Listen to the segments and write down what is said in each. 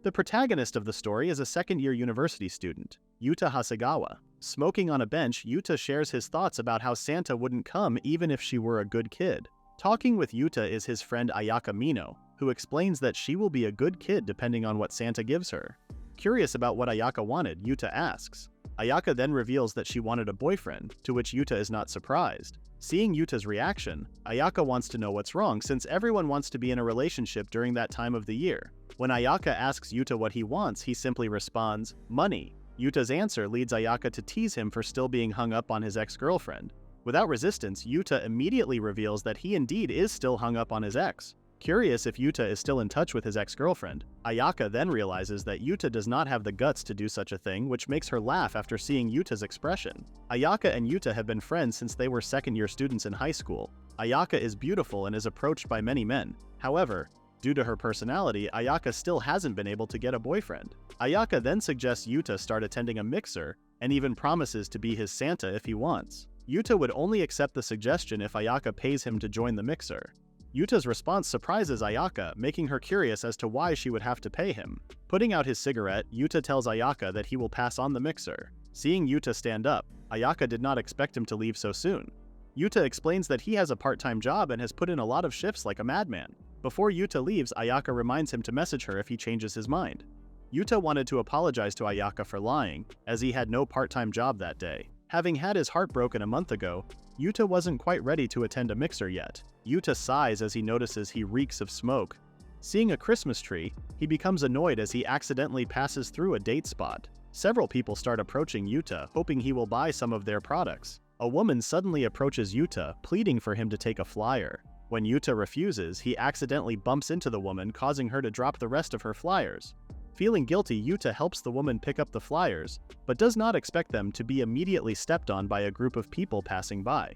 The protagonist of the story is a second-year university student, Yuuta Hasegawa. Smoking on a bench, Yuuta shares his thoughts about how Santa wouldn't come even if she were a good kid. Talking with Yuuta is his friend Ayaka Mino, who explains that she will be a good kid depending on what Santa gives her. Curious about what Ayaka wanted, Yuuta asks. Ayaka then reveals that she wanted a boyfriend, to which Yuuta is not surprised. Seeing Yuta's reaction, Ayaka wants to know what's wrong since everyone wants to be in a relationship during that time of the year. When Ayaka asks Yuuta what he wants, he simply responds, "Money." Yuta's answer leads Ayaka to tease him for still being hung up on his ex-girlfriend. Without resistance, Yuuta immediately reveals that he indeed is still hung up on his ex. Curious if Yuuta is still in touch with his ex-girlfriend, Ayaka then realizes that Yuuta does not have the guts to do such a thing, which makes her laugh after seeing Yuta's expression. Ayaka and Yuuta have been friends since they were second-year students in high school. Ayaka is beautiful and is approached by many men. However, due to her personality, Ayaka still hasn't been able to get a boyfriend. Ayaka then suggests Yuuta start attending a mixer, and even promises to be his Santa if he wants. Yuuta would only accept the suggestion if Ayaka pays him to join the mixer. Yuta's response surprises Ayaka, making her curious as to why she would have to pay him. Putting out his cigarette, Yuuta tells Ayaka that he will pass on the mixer. Seeing Yuuta stand up, Ayaka did not expect him to leave so soon. Yuuta explains that he has a part-time job and has put in a lot of shifts like a madman. Before Yuuta leaves, Ayaka reminds him to message her if he changes his mind. Yuuta wanted to apologize to Ayaka for lying, as he had no part-time job that day. Having had his heart broken a month ago, Yuuta wasn't quite ready to attend a mixer yet. Yuuta sighs as he notices he reeks of smoke. Seeing a Christmas tree, he becomes annoyed as he accidentally passes through a date spot. Several people start approaching Yuuta, hoping he will buy some of their products. A woman suddenly approaches Yuuta, pleading for him to take a flyer. When Yuuta refuses, he accidentally bumps into the woman, causing her to drop the rest of her flyers. Feeling guilty, Yuuta helps the woman pick up the flyers, but does not expect them to be immediately stepped on by a group of people passing by.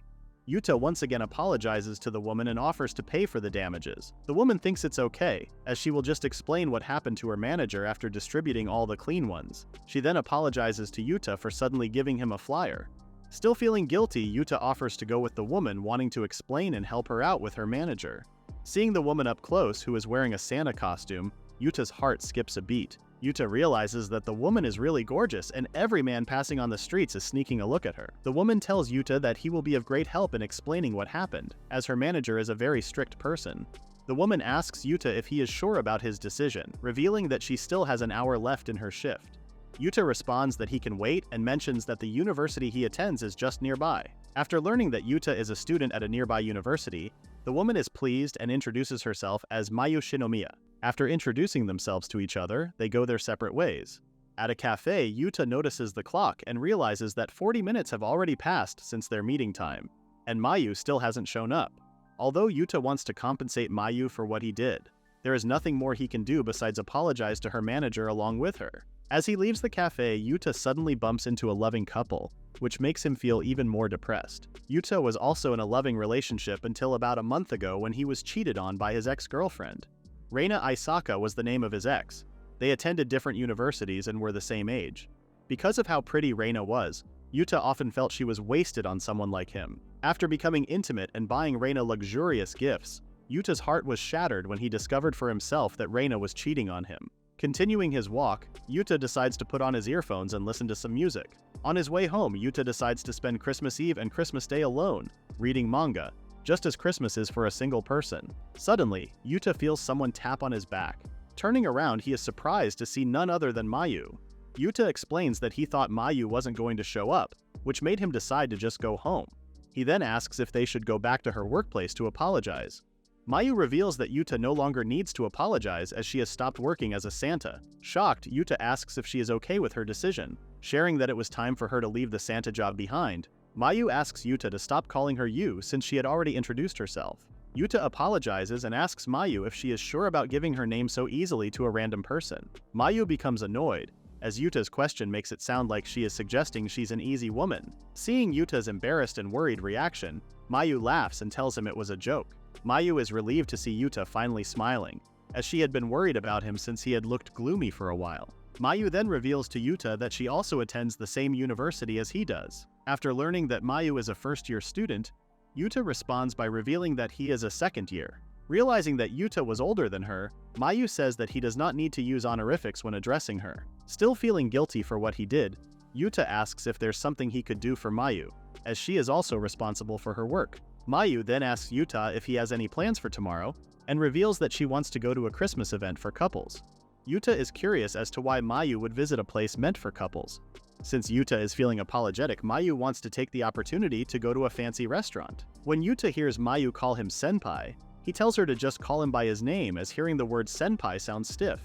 Yuuta once again apologizes to the woman and offers to pay for the damages. The woman thinks it's okay, as she will just explain what happened to her manager after distributing all the clean ones. She then apologizes to Yuuta for suddenly giving him a flyer. Still feeling guilty, Yuuta offers to go with the woman, wanting to explain and help her out with her manager. Seeing the woman up close, who is wearing a Santa costume, Yuta's heart skips a beat. Yuuta realizes that the woman is really gorgeous and every man passing on the streets is sneaking a look at her. The woman tells Yuuta that he will be of great help in explaining what happened, as her manager is a very strict person. The woman asks Yuuta if he is sure about his decision, revealing that she still has an hour left in her shift. Yuuta responds that he can wait and mentions that the university he attends is just nearby. After learning that Yuuta is a student at a nearby university, the woman is pleased and introduces herself as Mayu Shinomiya. After introducing themselves to each other, they go their separate ways. At a cafe, Yuuta notices the clock and realizes that 40 minutes have already passed since their meeting time, and Mayu still hasn't shown up. Although Yuuta wants to compensate Mayu for what he did, there is nothing more he can do besides apologize to her manager along with her. As he leaves the cafe, Yuuta suddenly bumps into a loving couple, which makes him feel even more depressed. Yuuta was also in a loving relationship until about a month ago when he was cheated on by his ex-girlfriend. Reina Isaka was the name of his ex. They attended different universities and were the same age. Because of how pretty Reina was, Yuuta often felt she was wasted on someone like him. After becoming intimate and buying Reina luxurious gifts, Yuta's heart was shattered when he discovered for himself that Reina was cheating on him. Continuing his walk, Yuuta decides to put on his earphones and listen to some music. On his way home, Yuuta decides to spend Christmas Eve and Christmas Day alone, reading manga, just as Christmas is for a single person. Suddenly, Yuuta feels someone tap on his back. Turning around, he is surprised to see none other than Mayu. Yuuta explains that he thought Mayu wasn't going to show up, which made him decide to just go home. He then asks if they should go back to her workplace to apologize. Mayu reveals that Yuuta no longer needs to apologize as she has stopped working as a Santa. Shocked, Yuuta asks if she is okay with her decision. Sharing that it was time for her to leave the Santa job behind, Mayu asks Yuuta to stop calling her Yu since she had already introduced herself. Yuuta apologizes and asks Mayu if she is sure about giving her name so easily to a random person. Mayu becomes annoyed, as Yuta's question makes it sound like she is suggesting she's an easy woman. Seeing Yuta's embarrassed and worried reaction, Mayu laughs and tells him it was a joke. Mayu is relieved to see Yuuta finally smiling, as she had been worried about him since he had looked gloomy for a while. Mayu then reveals to Yuuta that she also attends the same university as he does. After learning that Mayu is a first-year student, Yuuta responds by revealing that he is a second year. Realizing that Yuta was older than her, Mayu says that he does not need to use honorifics when addressing her. Still feeling guilty for what he did, Yuta asks if there's something he could do for Mayu, as she is also responsible for her work. Mayu then asks Yuta if he has any plans for tomorrow, and reveals that she wants to go to a Christmas event for couples. Yuta is curious as to why Mayu would visit a place meant for couples. Since Yuta is feeling apologetic, Mayu wants to take the opportunity to go to a fancy restaurant. When Yuta hears Mayu call him senpai, he tells her to just call him by his name, as hearing the word senpai sounds stiff.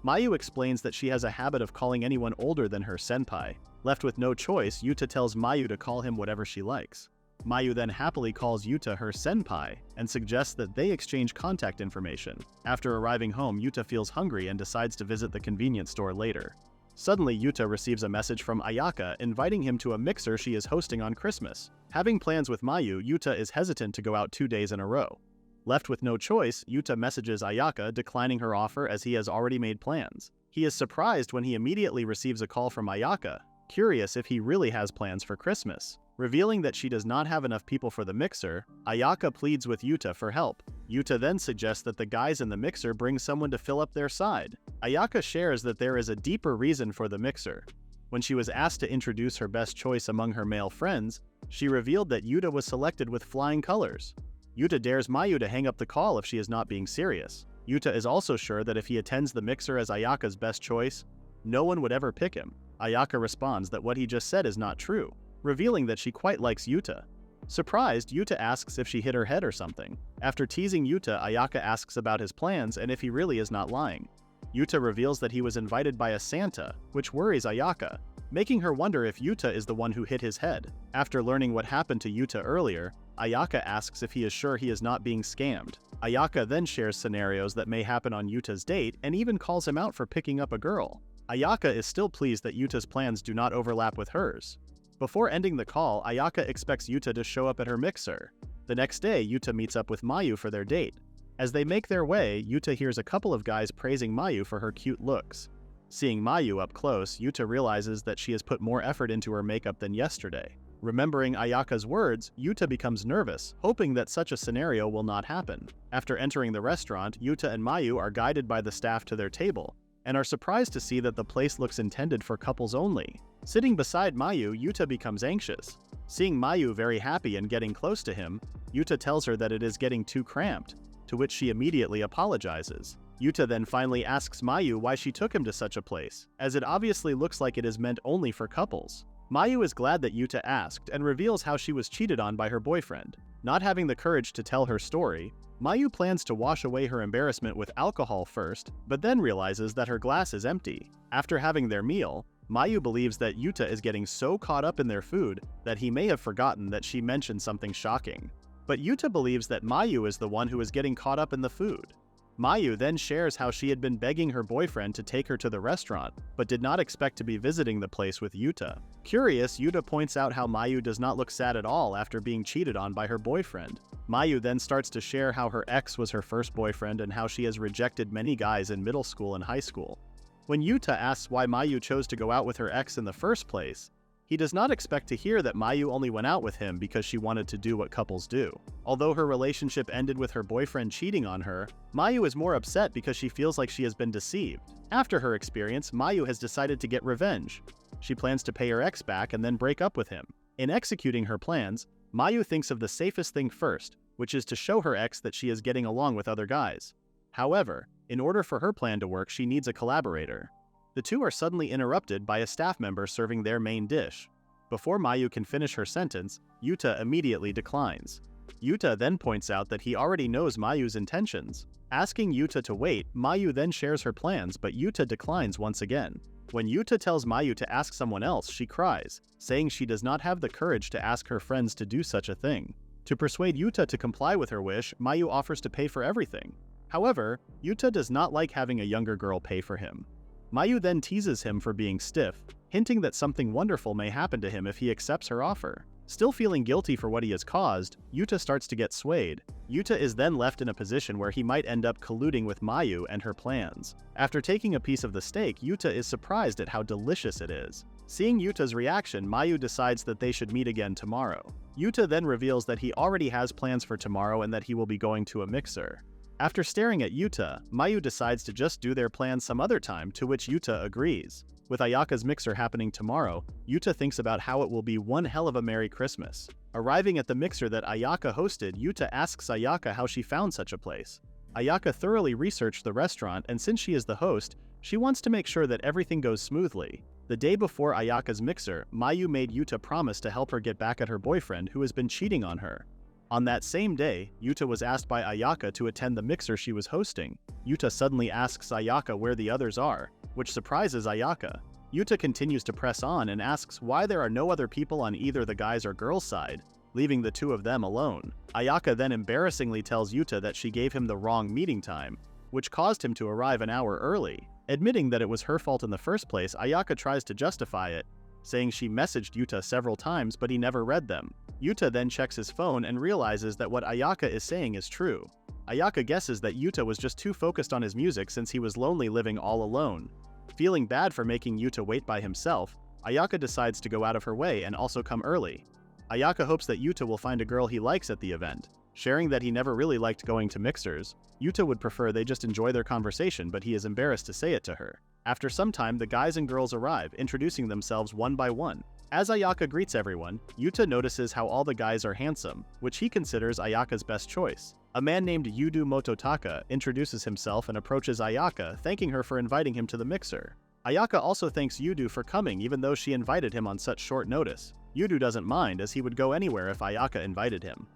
Mayu explains that she has a habit of calling anyone older than her senpai. Left with no choice, Yuta tells Mayu to call him whatever she likes. Mayu then happily calls Yuta her senpai and suggests that they exchange contact information. After arriving home, Yuta feels hungry and decides to visit the convenience store later. Suddenly, Yuta receives a message from Ayaka inviting him to a mixer she is hosting on Christmas. Having plans with Mayu, Yuta is hesitant to go out 2 days in a row. Left with no choice, Yuta messages Ayaka declining her offer as he has already made plans. He is surprised when he immediately receives a call from Ayaka, curious if he really has plans for Christmas. Revealing that she does not have enough people for the mixer, Ayaka pleads with Yuta for help. Yuta then suggests that the guys in the mixer bring someone to fill up their side. Ayaka shares that there is a deeper reason for the mixer. When she was asked to introduce her best choice among her male friends, she revealed that Yuta was selected with flying colors. Yuta dares Mayu to hang up the call if she is not being serious. Yuta is also sure that if he attends the mixer as Ayaka's best choice, no one would ever pick him. Ayaka responds that what he just said is not true, revealing that she quite likes Yuta. Surprised, Yuta asks if she hit her head or something. After teasing Yuta, Ayaka asks about his plans and if he really is not lying. Yuta reveals that he was invited by a Santa, which worries Ayaka, making her wonder if Yuta is the one who hit his head. After learning what happened to Yuta earlier, Ayaka asks if he is sure he is not being scammed. Ayaka then shares scenarios that may happen on Yuta's date and even calls him out for picking up a girl. Ayaka is still pleased that Yuta's plans do not overlap with hers. Before ending the call, Ayaka expects Yuta to show up at her mixer. The next day, Yuta meets up with Mayu for their date. As they make their way, Yuta hears a couple of guys praising Mayu for her cute looks. Seeing Mayu up close, Yuta realizes that she has put more effort into her makeup than yesterday. Remembering Ayaka's words, Yuta becomes nervous, hoping that such a scenario will not happen. After entering the restaurant, Yuta and Mayu are guided by the staff to their table, and are surprised to see that the place looks intended for couples only. Sitting beside Mayu, Yuta becomes anxious. Seeing Mayu very happy and getting close to him, Yuta tells her that it is getting too cramped, to which she immediately apologizes. Yuta then finally asks Mayu why she took him to such a place, as it obviously looks like it is meant only for couples. Mayu is glad that Yuta asked and reveals how she was cheated on by her boyfriend. Not having the courage to tell her story, Mayu plans to wash away her embarrassment with alcohol first, but then realizes that her glass is empty. After having their meal, Mayu believes that Yuta is getting so caught up in their food that he may have forgotten that she mentioned something shocking. But Yuta believes that Mayu is the one who is getting caught up in the food. Mayu then shares how she had been begging her boyfriend to take her to the restaurant, but did not expect to be visiting the place with Yuta. Curious, Yuta points out how Mayu does not look sad at all after being cheated on by her boyfriend. Mayu then starts to share how her ex was her first boyfriend and how she has rejected many guys in middle school and high school. When Yuta asks why Mayu chose to go out with her ex in the first place, he does not expect to hear that Mayu only went out with him because she wanted to do what couples do. Although her relationship ended with her boyfriend cheating on her, Mayu is more upset because she feels like she has been deceived. After her experience, Mayu has decided to get revenge. She plans to pay her ex back and then break up with him. In executing her plans, Mayu thinks of the safest thing first, which is to show her ex that she is getting along with other guys. However, in order for her plan to work, she needs a collaborator. The two are suddenly interrupted by a staff member serving their main dish. Before Mayu can finish her sentence, Yuta immediately declines. Yuta then points out that he already knows Mayu's intentions. Asking Yuta to wait, Mayu then shares her plans, but Yuta declines once again. When Yuta tells Mayu to ask someone else, she cries, saying she does not have the courage to ask her friends to do such a thing. To persuade Yuta to comply with her wish, Mayu offers to pay for everything. However, Yuta does not like having a younger girl pay for him. Mayu then teases him for being stiff, hinting that something wonderful may happen to him if he accepts her offer. Still feeling guilty for what he has caused, Yuta starts to get swayed. Yuta is then left in a position where he might end up colluding with Mayu and her plans. After taking a piece of the steak, Yuta is surprised at how delicious it is. Seeing Yuta's reaction, Mayu decides that they should meet again tomorrow. Yuta then reveals that he already has plans for tomorrow and that he will be going to a mixer. After staring at Yuta, Mayu decides to just do their plan some other time, to which Yuta agrees. With Ayaka's mixer happening tomorrow, Yuta thinks about how it will be one hell of a Merry Christmas. Arriving at the mixer that Ayaka hosted, Yuta asks Ayaka how she found such a place. Ayaka thoroughly researched the restaurant, and since she is the host, she wants to make sure that everything goes smoothly. The day before Ayaka's mixer, Mayu made Yuta promise to help her get back at her boyfriend who has been cheating on her. On that same day, Yuta was asked by Ayaka to attend the mixer she was hosting. Yuta suddenly asks Ayaka where the others are, which surprises Ayaka. Yuta continues to press on and asks why there are no other people on either the guys' or girls' side, leaving the two of them alone. Ayaka then embarrassingly tells Yuta that she gave him the wrong meeting time, which caused him to arrive an hour early. Admitting that it was her fault in the first place, Ayaka tries to justify it, saying she messaged Yuta several times but he never read them. Yuta then checks his phone and realizes that what Ayaka is saying is true. Ayaka guesses that Yuta was just too focused on his music since he was lonely living all alone. Feeling bad for making Yuta wait by himself, Ayaka decides to go out of her way and also come early. Ayaka hopes that Yuta will find a girl he likes at the event. Sharing that he never really liked going to mixers, Yuta would prefer they just enjoy their conversation, but he is embarrassed to say it to her. After some time, the guys and girls arrive, introducing themselves one by one. As Ayaka greets everyone, Yuta notices how all the guys are handsome, which he considers Ayaka's best choice. A man named Yudu Mototaka introduces himself and approaches Ayaka, thanking her for inviting him to the mixer. Ayaka also thanks Yudu for coming even though she invited him on such short notice. Yudu doesn't mind, as he would go anywhere if Ayaka invited him.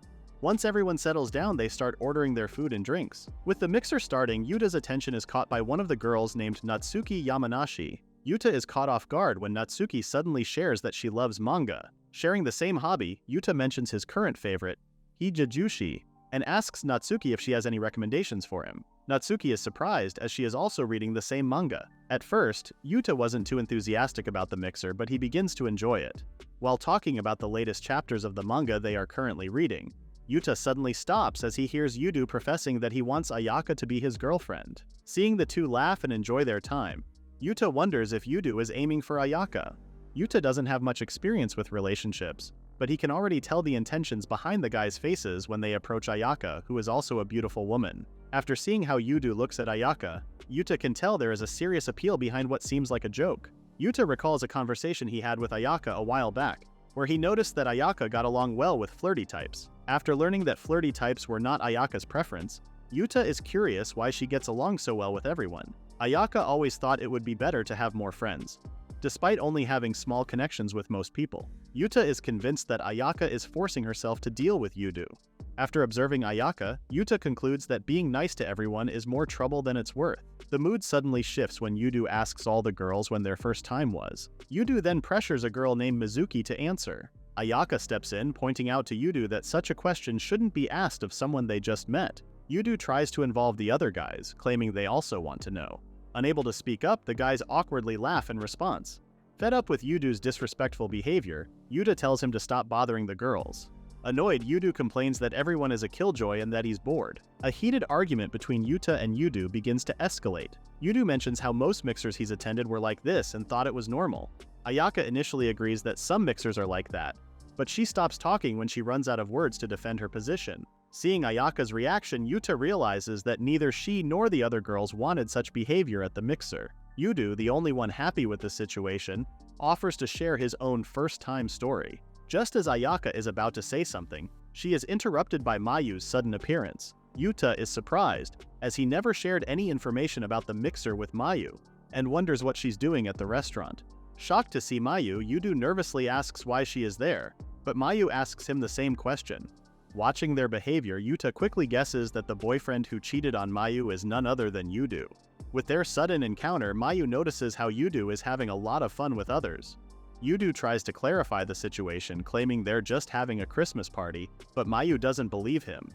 Once everyone settles down, they start ordering their food and drinks. With the mixer starting, Yuta's attention is caught by one of the girls named Natsuki Yamanashi. Yuta is caught off guard when Natsuki suddenly shares that she loves manga. Sharing the same hobby, Yuta mentions his current favorite, Hijajushi, and asks Natsuki if she has any recommendations for him. Natsuki is surprised, as she is also reading the same manga. At first, Yuta wasn't too enthusiastic about the mixer, but he begins to enjoy it. While talking about the latest chapters of the manga they are currently reading, Yuta suddenly stops as he hears Yudu professing that he wants Ayaka to be his girlfriend. Seeing the two laugh and enjoy their time, Yuta wonders if Yudu is aiming for Ayaka. Yuta doesn't have much experience with relationships, but he can already tell the intentions behind the guys' faces when they approach Ayaka, who is also a beautiful woman. After seeing how Yudu looks at Ayaka, Yuta can tell there is a serious appeal behind what seems like a joke. Yuta recalls a conversation he had with Ayaka a while back, where he noticed that Ayaka got along well with flirty types. After learning that flirty types were not Ayaka's preference, Yuta is curious why she gets along so well with everyone. Ayaka always thought it would be better to have more friends, despite only having small connections with most people. Yuta is convinced that Ayaka is forcing herself to deal with Yudu. After observing Ayaka, Yuta concludes that being nice to everyone is more trouble than it's worth. The mood suddenly shifts when Yudu asks all the girls when their first time was. Yudu then pressures a girl named Mizuki to answer. Ayaka steps in, pointing out to Yudu that such a question shouldn't be asked of someone they just met. Yudu tries to involve the other guys, claiming they also want to know. Unable to speak up, the guys awkwardly laugh in response. Fed up with Yudu's disrespectful behavior, Yuta tells him to stop bothering the girls. Annoyed, Yudu complains that everyone is a killjoy and that he's bored. A heated argument between Yuta and Yudu begins to escalate. Yudu mentions how most mixers he's attended were like this and thought it was normal. Ayaka initially agrees that some mixers are like that, but she stops talking when she runs out of words to defend her position. Seeing Ayaka's reaction, Yuta realizes that neither she nor the other girls wanted such behavior at the mixer. Yudu, the only one happy with the situation, offers to share his own first-time story. Just as Ayaka is about to say something, she is interrupted by Mayu's sudden appearance. Yuta is surprised, as he never shared any information about the mixer with Mayu, and wonders what she's doing at the restaurant. Shocked to see Mayu, Yudu nervously asks why she is there, but Mayu asks him the same question. Watching their behavior, Yuta quickly guesses that the boyfriend who cheated on Mayu is none other than Yudu. With their sudden encounter, Mayu notices how Yudu is having a lot of fun with others. Yudu tries to clarify the situation, claiming they're just having a Christmas party, but Mayu doesn't believe him.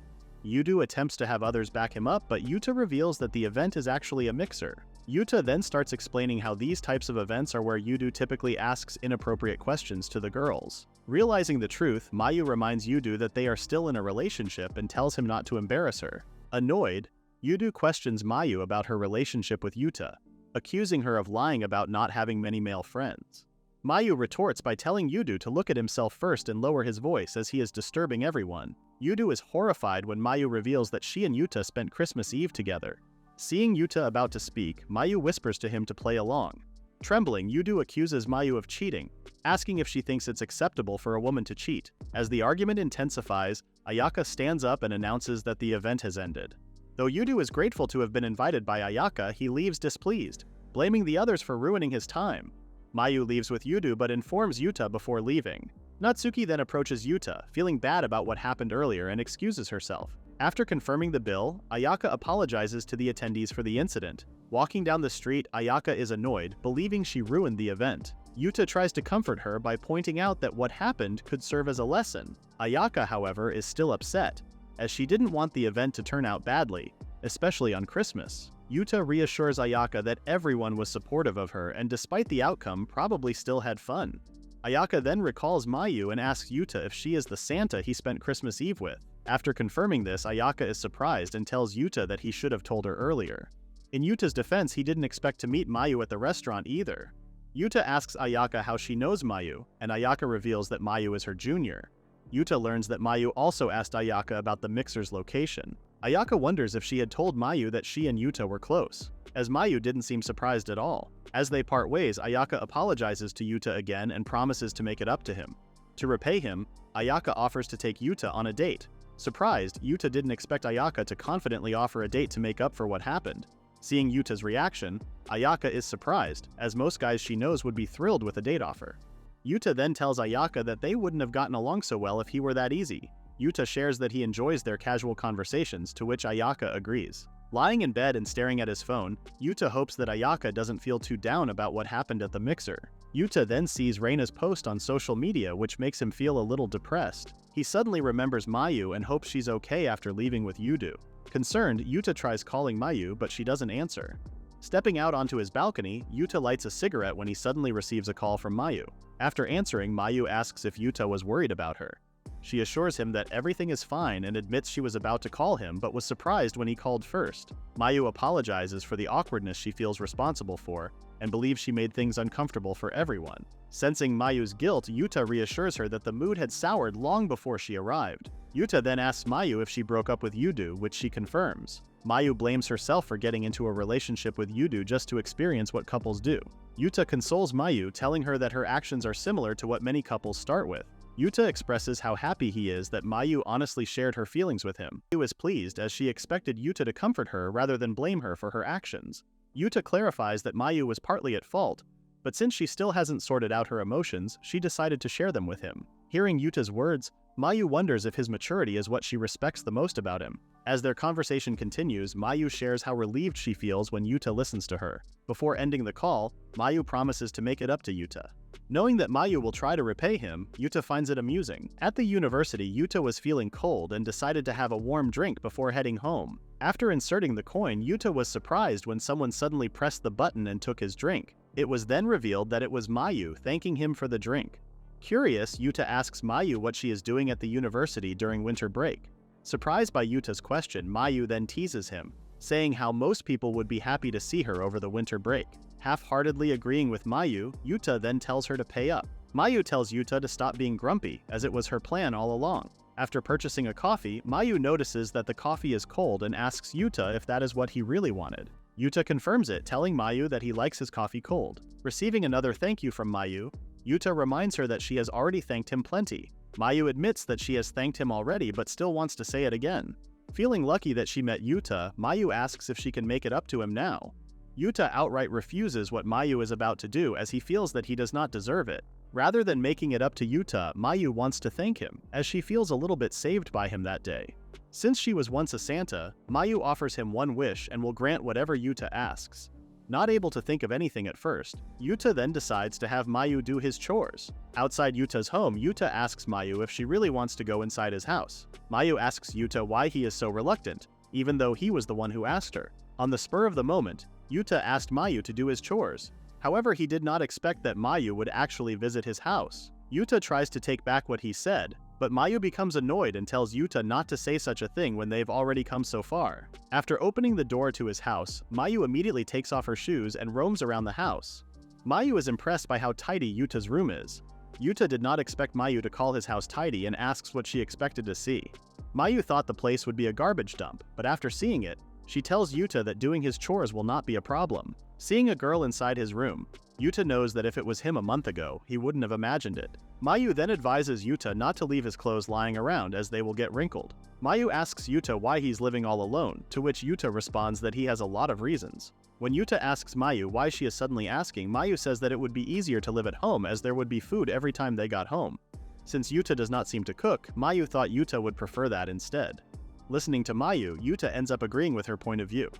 Yudu attempts to have others back him up, but Yuta reveals that the event is actually a mixer. Yuta then starts explaining how these types of events are where Yudu typically asks inappropriate questions to the girls. Realizing the truth, Mayu reminds Yudu that they are still in a relationship and tells him not to embarrass her. Annoyed, Yudu questions Mayu about her relationship with Yuta, accusing her of lying about not having many male friends. Mayu retorts by telling Yudu to look at himself first and lower his voice as he is disturbing everyone. Yuta is horrified when Mayu reveals that she and Yuta spent Christmas Eve together. Seeing Yuta about to speak, Mayu whispers to him to play along. Trembling, Yuta accuses Mayu of cheating, asking if she thinks it's acceptable for a woman to cheat. As the argument intensifies, Ayaka stands up and announces that the event has ended. Though Yuta is grateful to have been invited by Ayaka, he leaves displeased, blaming the others for ruining his time. Mayu leaves with Yuta but informs Yuta before leaving. Natsuki then approaches Yuta, feeling bad about what happened earlier, and excuses herself. After confirming the bill, Ayaka apologizes to the attendees for the incident. Walking down the street, Ayaka is annoyed, believing she ruined the event. Yuta tries to comfort her by pointing out that what happened could serve as a lesson. Ayaka, however, is still upset, as she didn't want the event to turn out badly, especially on Christmas. Yuta reassures Ayaka that everyone was supportive of her and despite the outcome, probably still had fun. Ayaka then recalls Mayu and asks Yuta if she is the Santa he spent Christmas Eve with. After confirming this, Ayaka is surprised and tells Yuta that he should have told her earlier. In Yuta's defense, he didn't expect to meet Mayu at the restaurant either. Yuta asks Ayaka how she knows Mayu, and Ayaka reveals that Mayu is her junior. Yuta learns that Mayu also asked Ayaka about the mixer's location. Ayaka wonders if she had told Mayu that she and Yuta were close, as Mayu didn't seem surprised at all. As they part ways, Ayaka apologizes to Yuta again and promises to make it up to him. To repay him, Ayaka offers to take Yuta on a date. Surprised, Yuta didn't expect Ayaka to confidently offer a date to make up for what happened. Seeing Yuta's reaction, Ayaka is surprised, as most guys she knows would be thrilled with a date offer. Yuta then tells Ayaka that they wouldn't have gotten along so well if he were that easy. Yuta shares that he enjoys their casual conversations, to which Ayaka agrees. Lying in bed and staring at his phone, Yuta hopes that Ayaka doesn't feel too down about what happened at the mixer. Yuta then sees Reina's post on social media, which makes him feel a little depressed. He suddenly remembers Mayu and hopes she's okay after leaving with Yuta. Concerned, Yuta tries calling Mayu, but she doesn't answer. Stepping out onto his balcony, Yuta lights a cigarette when he suddenly receives a call from Mayu. After answering, Mayu asks if Yuta was worried about her. She assures him that everything is fine and admits she was about to call him but was surprised when he called first. Mayu apologizes for the awkwardness she feels responsible for and believes she made things uncomfortable for everyone. Sensing Mayu's guilt, Yuta reassures her that the mood had soured long before she arrived. Yuta then asks Mayu if she broke up with Yuta, which she confirms. Mayu blames herself for getting into a relationship with Yuta just to experience what couples do. Yuta consoles Mayu, telling her that her actions are similar to what many couples start with. Yuta expresses how happy he is that Mayu honestly shared her feelings with him. Mayu is pleased as she expected Yuta to comfort her rather than blame her for her actions. Yuta clarifies that Mayu was partly at fault, but since she still hasn't sorted out her emotions, she decided to share them with him. Hearing Yuta's words, Mayu wonders if his maturity is what she respects the most about him. As their conversation continues, Mayu shares how relieved she feels when Yuta listens to her. Before ending the call, Mayu promises to make it up to Yuta. Knowing that Mayu will try to repay him, Yuta finds it amusing. At the university, Yuta was feeling cold and decided to have a warm drink before heading home. After inserting the coin, Yuta was surprised when someone suddenly pressed the button and took his drink. It was then revealed that it was Mayu thanking him for the drink. Curious, Yuta asks Mayu what she is doing at the university during winter break. Surprised by Yuta's question, Mayu then teases him, saying how most people would be happy to see her over the winter break. Half-heartedly agreeing with Mayu, Yuta then tells her to pay up. Mayu tells Yuta to stop being grumpy, as it was her plan all along. After purchasing a coffee, Mayu notices that the coffee is cold and asks Yuta if that is what he really wanted. Yuta confirms it, telling Mayu that he likes his coffee cold. Receiving another thank you from Mayu, Yuta reminds her that she has already thanked him plenty. Mayu admits that she has thanked him already but still wants to say it again. Feeling lucky that she met Yuta, Mayu asks if she can make it up to him now. Yuta outright refuses what Mayu is about to do as he feels that he does not deserve it. Rather than making it up to Yuta, Mayu wants to thank him, as she feels a little bit saved by him that day. Since she was once a Santa, Mayu offers him one wish and will grant whatever Yuta asks. Not able to think of anything at first, Yuta then decides to have Mayu do his chores. Outside Yuta's home, Yuta asks Mayu if she really wants to go inside his house. Mayu asks Yuta why he is so reluctant, even though he was the one who asked her. On the spur of the moment, Yuta asked Mayu to do his chores. However, he did not expect that Mayu would actually visit his house. Yuta tries to take back what he said, but Mayu becomes annoyed and tells Yuta not to say such a thing when they've already come so far. After opening the door to his house, Mayu immediately takes off her shoes and roams around the house. Mayu is impressed by how tidy Yuta's room is. Yuta did not expect Mayu to call his house tidy and asks what she expected to see. Mayu thought the place would be a garbage dump, but after seeing it, she tells Yuta that doing his chores will not be a problem. Seeing a girl inside his room, Yuta knows that if it was him a month ago, he wouldn't have imagined it. Mayu then advises Yuta not to leave his clothes lying around as they will get wrinkled. Mayu asks Yuta why he's living all alone, to which Yuta responds that he has a lot of reasons. When Yuta asks Mayu why she is suddenly asking, Mayu says that it would be easier to live at home as there would be food every time they got home. Since Yuta does not seem to cook, Mayu thought Yuta would prefer that instead. Listening to Mayu, Yuta ends up agreeing with her point of view.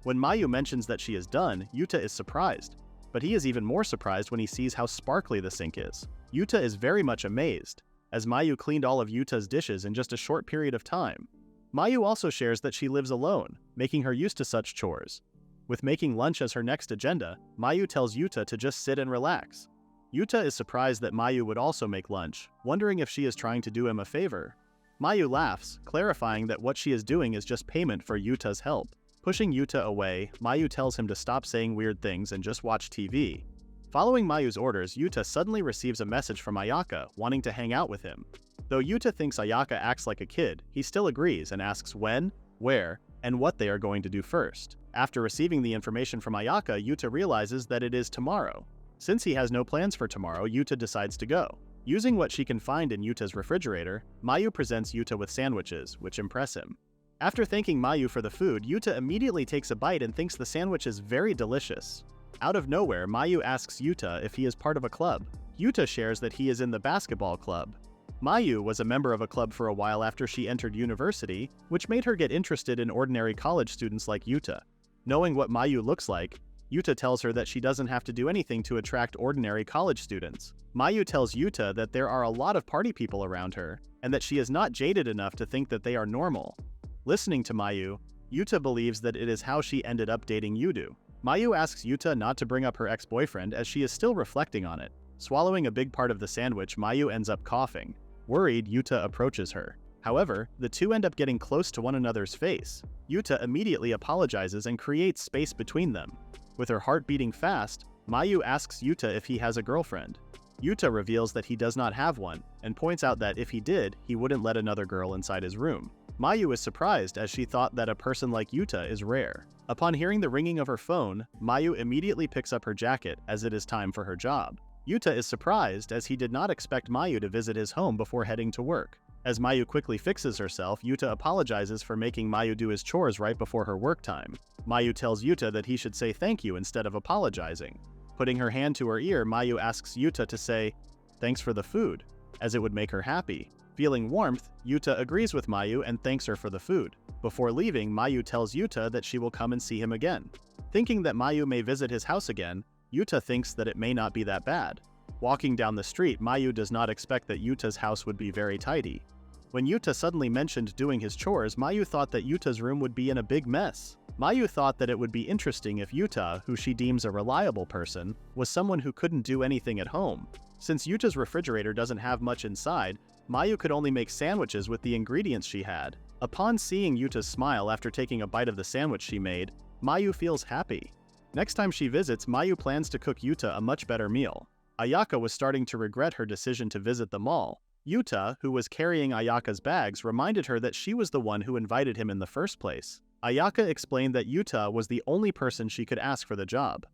When Mayu mentions that she is done, Yuta is surprised. But he is even more surprised when he sees how sparkly the sink is. Yuta is very much amazed, as Mayu cleaned all of Yuta's dishes in just a short period of time. Mayu also shares that she lives alone, making her used to such chores. With making lunch as her next agenda, Mayu tells Yuta to just sit and relax. Yuta is surprised that Mayu would also make lunch, wondering if she is trying to do him a favor. Mayu laughs, clarifying that what she is doing is just payment for Yuta's help. Pushing Yuta away, Mayu tells him to stop saying weird things and just watch TV. Following Mayu's orders, Yuta suddenly receives a message from Ayaka, wanting to hang out with him. Though Yuta thinks Ayaka acts like a kid, he still agrees and asks when, where, and what they are going to do first. After receiving the information from Ayaka, Yuta realizes that it is tomorrow. Since he has no plans for tomorrow, Yuta decides to go. Using what she can find in Yuta's refrigerator, Mayu presents Yuta with sandwiches, which impress him. After thanking Mayu for the food, Yuta immediately takes a bite and thinks the sandwich is very delicious. Out of nowhere, Mayu asks Yuta if he is part of a club. Yuta shares that he is in the basketball club. Mayu was a member of a club for a while after she entered university, which made her get interested in ordinary college students like Yuta. Knowing what Mayu looks like, Yuta tells her that she doesn't have to do anything to attract ordinary college students. Mayu tells Yuta that there are a lot of party people around her, and that she is not jaded enough to think that they are normal. Listening to Mayu, Yuta believes that it is how she ended up dating Yudu. Mayu asks Yuta not to bring up her ex-boyfriend as she is still reflecting on it. Swallowing a big part of the sandwich, Mayu ends up coughing. Worried, Yuta approaches her. However, the two end up getting close to one another's face. Yuta immediately apologizes and creates space between them. With her heart beating fast, Mayu asks Yuta if he has a girlfriend. Yuta reveals that he does not have one, and points out that if he did, he wouldn't let another girl inside his room. Mayu is surprised as she thought that a person like Yuta is rare. Upon hearing the ringing of her phone, Mayu immediately picks up her jacket as it is time for her job. Yuta is surprised as he did not expect Mayu to visit his home before heading to work. As Mayu quickly fixes herself, Yuta apologizes for making Mayu do his chores right before her work time. Mayu tells Yuta that he should say thank you instead of apologizing. Putting her hand to her ear, Mayu asks Yuta to say, "Thanks for the food," as it would make her happy. Feeling warmth, Yuta agrees with Mayu and thanks her for the food. Before leaving, Mayu tells Yuta that she will come and see him again. Thinking that Mayu may visit his house again, Yuta thinks that it may not be that bad. Walking down the street, Mayu does not expect that Yuta's house would be very tidy. When Yuta suddenly mentioned doing his chores, Mayu thought that Yuta's room would be in a big mess. Mayu thought that it would be interesting if Yuta, who she deems a reliable person, was someone who couldn't do anything at home. Since Yuta's refrigerator doesn't have much inside, Mayu could only make sandwiches with the ingredients she had. Upon seeing Yuta's smile after taking a bite of the sandwich she made, Mayu feels happy. Next time she visits, Mayu plans to cook Yuta a much better meal. Ayaka was starting to regret her decision to visit the mall. Yuta, who was carrying Ayaka's bags, reminded her that she was the one who invited him in the first place. Ayaka explained that Yuta was the only person she could ask for the job.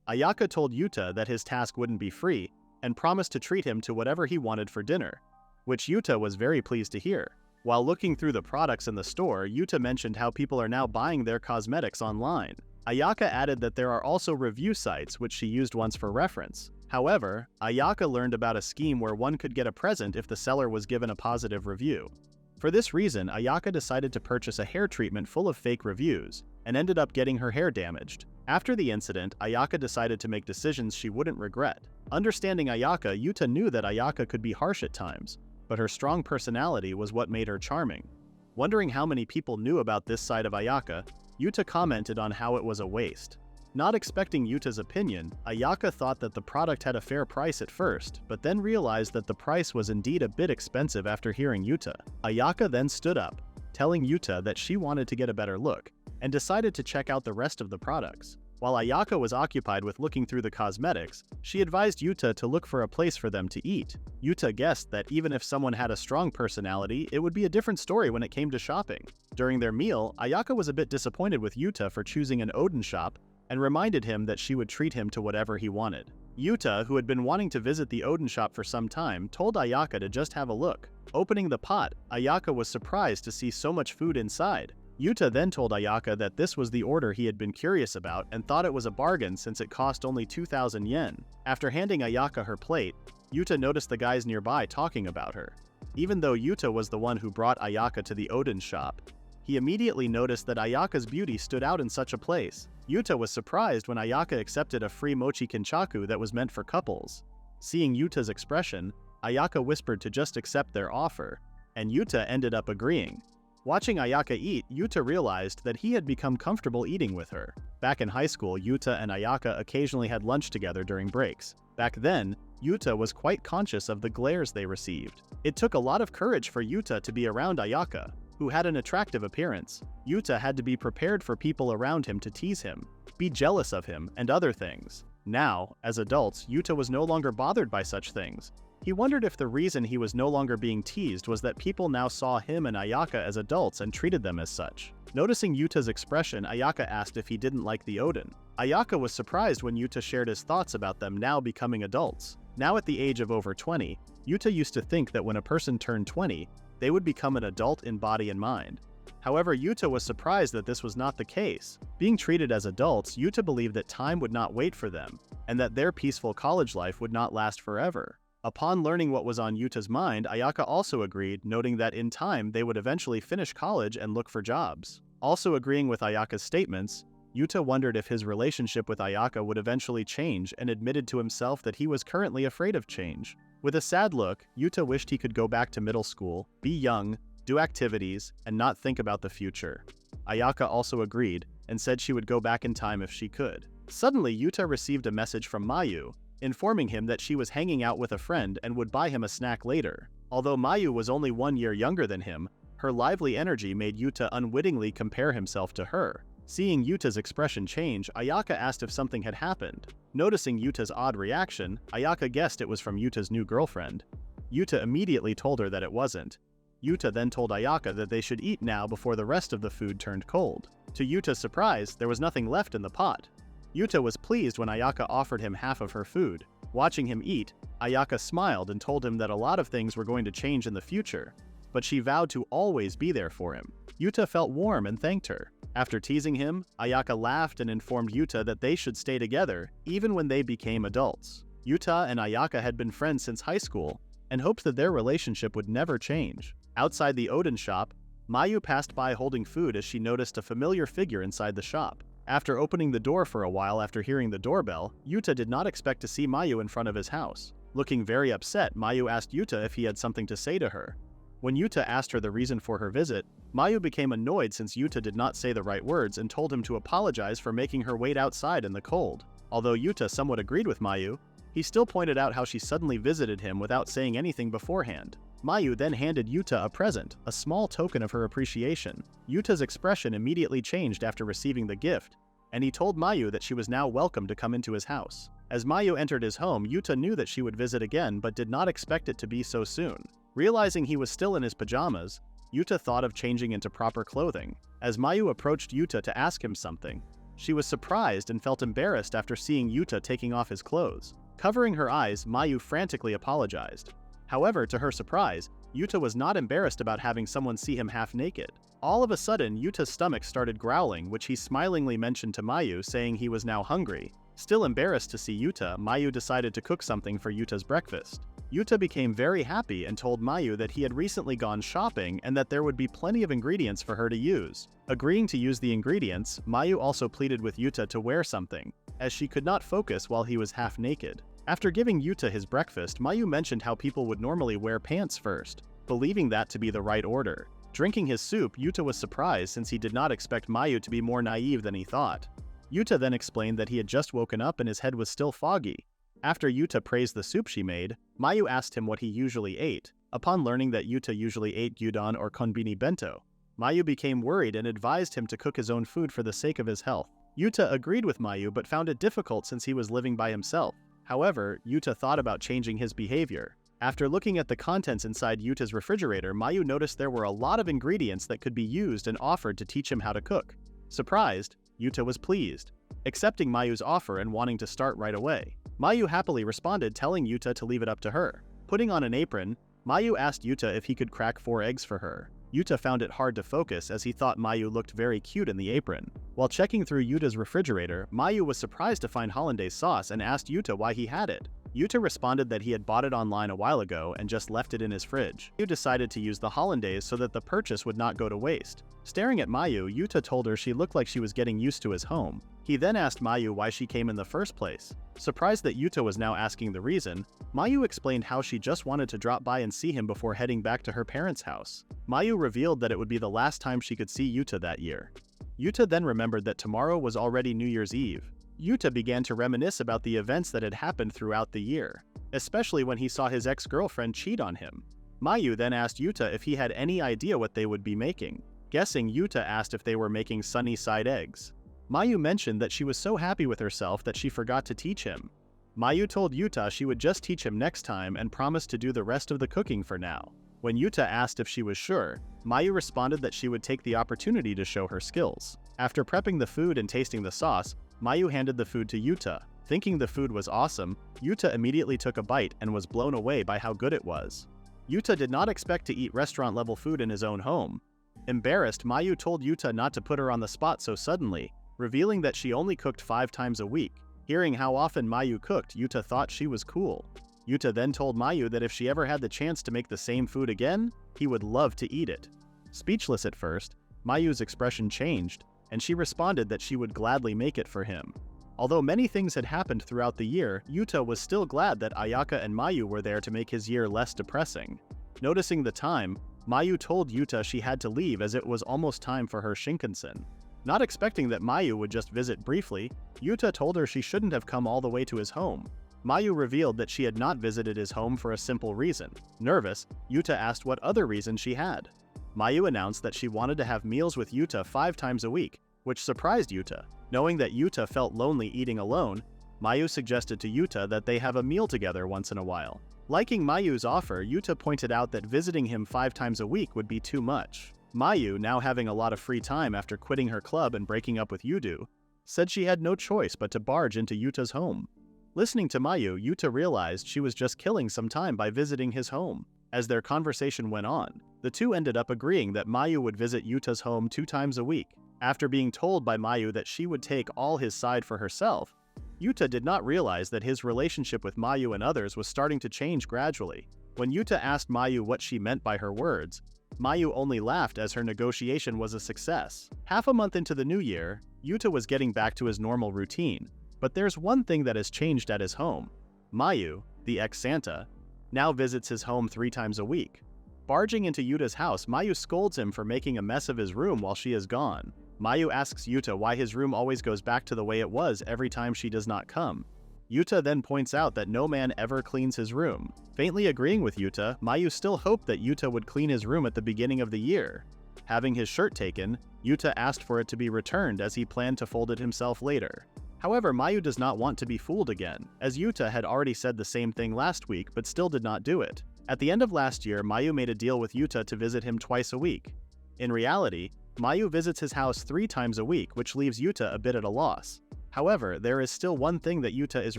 Ayaka told Yuta that his task wouldn't be free, and promised to treat him to whatever he wanted for dinner, which Yuta was very pleased to hear. While looking through the products in the store, Yuta mentioned how people are now buying their cosmetics online. Ayaka added that there are also review sites which she used once for reference. However, Ayaka learned about a scheme where one could get a present if the seller was given a positive review. For this reason, Ayaka decided to purchase a hair treatment full of fake reviews, and ended up getting her hair damaged. After the incident, Ayaka decided to make decisions she wouldn't regret. Understanding Ayaka, Yuta knew that Ayaka could be harsh at times, but her strong personality was what made her charming. Wondering how many people knew about this side of Ayaka, Yuta commented on how it was a waste. Not expecting Yuta's opinion, Ayaka thought that the product had a fair price at first, but then realized that the price was indeed a bit expensive after hearing Yuta. Ayaka then stood up, telling Yuta that she wanted to get a better look, and decided to check out the rest of the products. While Ayaka was occupied with looking through the cosmetics, she advised Yuta to look for a place for them to eat. Yuta guessed that even if someone had a strong personality, it would be a different story when it came to shopping. During their meal, Ayaka was a bit disappointed with Yuta for choosing an Odin shop and reminded him that she would treat him to whatever he wanted. Yuta, who had been wanting to visit the Odin shop for some time, told Ayaka to just have a look. Opening the pot, Ayaka was surprised to see so much food inside. Yuta then told Ayaka that this was the order he had been curious about and thought it was a bargain since it cost only 2,000 yen. After handing Ayaka her plate, Yuta noticed the guys nearby talking about her. Even though Yuta was the one who brought Ayaka to the Odin shop, he immediately noticed that Ayaka's beauty stood out in such a place. Yuta was surprised when Ayaka accepted a free mochi kinchaku that was meant for couples. Seeing Yuta's expression, Ayaka whispered to just accept their offer, and Yuta ended up agreeing. Watching Ayaka eat, Yuta realized that he had become comfortable eating with her. Back in high school, Yuta and Ayaka occasionally had lunch together during breaks. Back then, Yuta was quite conscious of the glares they received. It took a lot of courage for Yuta to be around Ayaka, who had an attractive appearance. Yuta had to be prepared for people around him to tease him, be jealous of him, and other things. Now, as adults, Yuta was no longer bothered by such things. He wondered if the reason he was no longer being teased was that people now saw him and Ayaka as adults and treated them as such. Noticing Yuta's expression, Ayaka asked if he didn't like the Odin. Ayaka was surprised when Yuta shared his thoughts about them now becoming adults. Now at the age of over 20, Yuta used to think that when a person turned 20, they would become an adult in body and mind. However, Yuta was surprised that this was not the case. Being treated as adults, Yuta believed that time would not wait for them, and that their peaceful college life would not last forever. Upon learning what was on Yuta's mind, Ayaka also agreed, noting that in time they would eventually finish college and look for jobs. Also agreeing with Ayaka's statements, Yuta wondered if his relationship with Ayaka would eventually change and admitted to himself that he was currently afraid of change. With a sad look, Yuta wished he could go back to middle school, be young, do activities, and not think about the future. Ayaka also agreed, and said she would go back in time if she could. Suddenly, Yuta received a message from Mayu, informing him that she was hanging out with a friend and would buy him a snack later. Although Mayu was only 1 year younger than him, her lively energy made Yuta unwittingly compare himself to her. Seeing Yuta's expression change, Ayaka asked if something had happened. Noticing Yuta's odd reaction, Ayaka guessed it was from Yuta's new girlfriend. Yuta immediately told her that it wasn't. Yuta then told Ayaka that they should eat now before the rest of the food turned cold. To Yuta's surprise, there was nothing left in the pot. Yuta was pleased when Ayaka offered him half of her food. Watching him eat, Ayaka smiled and told him that a lot of things were going to change in the future, but she vowed to always be there for him. Yuta felt warm and thanked her. After teasing him, Ayaka laughed and informed Yuta that they should stay together even when they became adults. Yuta and Ayaka had been friends since high school and hoped that their relationship would never change. Outside the Odin shop, Mayu passed by holding food as she noticed a familiar figure inside the shop. After opening the door for a while after hearing the doorbell, Yuta did not expect to see Mayu in front of his house. Looking very upset, Mayu asked Yuta if he had something to say to her. When Yuta asked her the reason for her visit, Mayu became annoyed since Yuta did not say the right words and told him to apologize for making her wait outside in the cold. Although Yuta somewhat agreed with Mayu, he still pointed out how she suddenly visited him without saying anything beforehand. Mayu then handed Yuta a present, a small token of her appreciation. Yuta's expression immediately changed after receiving the gift, and he told Mayu that she was now welcome to come into his house. As Mayu entered his home, Yuta knew that she would visit again but did not expect it to be so soon. Realizing he was still in his pajamas, Yuta thought of changing into proper clothing. As Mayu approached Yuta to ask him something, she was surprised and felt embarrassed after seeing Yuta taking off his clothes. Covering her eyes, Mayu frantically apologized. However, to her surprise, Yuta was not embarrassed about having someone see him half naked. All of a sudden, Yuta's stomach started growling, which he smilingly mentioned to Mayu, saying he was now hungry. Still embarrassed to see Yuta, Mayu decided to cook something for Yuta's breakfast. Yuta became very happy and told Mayu that he had recently gone shopping and that there would be plenty of ingredients for her to use. Agreeing to use the ingredients, Mayu also pleaded with Yuta to wear something, as she could not focus while he was half naked. After giving Yuta his breakfast, Mayu mentioned how people would normally wear pants first, believing that to be the right order. Drinking his soup, Yuta was surprised since he did not expect Mayu to be more naive than he thought. Yuta then explained that he had just woken up and his head was still foggy. After Yuta praised the soup she made, Mayu asked him what he usually ate. Upon learning that Yuta usually ate gyudon or konbini bento, Mayu became worried and advised him to cook his own food for the sake of his health. Yuta agreed with Mayu but found it difficult since he was living by himself. However, Yuta thought about changing his behavior. After looking at the contents inside Yuta's refrigerator, Mayu noticed there were a lot of ingredients that could be used and offered to teach him how to cook. Surprised, Yuta was pleased, accepting Mayu's offer and wanting to start right away. Mayu happily responded, telling Yuta to leave it up to her. Putting on an apron, Mayu asked Yuta if he could crack 4 eggs for her. Yuta found it hard to focus as he thought Mayu looked very cute in the apron. While checking through Yuta's refrigerator, Mayu was surprised to find hollandaise sauce and asked Yuta why he had it. Yuta responded that he had bought it online a while ago and just left it in his fridge. Mayu decided to use the hollandaise so that the purchase would not go to waste. Staring at Mayu, Yuta told her she looked like she was getting used to his home. He then asked Mayu why she came in the first place. Surprised that Yuta was now asking the reason, Mayu explained how she just wanted to drop by and see him before heading back to her parents' house. Mayu revealed that it would be the last time she could see Yuta that year. Yuta then remembered that tomorrow was already New Year's Eve. Yuta began to reminisce about the events that had happened throughout the year, especially when he saw his ex-girlfriend cheat on him. Mayu then asked Yuta if he had any idea what they would be making. Guessing, Yuta asked if they were making sunny-side eggs. Mayu mentioned that she was so happy with herself that she forgot to teach him. Mayu told Yuta she would just teach him next time and promised to do the rest of the cooking for now. When Yuta asked if she was sure, Mayu responded that she would take the opportunity to show her skills. After prepping the food and tasting the sauce, Mayu handed the food to Yuta. Thinking the food was awesome, Yuta immediately took a bite and was blown away by how good it was. Yuta did not expect to eat restaurant-level food in his own home. Embarrassed, Mayu told Yuta not to put her on the spot so suddenly, revealing that she only cooked 5 times a week. Hearing how often Mayu cooked, Yuta thought she was cool. Yuta then told Mayu that if she ever had the chance to make the same food again, he would love to eat it. Speechless at first, Mayu's expression changed, and she responded that she would gladly make it for him. Although many things had happened throughout the year, Yuta was still glad that Ayaka and Mayu were there to make his year less depressing. Noticing the time, Mayu told Yuta she had to leave as it was almost time for her Shinkansen. Not expecting that Mayu would just visit briefly, Yuta told her she shouldn't have come all the way to his home. Mayu revealed that she had not visited his home for a simple reason. Nervous, Yuta asked what other reason she had. Mayu announced that she wanted to have meals with Yuta 5 times a week, which surprised Yuta. Knowing that Yuta felt lonely eating alone, Mayu suggested to Yuta that they have a meal together once in a while. Liking Mayu's offer, Yuta pointed out that visiting him 5 times a week would be too much. Mayu, now having a lot of free time after quitting her club and breaking up with Yudu, said she had no choice but to barge into Yuta's home. Listening to Mayu, Yuta realized she was just killing some time by visiting his home. As their conversation went on, the two ended up agreeing that Mayu would visit Yuta's home 2 times a week. After being told by Mayu that she would take all his side for herself, Yuta did not realize that his relationship with Mayu and others was starting to change gradually. When Yuta asked Mayu what she meant by her words, Mayu only laughed as her negotiation was a success. Half a month into the new year, Yuta was getting back to his normal routine, but there's one thing that has changed at his home. Mayu, the ex-Santa, now visits his home 3 times a week. Barging into Yuta's house, Mayu scolds him for making a mess of his room while she is gone. Mayu asks Yuta why his room always goes back to the way it was every time she does not come. Yuta then points out that no man ever cleans his room. Faintly agreeing with Yuta, Mayu still hoped that Yuta would clean his room at the beginning of the year. Having his shirt taken, Yuta asked for it to be returned as he planned to fold it himself later. However, Mayu does not want to be fooled again, as Yuta had already said the same thing last week but still did not do it. At the end of last year, Mayu made a deal with Yuta to visit him twice a week. In reality, Mayu visits his house 3 times a week, which leaves Yuta a bit at a loss. However, there is still one thing that Yuta is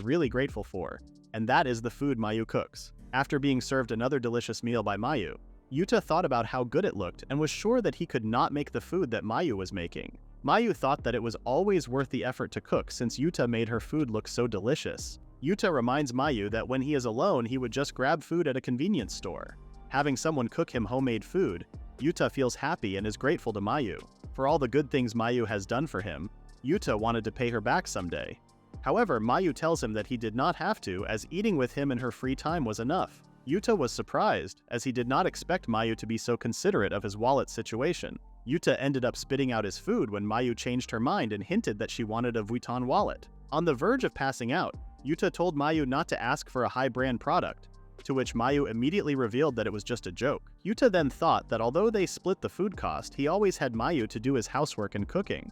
really grateful for, and that is the food Mayu cooks. After being served another delicious meal by Mayu, Yuta thought about how good it looked and was sure that he could not make the food that Mayu was making. Mayu thought that it was always worth the effort to cook since Yuta made her food look so delicious. Yuta reminds Mayu that when he is alone, he would just grab food at a convenience store. Having someone cook him homemade food, Yuta feels happy and is grateful to Mayu. For all the good things Mayu has done for him, Yuta wanted to pay her back someday. However, Mayu tells him that he did not have to, as eating with him in her free time was enough. Yuta was surprised, as he did not expect Mayu to be so considerate of his wallet situation. Yuta ended up spitting out his food when Mayu changed her mind and hinted that she wanted a Vuitton wallet. On the verge of passing out, Yuta told Mayu not to ask for a high-brand product, to which Mayu immediately revealed that it was just a joke. Yuta then thought that although they split the food cost, he always had Mayu to do his housework and cooking.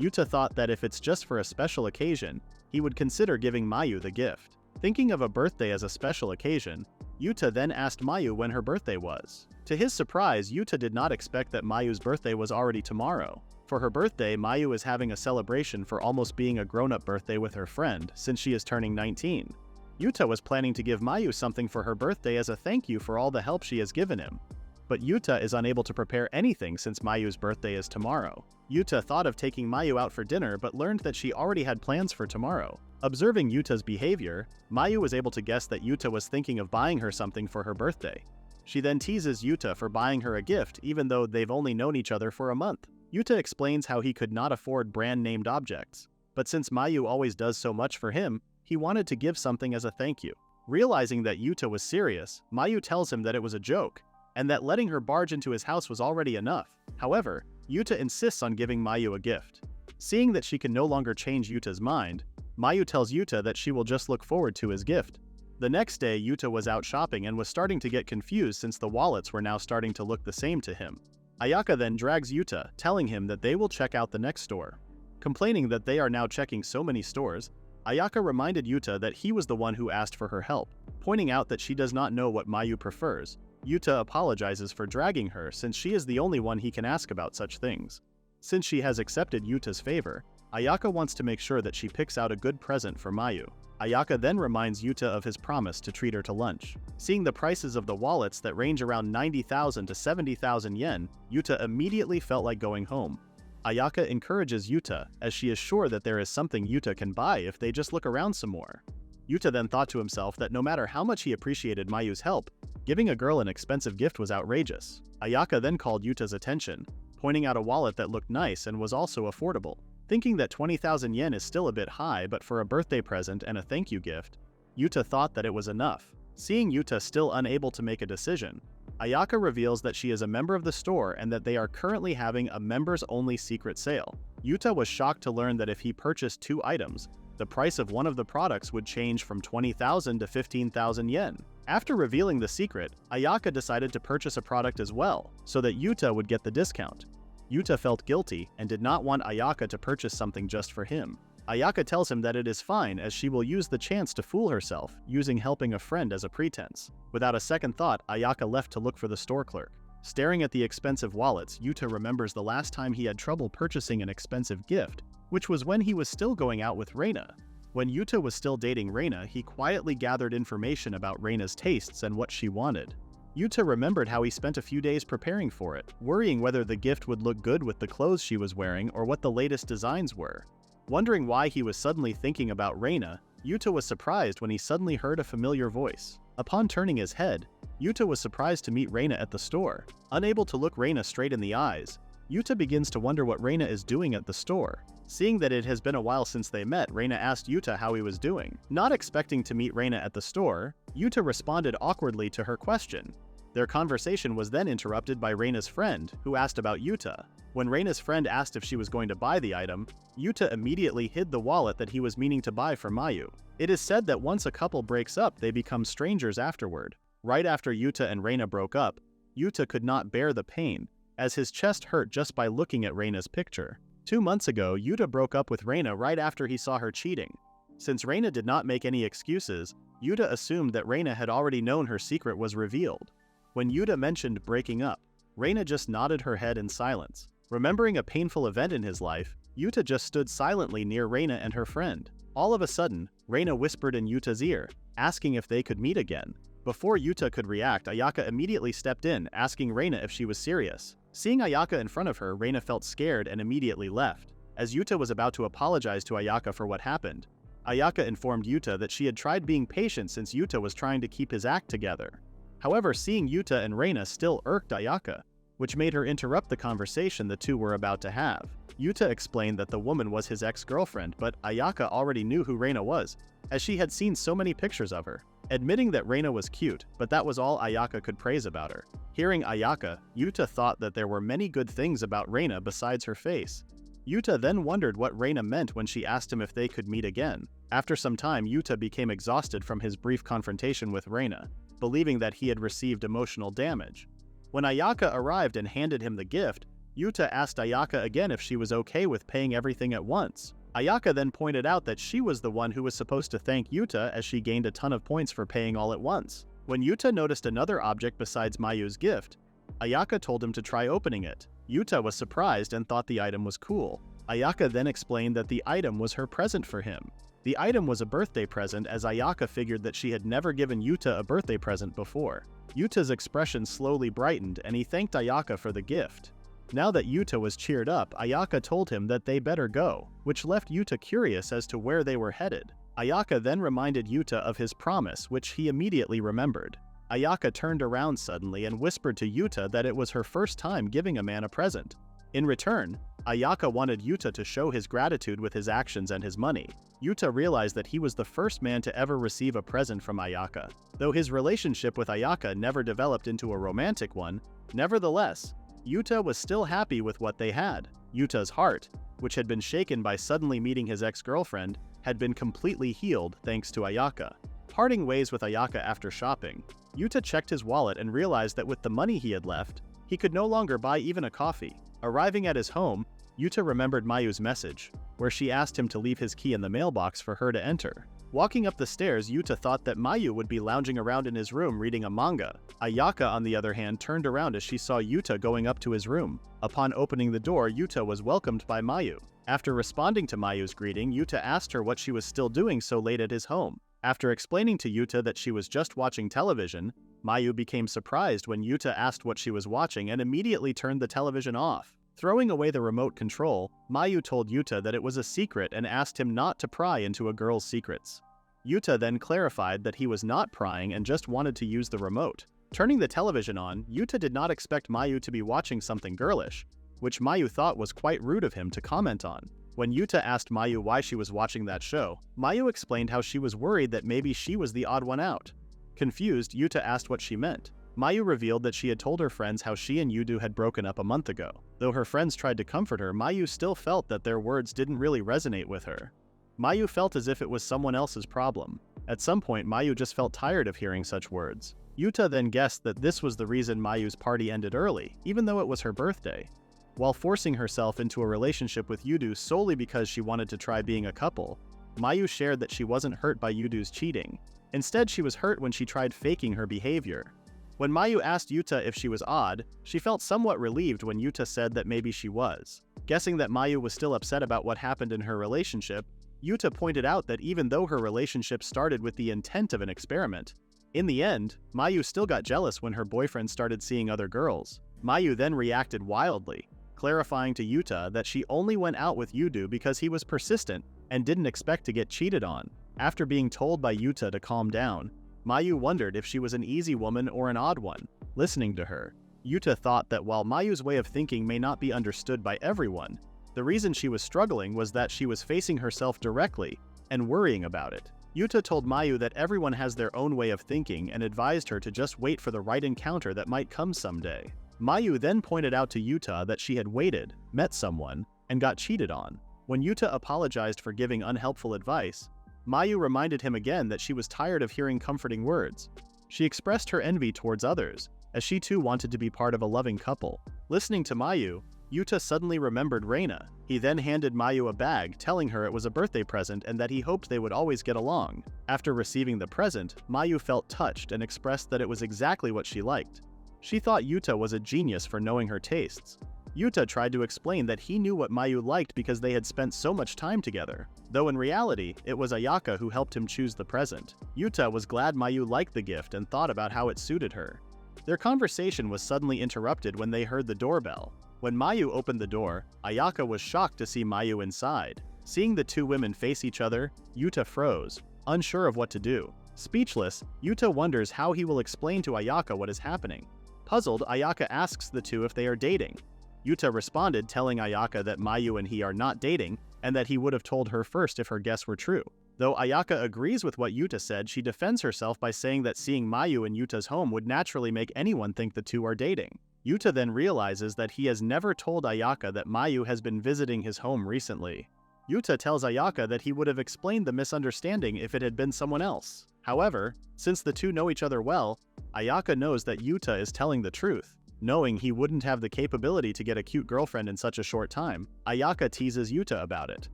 Yuta thought that if it's just for a special occasion, he would consider giving Mayu the gift. Thinking of a birthday as a special occasion, Yuta then asked Mayu when her birthday was. To his surprise, Yuta did not expect that Mayu's birthday was already tomorrow. For her birthday, Mayu is having a celebration for almost being a grown-up birthday with her friend, since she is turning 19. Yuta was planning to give Mayu something for her birthday as a thank you for all the help she has given him. But Yuta is unable to prepare anything since Mayu's birthday is tomorrow. Yuta thought of taking Mayu out for dinner but learned that she already had plans for tomorrow. Observing Yuta's behavior, Mayu was able to guess that Yuta was thinking of buying her something for her birthday. She then teases Yuta for buying her a gift even though they've only known each other for a month. Yuta explains how he could not afford brand-named objects, but since Mayu always does so much for him, he wanted to give something as a thank you. Realizing that Yuta was serious, Mayu tells him that it was a joke, and that letting her barge into his house was already enough. However, Yuta insists on giving Mayu a gift. Seeing that she can no longer change Yuta's mind, Mayu tells Yuta that she will just look forward to his gift. The next day, Yuta was out shopping and was starting to get confused since the wallets were now starting to look the same to him. Ayaka then drags Yuta, telling him that they will check out the next store. Complaining that they are now checking so many stores, Ayaka reminded Yuta that he was the one who asked for her help, pointing out that she does not know what Mayu prefers. Yuta apologizes for dragging her since she is the only one he can ask about such things. Since she has accepted Yuta's favor, Ayaka wants to make sure that she picks out a good present for Mayu. Ayaka then reminds Yuta of his promise to treat her to lunch. Seeing the prices of the wallets that range around 90,000 to 70,000 yen, Yuta immediately felt like going home. Ayaka encourages Yuta, as she is sure that there is something Yuta can buy if they just look around some more. Yuta then thought to himself that no matter how much he appreciated Mayu's help, giving a girl an expensive gift was outrageous. Ayaka then called Yuta's attention, pointing out a wallet that looked nice and was also affordable. Thinking that 20,000 yen is still a bit high, but for a birthday present and a thank you gift, Yuta thought that it was enough. Seeing Yuta still unable to make a decision, Ayaka reveals that she is a member of the store and that they are currently having a members-only secret sale. Yuta was shocked to learn that if he purchased 2 items, the price of one of the products would change from 20,000 to 15,000 yen. After revealing the secret, Ayaka decided to purchase a product as well, so that Yuta would get the discount. Yuta felt guilty and did not want Ayaka to purchase something just for him. Ayaka tells him that it is fine as she will use the chance to fool herself, using helping a friend as a pretense. Without a second thought, Ayaka left to look for the store clerk. Staring at the expensive wallets, Yuta remembers the last time he had trouble purchasing an expensive gift, which was when he was still going out with Reina. When Yuta was still dating Reina, he quietly gathered information about Reina's tastes and what she wanted. Yuta remembered how he spent a few days preparing for it, worrying whether the gift would look good with the clothes she was wearing or what the latest designs were. Wondering why he was suddenly thinking about Reina, Yuta was surprised when he suddenly heard a familiar voice. Upon turning his head, Yuta was surprised to meet Reina at the store. Unable to look Reina straight in the eyes, Yuta begins to wonder what Reina is doing at the store. Seeing that it has been a while since they met, Reina asked Yuta how he was doing. Not expecting to meet Reina at the store, Yuta responded awkwardly to her question. Their conversation was then interrupted by Reina's friend, who asked about Yuta. When Reina's friend asked if she was going to buy the item, Yuta immediately hid the wallet that he was meaning to buy for Mayu. It is said that once a couple breaks up, they become strangers afterward. Right after Yuta and Reina broke up, Yuta could not bear the pain, as his chest hurt just by looking at Reina's picture. 2 months ago, Yuta broke up with Reina right after he saw her cheating. Since Reina did not make any excuses, Yuta assumed that Reina had already known her secret was revealed. When Yuta mentioned breaking up, Reina just nodded her head in silence. Remembering a painful event in his life, Yuta just stood silently near Reina and her friend. All of a sudden, Reina whispered in Yuta's ear, asking if they could meet again. Before Yuta could react, Ayaka immediately stepped in, asking Reina if she was serious. Seeing Ayaka in front of her, Reina felt scared and immediately left. As Yuta was about to apologize to Ayaka for what happened, Ayaka informed Yuta that she had tried being patient since Yuta was trying to keep his act together. However, seeing Yuta and Reina still irked Ayaka, which made her interrupt the conversation the two were about to have. Yuta explained that the woman was his ex-girlfriend, but Ayaka already knew who Reina was, as she had seen so many pictures of her. Admitting that Reina was cute, but that was all Ayaka could praise about her. Hearing Ayaka, Yuta thought that there were many good things about Reina besides her face. Yuta then wondered what Reina meant when she asked him if they could meet again. After some time, Yuta became exhausted from his brief confrontation with Reina, believing that he had received emotional damage. When Ayaka arrived and handed him the gift, Yuta asked Ayaka again if she was okay with paying everything at once. Ayaka then pointed out that she was the one who was supposed to thank Yuta as she gained a ton of points for paying all at once. When Yuta noticed another object besides Mayu's gift, Ayaka told him to try opening it. Yuta was surprised and thought the item was cool. Ayaka then explained that the item was her present for him. The item was a birthday present, as Ayaka figured that she had never given Yuta a birthday present before. Yuta's expression slowly brightened and he thanked Ayaka for the gift. Now that Yuta was cheered up, Ayaka told him that they better go, which left Yuta curious as to where they were headed. Ayaka then reminded Yuta of his promise, which he immediately remembered. Ayaka turned around suddenly and whispered to Yuta that it was her first time giving a man a present. In return, Ayaka wanted Yuta to show his gratitude with his actions and his money. Yuta realized that he was the first man to ever receive a present from Ayaka. Though his relationship with Ayaka never developed into a romantic one, nevertheless, Yuta was still happy with what they had. Yuta's heart, which had been shaken by suddenly meeting his ex-girlfriend, had been completely healed thanks to Ayaka. Parting ways with Ayaka after shopping, Yuta checked his wallet and realized that with the money he had left, he could no longer buy even a coffee. Arriving at his home, Yuta remembered Mayu's message, where she asked him to leave his key in the mailbox for her to enter. Walking up the stairs, Yuta thought that Mayu would be lounging around in his room reading a manga. Ayaka, on the other hand, turned around as she saw Yuta going up to his room. Upon opening the door, Yuta was welcomed by Mayu. After responding to Mayu's greeting, Yuta asked her what she was still doing so late at his home. After explaining to Yuta that she was just watching television, Mayu became surprised when Yuta asked what she was watching and immediately turned the television off. Throwing away the remote control, Mayu told Yuta that it was a secret and asked him not to pry into a girl's secrets. Yuta then clarified that he was not prying and just wanted to use the remote. Turning the television on, Yuta did not expect Mayu to be watching something girlish, which Mayu thought was quite rude of him to comment on. When Yuta asked Mayu why she was watching that show, Mayu explained how she was worried that maybe she was the odd one out. Confused, Yuta asked what she meant. Mayu revealed that she had told her friends how she and Yudu had broken up a month ago. Though her friends tried to comfort her, Mayu still felt that their words didn't really resonate with her. Mayu felt as if it was someone else's problem. At some point, Mayu just felt tired of hearing such words. Yuta then guessed that this was the reason Mayu's party ended early, even though it was her birthday. While forcing herself into a relationship with Yudu solely because she wanted to try being a couple, Mayu shared that she wasn't hurt by Yudu's cheating. Instead, she was hurt when she tried faking her behavior. When Mayu asked Yuta if she was odd, she felt somewhat relieved when Yuta said that maybe she was. Guessing that Mayu was still upset about what happened in her relationship, Yuta pointed out that even though her relationship started with the intent of an experiment, in the end, Mayu still got jealous when her boyfriend started seeing other girls. Mayu then reacted wildly, clarifying to Yuta that she only went out with Yudu because he was persistent and didn't expect to get cheated on. After being told by Yuta to calm down, Mayu wondered if she was an easy woman or an odd one. Listening to her, Yuta thought that while Mayu's way of thinking may not be understood by everyone, the reason she was struggling was that she was facing herself directly and worrying about it. Yuta told Mayu that everyone has their own way of thinking and advised her to just wait for the right encounter that might come someday. Mayu then pointed out to Yuta that she had waited, met someone, and got cheated on. When Yuta apologized for giving unhelpful advice, Mayu reminded him again that she was tired of hearing comforting words. She expressed her envy towards others, as she too wanted to be part of a loving couple. Listening to Mayu, Yuta suddenly remembered Reina. He then handed Mayu a bag, telling her it was a birthday present and that he hoped they would always get along. After receiving the present, Mayu felt touched and expressed that it was exactly what she liked. She thought Yuta was a genius for knowing her tastes. Yuta tried to explain that he knew what Mayu liked because they had spent so much time together, though in reality, it was Ayaka who helped him choose the present. Yuta was glad Mayu liked the gift and thought about how it suited her. Their conversation was suddenly interrupted when they heard the doorbell. When Mayu opened the door, Ayaka was shocked to see Mayu inside. Seeing the two women face each other, Yuta froze, unsure of what to do. Speechless, Yuta wonders how he will explain to Ayaka what is happening. Puzzled, Ayaka asks the two if they are dating. Yuta responded, telling Ayaka that Mayu and he are not dating, and that he would have told her first if her guess were true. Though Ayaka agrees with what Yuta said, she defends herself by saying that seeing Mayu in Yuta's home would naturally make anyone think the two are dating. Yuta then realizes that he has never told Ayaka that Mayu has been visiting his home recently. Yuta tells Ayaka that he would have explained the misunderstanding if it had been someone else. However, since the two know each other well, Ayaka knows that Yuta is telling the truth. Knowing he wouldn't have the capability to get a cute girlfriend in such a short time, Ayaka teases Yuta about it.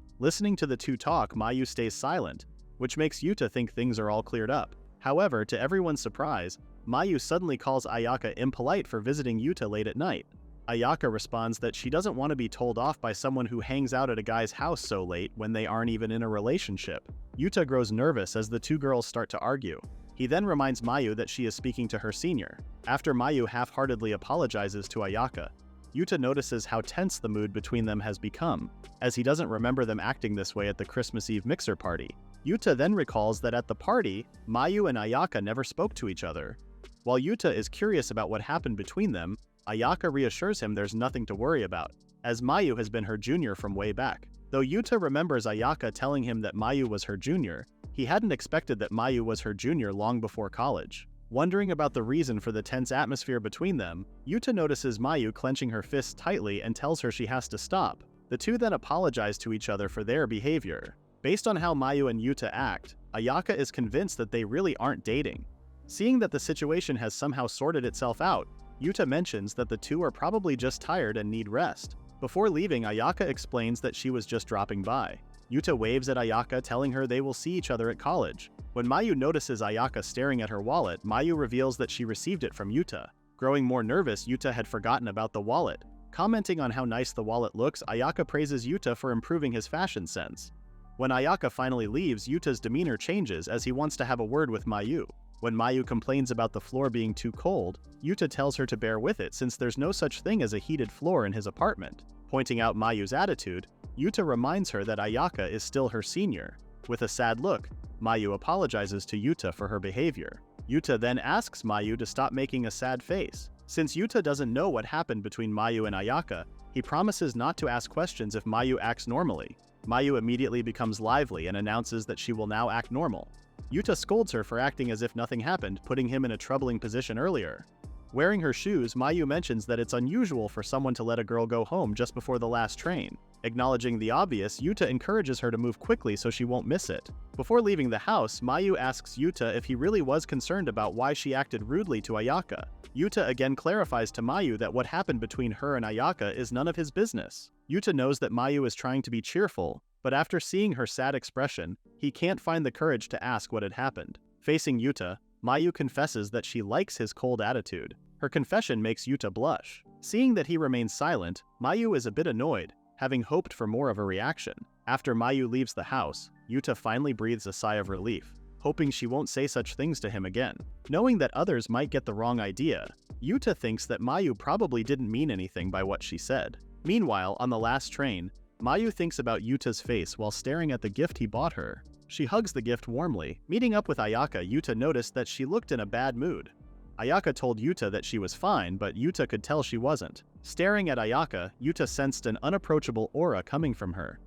Listening to the two talk, Mayu stays silent, which makes Yuta think things are all cleared up. However, to everyone's surprise, Mayu suddenly calls Ayaka impolite for visiting Yuta late at night. Ayaka responds that she doesn't want to be told off by someone who hangs out at a guy's house so late when they aren't even in a relationship. Yuta grows nervous as the two girls start to argue. He then reminds Mayu that she is speaking to her senior. After Mayu half-heartedly apologizes to Ayaka, Yuta notices how tense the mood between them has become, as he doesn't remember them acting this way at the Christmas Eve mixer party. Yuta then recalls that at the party, Mayu and Ayaka never spoke to each other. While Yuta is curious about what happened between them, Ayaka reassures him there's nothing to worry about, as Mayu has been her junior from way back. Though Yuta remembers Ayaka telling him that Mayu was her junior, he hadn't expected that Mayu was her junior long before college. Wondering about the reason for the tense atmosphere between them, Yuta notices Mayu clenching her fists tightly and tells her she has to stop. The two then apologize to each other for their behavior. Based on how Mayu and Yuta act, Ayaka is convinced that they really aren't dating. Seeing that the situation has somehow sorted itself out, Yuta mentions that the two are probably just tired and need rest. Before leaving, Ayaka explains that she was just dropping by. Yuta waves at Ayaka, telling her they will see each other at college. When Mayu notices Ayaka staring at her wallet, Mayu reveals that she received it from Yuta. Growing more nervous, Yuta had forgotten about the wallet. Commenting on how nice the wallet looks, Ayaka praises Yuta for improving his fashion sense. When Ayaka finally leaves, Yuta's demeanor changes as he wants to have a word with Mayu. When Mayu complains about the floor being too cold, Yuta tells her to bear with it since there's no such thing as a heated floor in his apartment. Pointing out Mayu's attitude, Yuta reminds her that Ayaka is still her senior. With a sad look, Mayu apologizes to Yuta for her behavior. Yuta then asks Mayu to stop making a sad face. Since Yuta doesn't know what happened between Mayu and Ayaka, he promises not to ask questions if Mayu acts normally. Mayu immediately becomes lively and announces that she will now act normal. Yuta scolds her for acting as if nothing happened, putting him in a troubling position earlier. Wearing her shoes, Mayu mentions that it's unusual for someone to let a girl go home just before the last train. Acknowledging the obvious, Yuta encourages her to move quickly so she won't miss it. Before leaving the house, Mayu asks Yuta if he really was concerned about why she acted rudely to Ayaka. Yuta again clarifies to Mayu that what happened between her and Ayaka is none of his business. Yuta knows that Mayu is trying to be cheerful, but after seeing her sad expression, he can't find the courage to ask what had happened. Facing Yuta, Mayu confesses that she likes his cold attitude. Her confession makes Yuta blush. Seeing that he remains silent, Mayu is a bit annoyed, having hoped for more of a reaction. After Mayu leaves the house, Yuta finally breathes a sigh of relief, hoping she won't say such things to him again. Knowing that others might get the wrong idea, Yuta thinks that Mayu probably didn't mean anything by what she said. Meanwhile, on the last train, Mayu thinks about Yuta's face while staring at the gift he bought her. She hugs the gift warmly. Meeting up with Ayaka, Yuta noticed that she looked in a bad mood. Ayaka told Yuta that she was fine, but Yuta could tell she wasn't. Staring at Ayaka, Yuta sensed an unapproachable aura coming from her.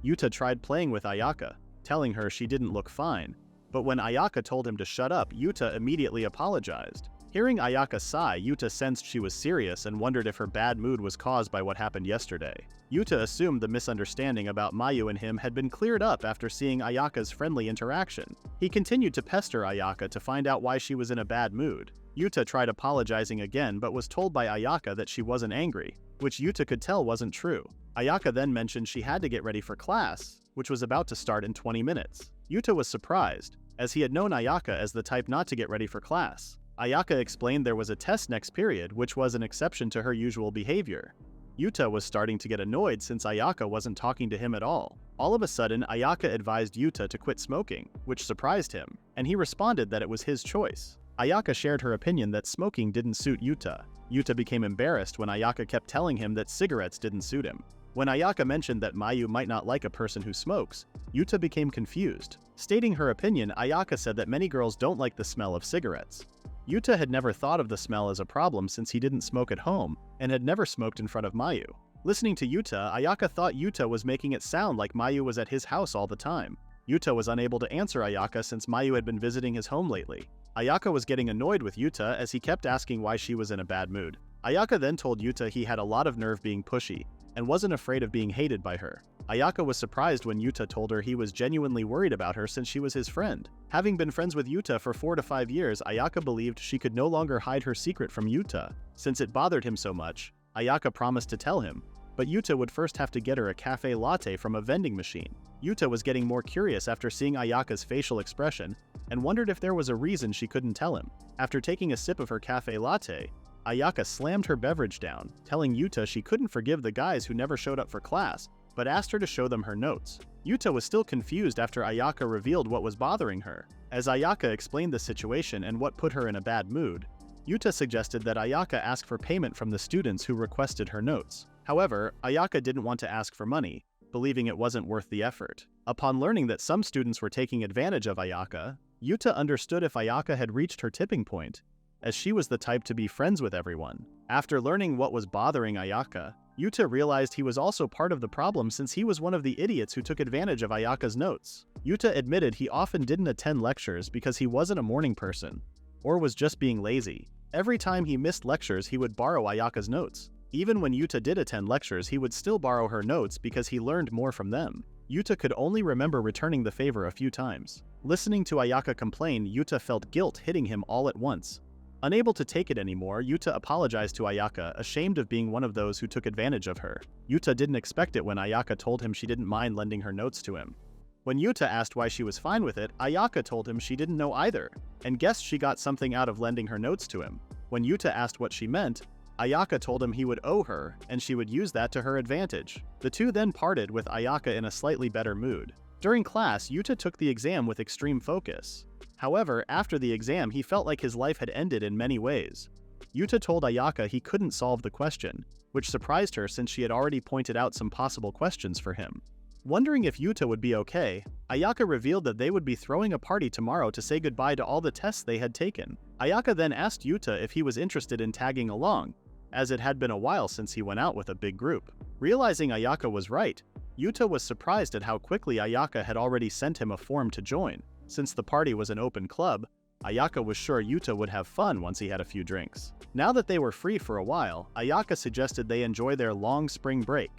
Yuta tried playing with Ayaka, telling her she didn't look fine. But when Ayaka told him to shut up, Yuta immediately apologized. Hearing Ayaka sigh, Yuta sensed she was serious and wondered if her bad mood was caused by what happened yesterday. Yuta assumed the misunderstanding about Mayu and him had been cleared up after seeing Ayaka's friendly interaction. He continued to pester Ayaka to find out why she was in a bad mood. Yuta tried apologizing again but was told by Ayaka that she wasn't angry, which Yuta could tell wasn't true. Ayaka then mentioned she had to get ready for class, which was about to start in 20 minutes. Yuta was surprised, as he had known Ayaka as the type not to get ready for class. Ayaka explained there was a test next period, which was an exception to her usual behavior. Yuta was starting to get annoyed since Ayaka wasn't talking to him at all. All of a sudden, Ayaka advised Yuta to quit smoking, which surprised him, and he responded that it was his choice. Ayaka shared her opinion that smoking didn't suit Yuta. Yuta became embarrassed when Ayaka kept telling him that cigarettes didn't suit him. When Ayaka mentioned that Mayu might not like a person who smokes, Yuta became confused. Stating her opinion, Ayaka said that many girls don't like the smell of cigarettes. Yuta had never thought of the smell as a problem since he didn't smoke at home and had never smoked in front of Mayu. Listening to Yuta, Ayaka thought Yuta was making it sound like Mayu was at his house all the time. Yuta was unable to answer Ayaka since Mayu had been visiting his home lately. Ayaka was getting annoyed with Yuta as he kept asking why she was in a bad mood. Ayaka then told Yuta he had a lot of nerve being pushy and wasn't afraid of being hated by her. Ayaka was surprised when Yuta told her he was genuinely worried about her since she was his friend. Having been friends with Yuta for 4 to 5 years, Ayaka believed she could no longer hide her secret from Yuta. Since it bothered him so much, Ayaka promised to tell him, but Yuta would first have to get her a cafe latte from a vending machine. Yuta was getting more curious after seeing Ayaka's facial expression and wondered if there was a reason she couldn't tell him. After taking a sip of her cafe latte, Ayaka slammed her beverage down, telling Yuta she couldn't forgive the guys who never showed up for class, but asked her to show them her notes. Yuta was still confused after Ayaka revealed what was bothering her. As Ayaka explained the situation and what put her in a bad mood, Yuta suggested that Ayaka ask for payment from the students who requested her notes. However, Ayaka didn't want to ask for money, believing it wasn't worth the effort. Upon learning that some students were taking advantage of Ayaka, Yuta understood if Ayaka had reached her tipping point, as she was the type to be friends with everyone. After learning what was bothering Ayaka, Yuta realized he was also part of the problem since he was one of the idiots who took advantage of Ayaka's notes. Yuta admitted he often didn't attend lectures because he wasn't a morning person, or was just being lazy. Every time he missed lectures, he would borrow Ayaka's notes. Even when Yuta did attend lectures, he would still borrow her notes because he learned more from them. Yuta could only remember returning the favor a few times. Listening to Ayaka complain, Yuta felt guilt hitting him all at once. Unable to take it anymore, Yuta apologized to Ayaka, ashamed of being one of those who took advantage of her. Yuta didn't expect it when Ayaka told him she didn't mind lending her notes to him. When Yuta asked why she was fine with it, Ayaka told him she didn't know either, and guessed she got something out of lending her notes to him. When Yuta asked what she meant, Ayaka told him he would owe her, and she would use that to her advantage. The two then parted with Ayaka in a slightly better mood. During class, Yuta took the exam with extreme focus. However, after the exam, he felt like his life had ended in many ways. Yuta told Ayaka he couldn't solve the question, which surprised her since she had already pointed out some possible questions for him. Wondering if Yuta would be okay, Ayaka revealed that they would be throwing a party tomorrow to say goodbye to all the tests they had taken. Ayaka then asked Yuta if he was interested in tagging along, as it had been a while since he went out with a big group. Realizing Ayaka was right, Yuta was surprised at how quickly Ayaka had already sent him a form to join. Since the party was an open club, Ayaka was sure Yuta would have fun once he had a few drinks. Now that they were free for a while, Ayaka suggested they enjoy their long spring break.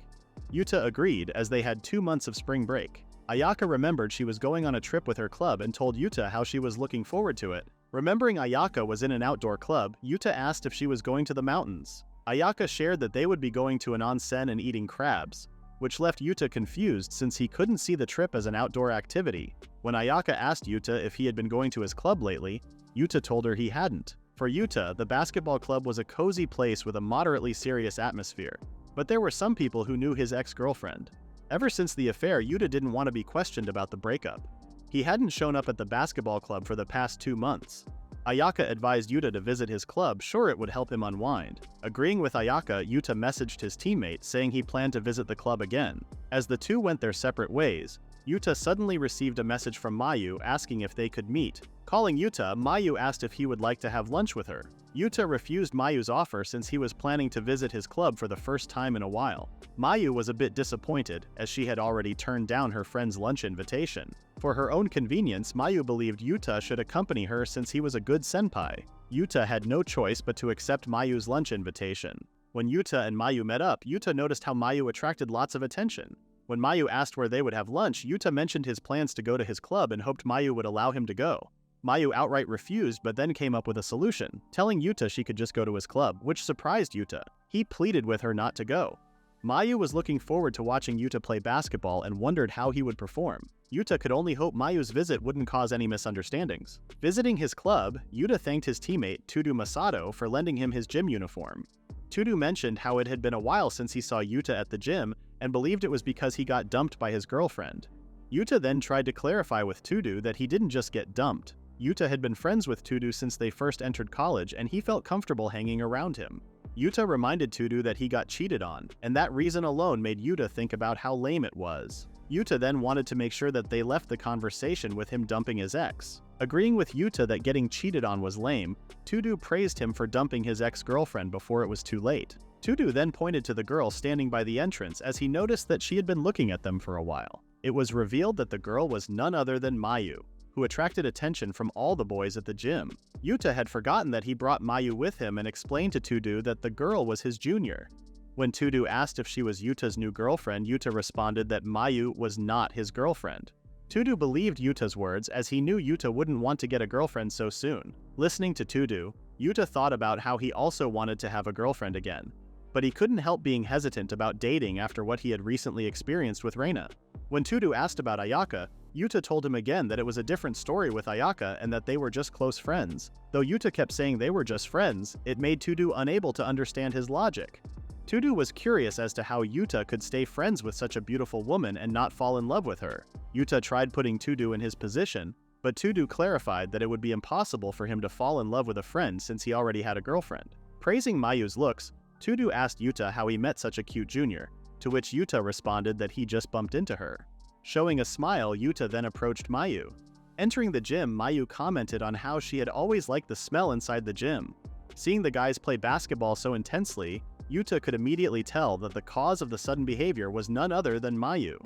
Yuta agreed, as they had 2 months of spring break. Ayaka remembered she was going on a trip with her club and told Yuta how she was looking forward to it. Remembering Ayaka was in an outdoor club, Yuta asked if she was going to the mountains. Ayaka shared that they would be going to an onsen and eating crabs, which left Yuta confused since he couldn't see the trip as an outdoor activity. When Ayaka asked Yuta if he had been going to his club lately, Yuta told her he hadn't. For Yuta, the basketball club was a cozy place with a moderately serious atmosphere, but there were some people who knew his ex-girlfriend. Ever since the affair, Yuta didn't want to be questioned about the breakup. He hadn't shown up at the basketball club for the past 2 months. Ayaka advised Yuta to visit his club, sure it would help him unwind. Agreeing with Ayaka, Yuta messaged his teammate saying he planned to visit the club again. As the two went their separate ways, Yuta suddenly received a message from Mayu asking if they could meet. Calling Yuta, Mayu asked if he would like to have lunch with her. Yuta refused Mayu's offer since he was planning to visit his club for the first time in a while. Mayu was a bit disappointed, as she had already turned down her friend's lunch invitation. For her own convenience, Mayu believed Yuta should accompany her since he was a good senpai. Yuta had no choice but to accept Mayu's lunch invitation. When Yuta and Mayu met up, Yuta noticed how Mayu attracted lots of attention. When Mayu asked where they would have lunch, Yuta mentioned his plans to go to his club and hoped Mayu would allow him to go. Mayu outright refused but then came up with a solution, telling Yuta she could just go to his club, which surprised Yuta. He pleaded with her not to go. Mayu was looking forward to watching Yuta play basketball and wondered how he would perform. Yuta could only hope Mayu's visit wouldn't cause any misunderstandings. Visiting his club, Yuta thanked his teammate Tudu Masato for lending him his gym uniform. Tudu mentioned how it had been a while since he saw Yuta at the gym and believed it was because he got dumped by his girlfriend. Yuta then tried to clarify with Tudu that he didn't just get dumped. Yuta had been friends with Tudu since they first entered college and he felt comfortable hanging around him. Yuta reminded Tudu that he got cheated on, and that reason alone made Yuta think about how lame it was. Yuta then wanted to make sure that they left the conversation with him dumping his ex. Agreeing with Yuta that getting cheated on was lame, Tudu praised him for dumping his ex-girlfriend before it was too late. Tudu then pointed to the girl standing by the entrance as he noticed that she had been looking at them for a while. It was revealed that the girl was none other than Mayu, who attracted attention from all the boys at the gym. Yuta had forgotten that he brought Mayu with him and explained to Tudu that the girl was his junior. When Tudu asked if she was Yuta's new girlfriend, Yuta responded that Mayu was not his girlfriend. Tudu believed Yuta's words as he knew Yuta wouldn't want to get a girlfriend so soon. Listening to Tudu, Yuta thought about how he also wanted to have a girlfriend again. But he couldn't help being hesitant about dating after what he had recently experienced with Reina. When Tudu asked about Ayaka, Yuta told him again that it was a different story with Ayaka and that they were just close friends. Though Yuta kept saying they were just friends, it made Tudu unable to understand his logic. Tudu was curious as to how Yuta could stay friends with such a beautiful woman and not fall in love with her. Yuta tried putting Tudu in his position, but Tudu clarified that it would be impossible for him to fall in love with a friend since he already had a girlfriend. Praising Mayu's looks, Tudu asked Yuta how he met such a cute junior, to which Yuta responded that he just bumped into her. Showing a smile, Yuta then approached Mayu. Entering the gym, Mayu commented on how she had always liked the smell inside the gym. Seeing the guys play basketball so intensely, Yuta could immediately tell that the cause of the sudden behavior was none other than Mayu.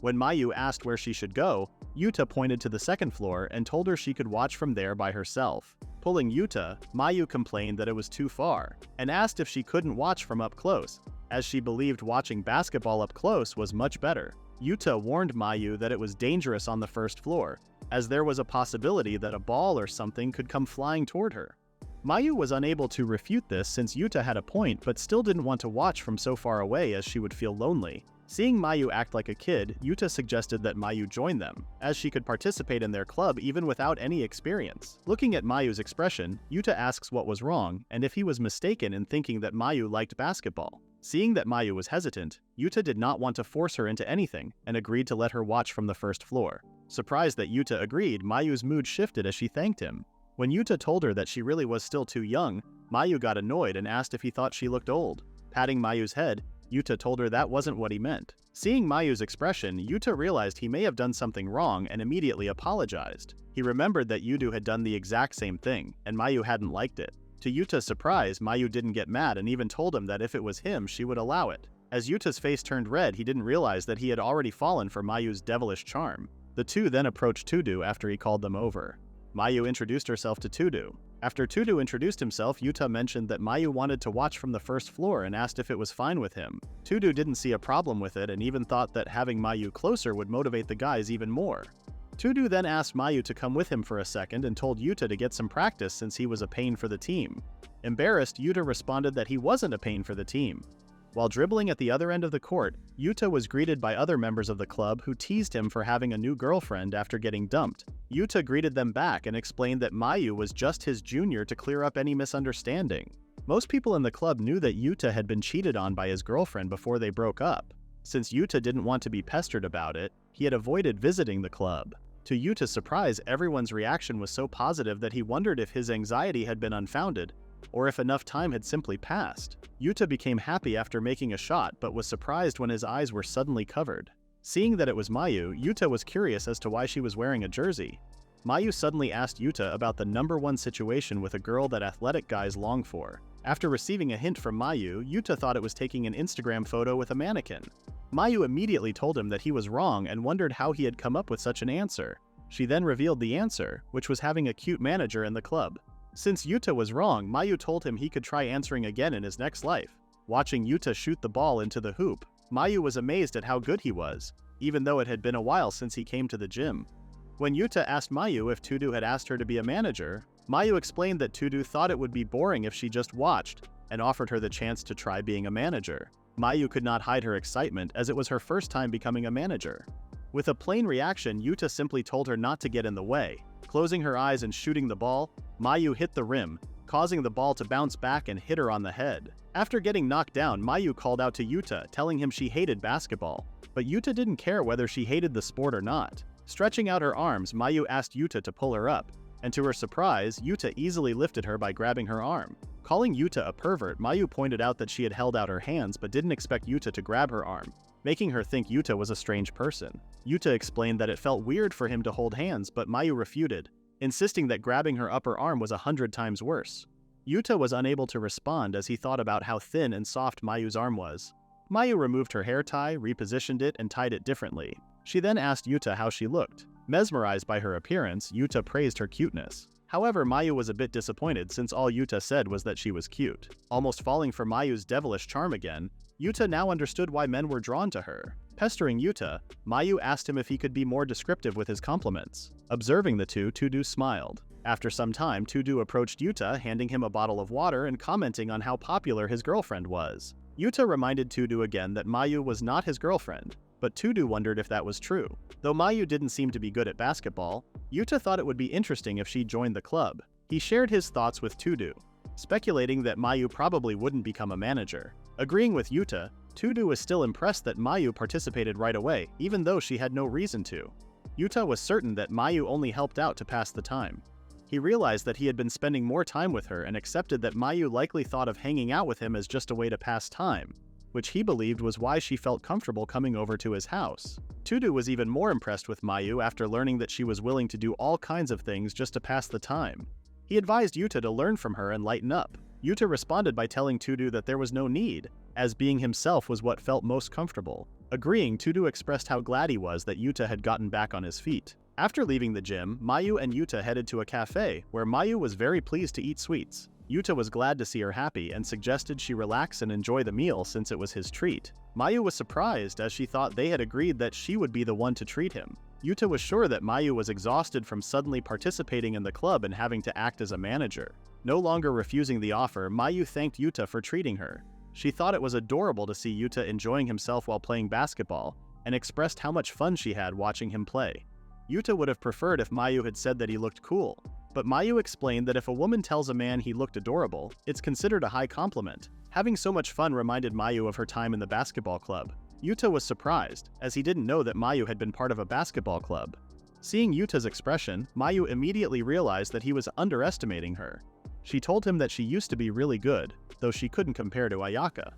When Mayu asked where she should go, Yuta pointed to the second floor and told her she could watch from there by herself. Pulling Yuta, Mayu complained that it was too far, and asked if she couldn't watch from up close, as she believed watching basketball up close was much better. Yuta warned Mayu that it was dangerous on the first floor, as there was a possibility that a ball or something could come flying toward her. Mayu was unable to refute this since Yuta had a point but still didn't want to watch from so far away as she would feel lonely. Seeing Mayu act like a kid, Yuta suggested that Mayu join them, as she could participate in their club even without any experience. Looking at Mayu's expression, Yuta asks what was wrong and if he was mistaken in thinking that Mayu liked basketball. Seeing that Mayu was hesitant, Yuta did not want to force her into anything and agreed to let her watch from the first floor. Surprised that Yuta agreed, Mayu's mood shifted as she thanked him. When Yuta told her that she really was still too young, Mayu got annoyed and asked if he thought she looked old. Patting Mayu's head, Yuta told her that wasn't what he meant. Seeing Mayu's expression, Yuta realized he may have done something wrong and immediately apologized. He remembered that Yuta had done the exact same thing, and Mayu hadn't liked it. To Yuta's surprise, Mayu didn't get mad and even told him that if it was him, she would allow it. As Yuta's face turned red, he didn't realize that he had already fallen for Mayu's devilish charm. The two then approached Tudu after he called them over. Mayu introduced herself to Tudu. After Tudu introduced himself, Yuta mentioned that Mayu wanted to watch from the first floor and asked if it was fine with him. Tudu didn't see a problem with it and even thought that having Mayu closer would motivate the guys even more. Tudu then asked Mayu to come with him for a second and told Yuta to get some practice since he was a pain for the team. Embarrassed, Yuta responded that he wasn't a pain for the team. While dribbling at the other end of the court, Yuta was greeted by other members of the club who teased him for having a new girlfriend after getting dumped. Yuta greeted them back and explained that Mayu was just his junior to clear up any misunderstanding. Most people in the club knew that Yuta had been cheated on by his girlfriend before they broke up. Since Yuta didn't want to be pestered about it, he had avoided visiting the club. To Yuta's surprise, everyone's reaction was so positive that he wondered if his anxiety had been unfounded, or if enough time had simply passed. Yuta became happy after making a shot, but was surprised when his eyes were suddenly covered. Seeing that it was Mayu, Yuta was curious as to why she was wearing a jersey. Mayu suddenly asked Yuta about the #1 situation with a girl that athletic guys long for. After receiving a hint from Mayu, Yuta thought it was taking an Instagram photo with a mannequin. Mayu immediately told him that he was wrong and wondered how he had come up with such an answer. She then revealed the answer, which was having a cute manager in the club. Since Yuta was wrong, Mayu told him he could try answering again in his next life. Watching Yuta shoot the ball into the hoop, Mayu was amazed at how good he was, even though it had been a while since he came to the gym. When Yuta asked Mayu if Tudu had asked her to be a manager, Mayu explained that Tudu thought it would be boring if she just watched, and offered her the chance to try being a manager. Mayu could not hide her excitement as it was her first time becoming a manager. With a plain reaction, Yuta simply told her not to get in the way. Closing her eyes and shooting the ball, Mayu hit the rim, causing the ball to bounce back and hit her on the head. After getting knocked down, Mayu called out to Yuta, telling him she hated basketball. But Yuta didn't care whether she hated the sport or not. Stretching out her arms, Mayu asked Yuta to pull her up, and to her surprise, Yuta easily lifted her by grabbing her arm. Calling Yuta a pervert, Mayu pointed out that she had held out her hands but didn't expect Yuta to grab her arm, making her think Yuta was a strange person. Yuta explained that it felt weird for him to hold hands, but Mayu refuted, insisting that grabbing her upper arm was 100 times worse. Yuta was unable to respond as he thought about how thin and soft Mayu's arm was. Mayu removed her hair tie, repositioned it, and tied it differently. She then asked Yuta how she looked. Mesmerized by her appearance, Yuta praised her cuteness. However, Mayu was a bit disappointed since all Yuta said was that she was cute. Almost falling for Mayu's devilish charm again, Yuta now understood why men were drawn to her. Pestering Yuta, Mayu asked him if he could be more descriptive with his compliments. Observing the two, Tudu smiled. After some time, Tudu approached Yuta, handing him a bottle of water and commenting on how popular his girlfriend was. Yuta reminded Tudu again that Mayu was not his girlfriend, but Tudu wondered if that was true. Though Mayu didn't seem to be good at basketball, Yuta thought it would be interesting if she joined the club. He shared his thoughts with Tudu, speculating that Mayu probably wouldn't become a manager. Agreeing with Yuta, Tudu was still impressed that Mayu participated right away, even though she had no reason to. Yuta was certain that Mayu only helped out to pass the time. He realized that he had been spending more time with her and accepted that Mayu likely thought of hanging out with him as just a way to pass time, which he believed was why she felt comfortable coming over to his house. Tudu was even more impressed with Mayu after learning that she was willing to do all kinds of things just to pass the time. He advised Yuta to learn from her and lighten up. Yuta responded by telling Tudu that there was no need, as being himself was what felt most comfortable. Agreeing, Tudu expressed how glad he was that Yuta had gotten back on his feet. After leaving the gym, Mayu and Yuta headed to a cafe, where Mayu was very pleased to eat sweets. Yuta was glad to see her happy and suggested she relax and enjoy the meal since it was his treat. Mayu was surprised as she thought they had agreed that she would be the one to treat him. Yuta was sure that Mayu was exhausted from suddenly participating in the club and having to act as a manager. No longer refusing the offer, Mayu thanked Yuta for treating her. She thought it was adorable to see Yuta enjoying himself while playing basketball, and expressed how much fun she had watching him play. Yuta would have preferred if Mayu had said that he looked cool, but Mayu explained that if a woman tells a man he looked adorable, it's considered a high compliment. Having so much fun reminded Mayu of her time in the basketball club. Yuta was surprised, as he didn't know that Mayu had been part of a basketball club. Seeing Yuta's expression, Mayu immediately realized that he was underestimating her. She told him that she used to be really good, though she couldn't compare to Ayaka.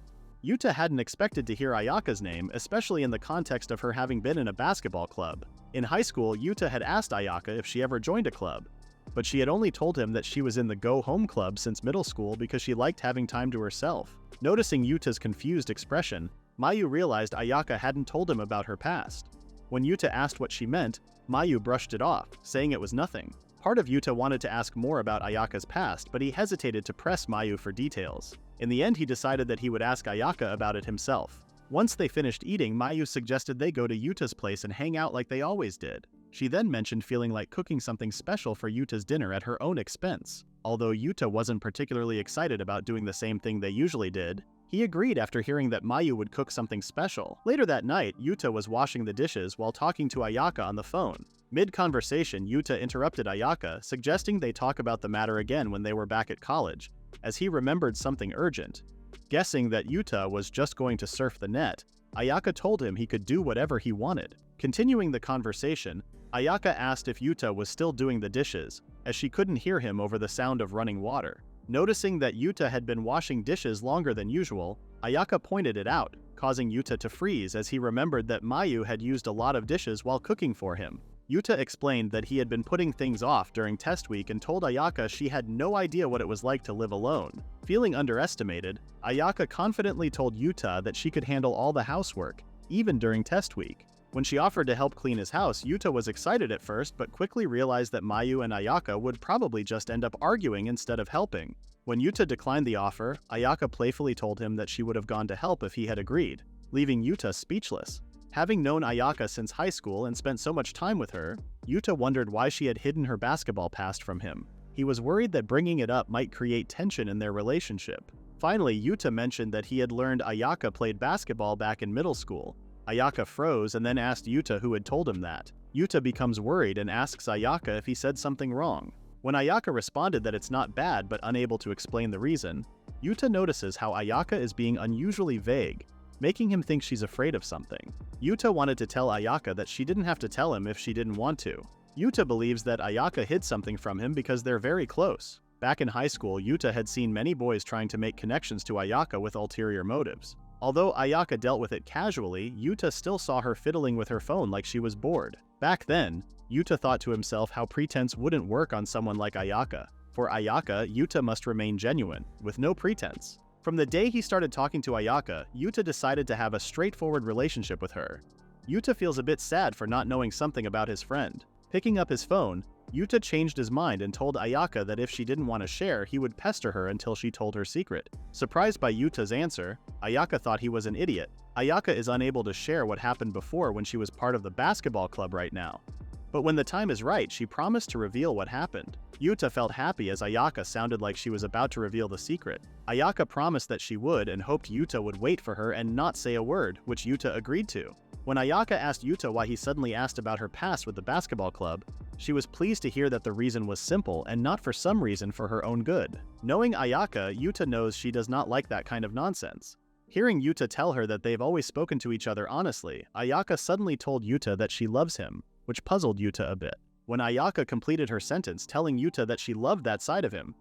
Yuta hadn't expected to hear Ayaka's name, especially in the context of her having been in a basketball club. In high school, Yuta had asked Ayaka if she ever joined a club, but she had only told him that she was in the Go Home Club since middle school because she liked having time to herself. Noticing Yuta's confused expression, Mayu realized Ayaka hadn't told him about her past. When Yuta asked what she meant, Mayu brushed it off, saying it was nothing. Part of Yuta wanted to ask more about Ayaka's past, but he hesitated to press Mayu for details. In the end, he decided that he would ask Ayaka about it himself. Once they finished eating, Mayu suggested they go to Yuta's place and hang out like they always did. She then mentioned feeling like cooking something special for Yuta's dinner at her own expense. Although Yuta wasn't particularly excited about doing the same thing they usually did, he agreed after hearing that Mayu would cook something special. Later that night, Yuta was washing the dishes while talking to Ayaka on the phone. Mid-conversation, Yuta interrupted Ayaka, suggesting they talk about the matter again when they were back at college, as he remembered something urgent. Guessing that Yuta was just going to surf the net, Ayaka told him he could do whatever he wanted. Continuing the conversation, Ayaka asked if Yuta was still doing the dishes, as she couldn't hear him over the sound of running water. Noticing that Yuta had been washing dishes longer than usual, Ayaka pointed it out, causing Yuta to freeze as he remembered that Mayu had used a lot of dishes while cooking for him. Yuta explained that he had been putting things off during test week and told Ayaka she had no idea what it was like to live alone. Feeling underestimated, Ayaka confidently told Yuta that she could handle all the housework, even during test week. When she offered to help clean his house, Yuta was excited at first but quickly realized that Mayu and Ayaka would probably just end up arguing instead of helping. When Yuta declined the offer, Ayaka playfully told him that she would have gone to help if he had agreed, leaving Yuta speechless. Having known Ayaka since high school and spent so much time with her, Yuta wondered why she had hidden her basketball past from him. He was worried that bringing it up might create tension in their relationship. Finally, Yuta mentioned that he had learned Ayaka played basketball back in middle school. Ayaka froze and then asked Yuta who had told him that. Yuta becomes worried and asks Ayaka if he said something wrong. When Ayaka responded that it's not bad but unable to explain the reason, Yuta notices how Ayaka is being unusually vague, making him think she's afraid of something. Yuta wanted to tell Ayaka that she didn't have to tell him if she didn't want to. Yuta believes that Ayaka hid something from him because they're very close. Back in high school, Yuta had seen many boys trying to make connections to Ayaka with ulterior motives. Although Ayaka dealt with it casually, Yuta still saw her fiddling with her phone like she was bored. Back then, Yuta thought to himself how pretense wouldn't work on someone like Ayaka. For Ayaka, Yuta must remain genuine, with no pretense. From the day he started talking to Ayaka, Yuta decided to have a straightforward relationship with her. Yuta feels a bit sad for not knowing something about his friend. Picking up his phone, Yuta changed his mind and told Ayaka that if she didn't want to share, he would pester her until she told her secret. Surprised by Yuta's answer, Ayaka thought he was an idiot. Ayaka is unable to share what happened before when she was part of the basketball club right now. But when the time is right, she promised to reveal what happened. Yuta felt happy as Ayaka sounded like she was about to reveal the secret. Ayaka promised that she would and hoped Yuta would wait for her and not say a word, which Yuta agreed to. When Ayaka asked Yuta why he suddenly asked about her past with the basketball club, she was pleased to hear that the reason was simple and not for some reason for her own good. Knowing Ayaka, Yuta knows she does not like that kind of nonsense. Hearing Yuta tell her that they've always spoken to each other honestly, Ayaka suddenly told Yuta that she loves him, which puzzled Yuta a bit. When Ayaka completed her sentence telling Yuta that she loved that side of him,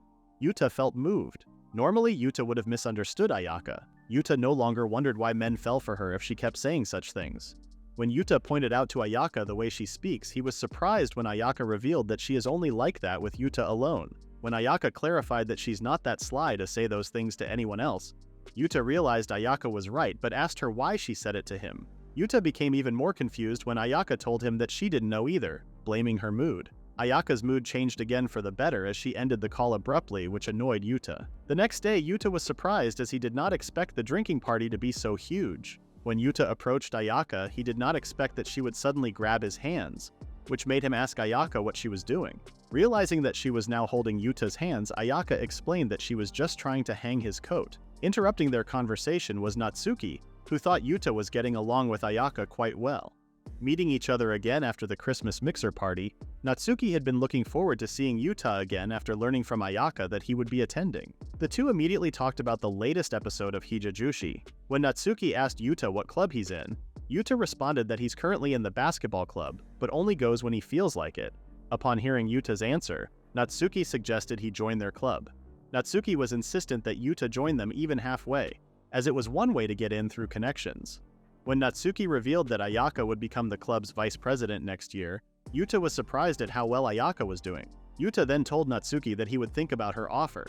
Yuta felt moved. Normally, Yuta would have misunderstood Ayaka. Yuta no longer wondered why men fell for her if she kept saying such things. When Yuta pointed out to Ayaka the way she speaks, he was surprised when Ayaka revealed that she is only like that with Yuta alone. When Ayaka clarified that she's not that sly to say those things to anyone else, Yuta realized Ayaka was right but asked her why she said it to him. Yuta became even more confused when Ayaka told him that she didn't know either, blaming her mood. Ayaka's mood changed again for the better as she ended the call abruptly, which annoyed Yuta. The next day, Yuta was surprised as he did not expect the drinking party to be so huge. When Yuta approached Ayaka, he did not expect that she would suddenly grab his hands, which made him ask Ayaka what she was doing. Realizing that she was now holding Yuta's hands, Ayaka explained that she was just trying to hang his coat. Interrupting their conversation was Natsuki, who thought Yuta was getting along with Ayaka quite well. Meeting each other again after the Christmas mixer party, Natsuki had been looking forward to seeing Yuta again after learning from Ayaka that he would be attending. The two immediately talked about the latest episode of Hijajushi. When Natsuki asked Yuta what club he's in, Yuta responded that he's currently in the basketball club, but only goes when he feels like it. Upon hearing Yuta's answer, Natsuki suggested he join their club. Natsuki was insistent that Yuta join them even halfway, as it was one way to get in through connections. When Natsuki revealed that Ayaka would become the club's vice president next year, Yuta was surprised at how well Ayaka was doing. Yuta then told Natsuki that he would think about her offer.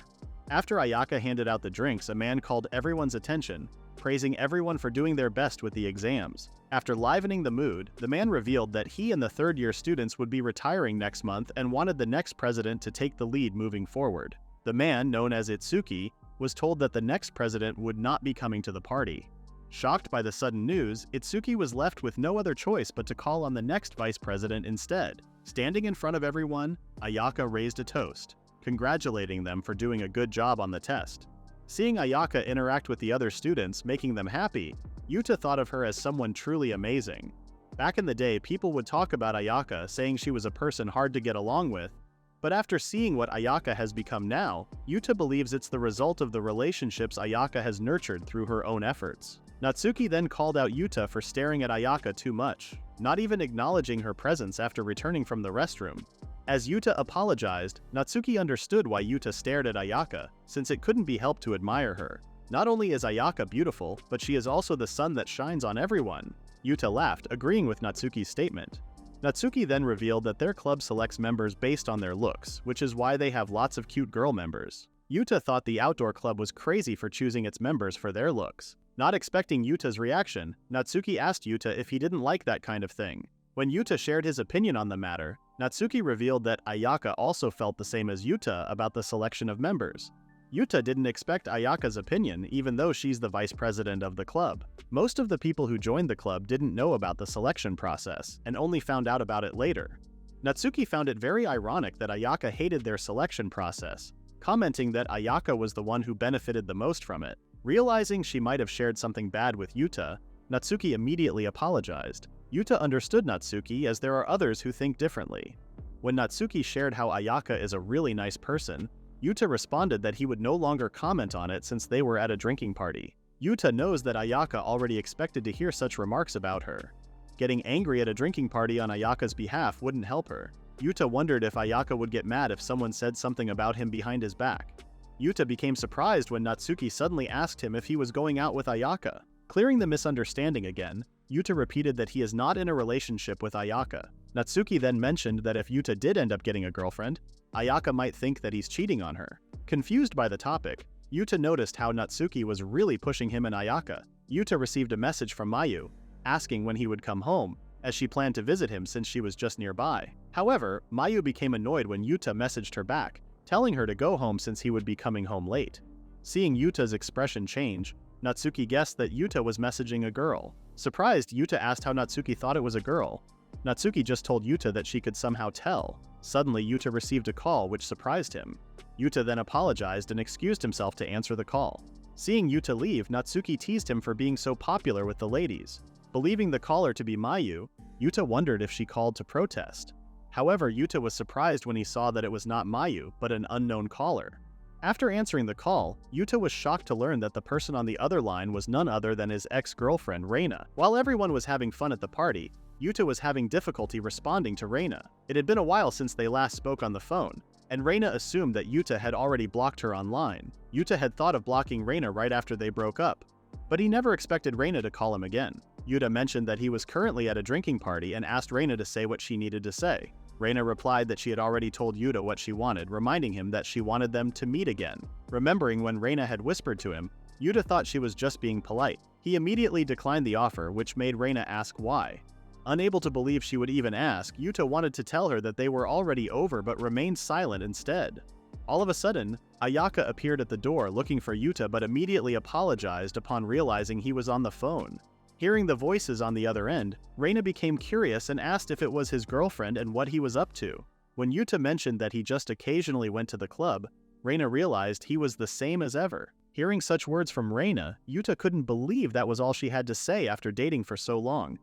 After Ayaka handed out the drinks, a man called everyone's attention, praising everyone for doing their best with the exams. After livening the mood, the man revealed that he and the third-year students would be retiring next month and wanted the next president to take the lead moving forward. The man, known as Itsuki, was told that the next president would not be coming to the party. Shocked by the sudden news, Itsuki was left with no other choice but to call on the next vice president instead. Standing in front of everyone, Ayaka raised a toast, congratulating them for doing a good job on the test. Seeing Ayaka interact with the other students, making them happy, Yuta thought of her as someone truly amazing. Back in the day, people would talk about Ayaka, saying she was a person hard to get along with, but after seeing what Ayaka has become now, Yuta believes it's the result of the relationships Ayaka has nurtured through her own efforts. Natsuki then called out Yuta for staring at Ayaka too much, not even acknowledging her presence after returning from the restroom. As Yuta apologized, Natsuki understood why Yuta stared at Ayaka, since it couldn't be helped to admire her. Not only is Ayaka beautiful, but she is also the sun that shines on everyone. Yuta laughed, agreeing with Natsuki's statement. Natsuki then revealed that their club selects members based on their looks, which is why they have lots of cute girl members. Yuta thought the outdoor club was crazy for choosing its members for their looks. Not expecting Yuta's reaction, Natsuki asked Yuta if he didn't like that kind of thing. When Yuta shared his opinion on the matter, Natsuki revealed that Ayaka also felt the same as Yuta about the selection of members. Yuta didn't expect Ayaka's opinion, even though she's the vice president of the club. Most of the people who joined the club didn't know about the selection process, and only found out about it later. Natsuki found it very ironic that Ayaka hated their selection process, commenting that Ayaka was the one who benefited the most from it. Realizing she might have shared something bad with Yuta, Natsuki immediately apologized. Yuta understood Natsuki as there are others who think differently. When Natsuki shared how Ayaka is a really nice person, Yuta responded that he would no longer comment on it since they were at a drinking party. Yuta knows that Ayaka already expected to hear such remarks about her. Getting angry at a drinking party on Ayaka's behalf wouldn't help her. Yuta wondered if Ayaka would get mad if someone said something about him behind his back. Yuta became surprised when Natsuki suddenly asked him if he was going out with Ayaka. Clearing the misunderstanding again, Yuta repeated that he is not in a relationship with Ayaka. Natsuki then mentioned that if Yuta did end up getting a girlfriend, Ayaka might think that he's cheating on her. Confused by the topic, Yuta noticed how Natsuki was really pushing him and Ayaka. Yuta received a message from Mayu, asking when he would come home, as she planned to visit him since she was just nearby. However, Mayu became annoyed when Yuta messaged her back, telling her to go home since he would be coming home late. Seeing Yuta's expression change, Natsuki guessed that Yuta was messaging a girl. Surprised, Yuta asked how Natsuki thought it was a girl. Natsuki just told Yuta that she could somehow tell. Suddenly, Yuta received a call which surprised him. Yuta then apologized and excused himself to answer the call. Seeing Yuta leave, Natsuki teased him for being so popular with the ladies. Believing the caller to be Mayu, Yuta wondered if she called to protest. However, Yuta was surprised when he saw that it was not Mayu, but an unknown caller. After answering the call, Yuta was shocked to learn that the person on the other line was none other than his ex-girlfriend, Reina. While everyone was having fun at the party, Yuta was having difficulty responding to Reina. It had been a while since they last spoke on the phone, and Reina assumed that Yuta had already blocked her online. Yuta had thought of blocking Reina right after they broke up, but he never expected Reina to call him again. Yuta mentioned that he was currently at a drinking party and asked Reina to say what she needed to say. Reina replied that she had already told Yuta what she wanted, reminding him that she wanted them to meet again. Remembering when Reina had whispered to him, Yuta thought she was just being polite. He immediately declined the offer, which made Reina ask why. Unable to believe she would even ask, Yuta wanted to tell her that they were already over but remained silent instead. All of a sudden, Ayaka appeared at the door looking for Yuta but immediately apologized upon realizing he was on the phone. Hearing the voices on the other end, Reina became curious and asked if it was his girlfriend and what he was up to. When Yuta mentioned that he just occasionally went to the club, Reina realized he was the same as ever. Hearing such words from Reina, Yuta couldn't believe that was all she had to say after dating for so long.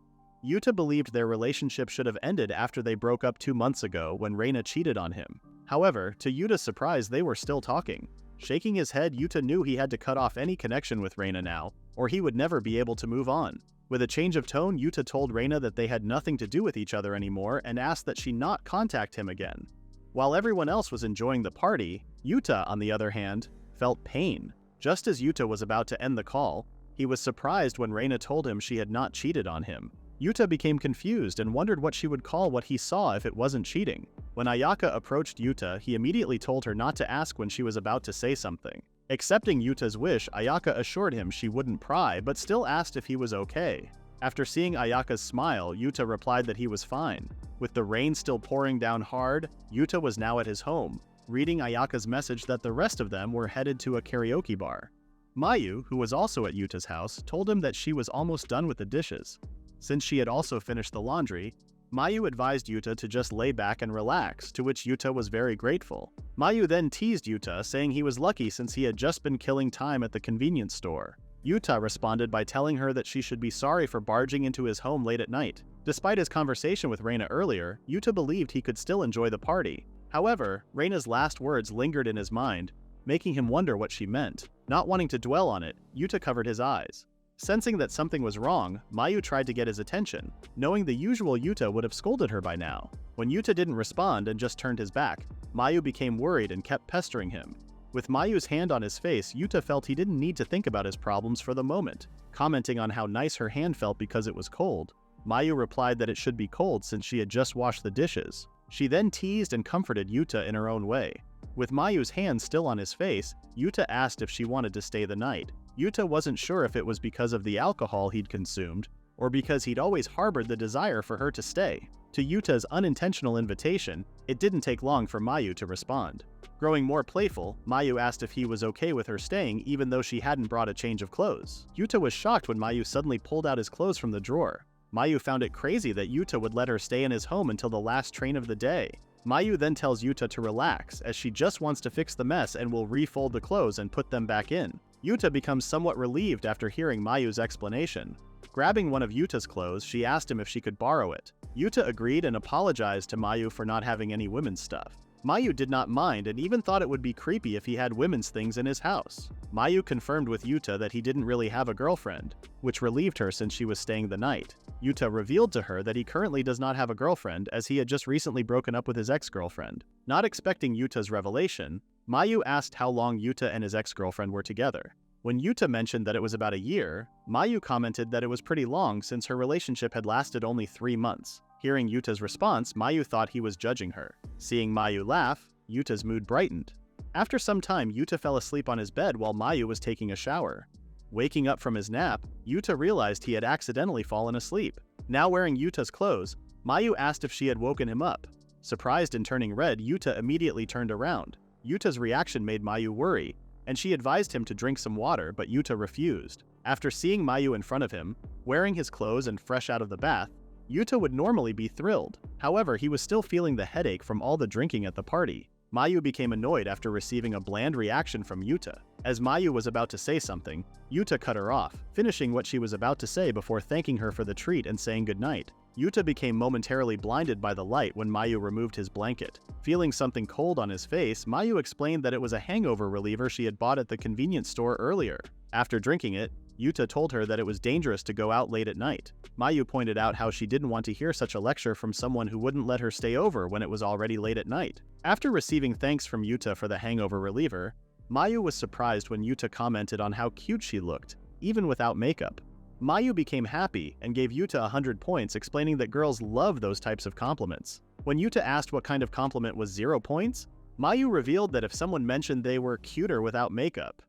Yuta believed their relationship should have ended after they broke up 2 months ago when Reina cheated on him. However, to Yuta's surprise, they were still talking. Shaking his head, Yuta knew he had to cut off any connection with Reina now, or he would never be able to move on. With a change of tone, Yuta told Reina that they had nothing to do with each other anymore and asked that she not contact him again. While everyone else was enjoying the party, Yuta, on the other hand, felt pain. Just as Yuta was about to end the call, he was surprised when Reina told him she had not cheated on him. Yuta became confused and wondered what she would call what he saw if it wasn't cheating. When Ayaka approached Yuta, he immediately told her not to ask when she was about to say something. Accepting Yuta's wish, Ayaka assured him she wouldn't pry, but still asked if he was okay. After seeing Ayaka's smile, Yuta replied that he was fine. With the rain still pouring down hard, Yuta was now at his home, reading Ayaka's message that the rest of them were headed to a karaoke bar. Mayu, who was also at Yuta's house, told him that she was almost done with the dishes. Since she had also finished the laundry, Mayu advised Yuta to just lay back and relax, to which Yuta was very grateful. Mayu then teased Yuta, saying he was lucky since he had just been killing time at the convenience store. Yuta responded by telling her that she should be sorry for barging into his home late at night. Despite his conversation with Reina earlier, Yuta believed he could still enjoy the party. However, Reina's last words lingered in his mind, making him wonder what she meant. Not wanting to dwell on it, Yuta covered his eyes. Sensing that something was wrong, Mayu tried to get his attention, knowing the usual Yuta would have scolded her by now. When Yuta didn't respond and just turned his back, Mayu became worried and kept pestering him. With Mayu's hand on his face, Yuta felt he didn't need to think about his problems for the moment. Commenting on how nice her hand felt because it was cold, Mayu replied that it should be cold since she had just washed the dishes. She then teased and comforted Yuta in her own way. With Mayu's hand still on his face, Yuta asked if she wanted to stay the night. Yuta wasn't sure if it was because of the alcohol he'd consumed, or because he'd always harbored the desire for her to stay. To Yuta's unintentional invitation, it didn't take long for Mayu to respond. Growing more playful, Mayu asked if he was okay with her staying even though she hadn't brought a change of clothes. Yuta was shocked when Mayu suddenly pulled out his clothes from the drawer. Mayu found it crazy that Yuta would let her stay in his home until the last train of the day. Mayu then tells Yuta to relax, as she just wants to fix the mess and will refold the clothes and put them back in. Yuta becomes somewhat relieved after hearing Mayu's explanation. Grabbing one of Yuta's clothes, she asked him if she could borrow it. Yuta agreed and apologized to Mayu for not having any women's stuff. Mayu did not mind and even thought it would be creepy if he had women's things in his house. Mayu confirmed with Yuta that he didn't really have a girlfriend, which relieved her since she was staying the night. Yuta revealed to her that he currently does not have a girlfriend as he had just recently broken up with his ex-girlfriend. Not expecting Yuta's revelation, Mayu asked how long Yuta and his ex-girlfriend were together. When Yuta mentioned that it was about a year, Mayu commented that it was pretty long since her relationship had lasted only 3 months. Hearing Yuta's response, Mayu thought he was judging her. Seeing Mayu laugh, Yuta's mood brightened. After some time, Yuta fell asleep on his bed while Mayu was taking a shower. Waking up from his nap, Yuta realized he had accidentally fallen asleep. Now wearing Yuta's clothes, Mayu asked if she had woken him up. Surprised and turning red, Yuta immediately turned around. Yuta's reaction made Mayu worry, and she advised him to drink some water, but Yuta refused. After seeing Mayu in front of him, wearing his clothes and fresh out of the bath, Yuta would normally be thrilled. However, he was still feeling the headache from all the drinking at the party. Mayu became annoyed after receiving a bland reaction from Yuta. As Mayu was about to say something, Yuta cut her off, finishing what she was about to say before thanking her for the treat and saying goodnight. Yuta became momentarily blinded by the light when Mayu removed his blanket. Feeling something cold on his face, Mayu explained that it was a hangover reliever she had bought at the convenience store earlier. After drinking it, Yuta told her that it was dangerous to go out late at night. Mayu pointed out how she didn't want to hear such a lecture from someone who wouldn't let her stay over when it was already late at night. After receiving thanks from Yuta for the hangover reliever, Mayu was surprised when Yuta commented on how cute she looked, even without makeup. Mayu became happy and gave Yuta 100 points, explaining that girls love those types of compliments. When Yuta asked what kind of compliment was 0 points, Mayu revealed that if someone mentioned they were cuter without makeup.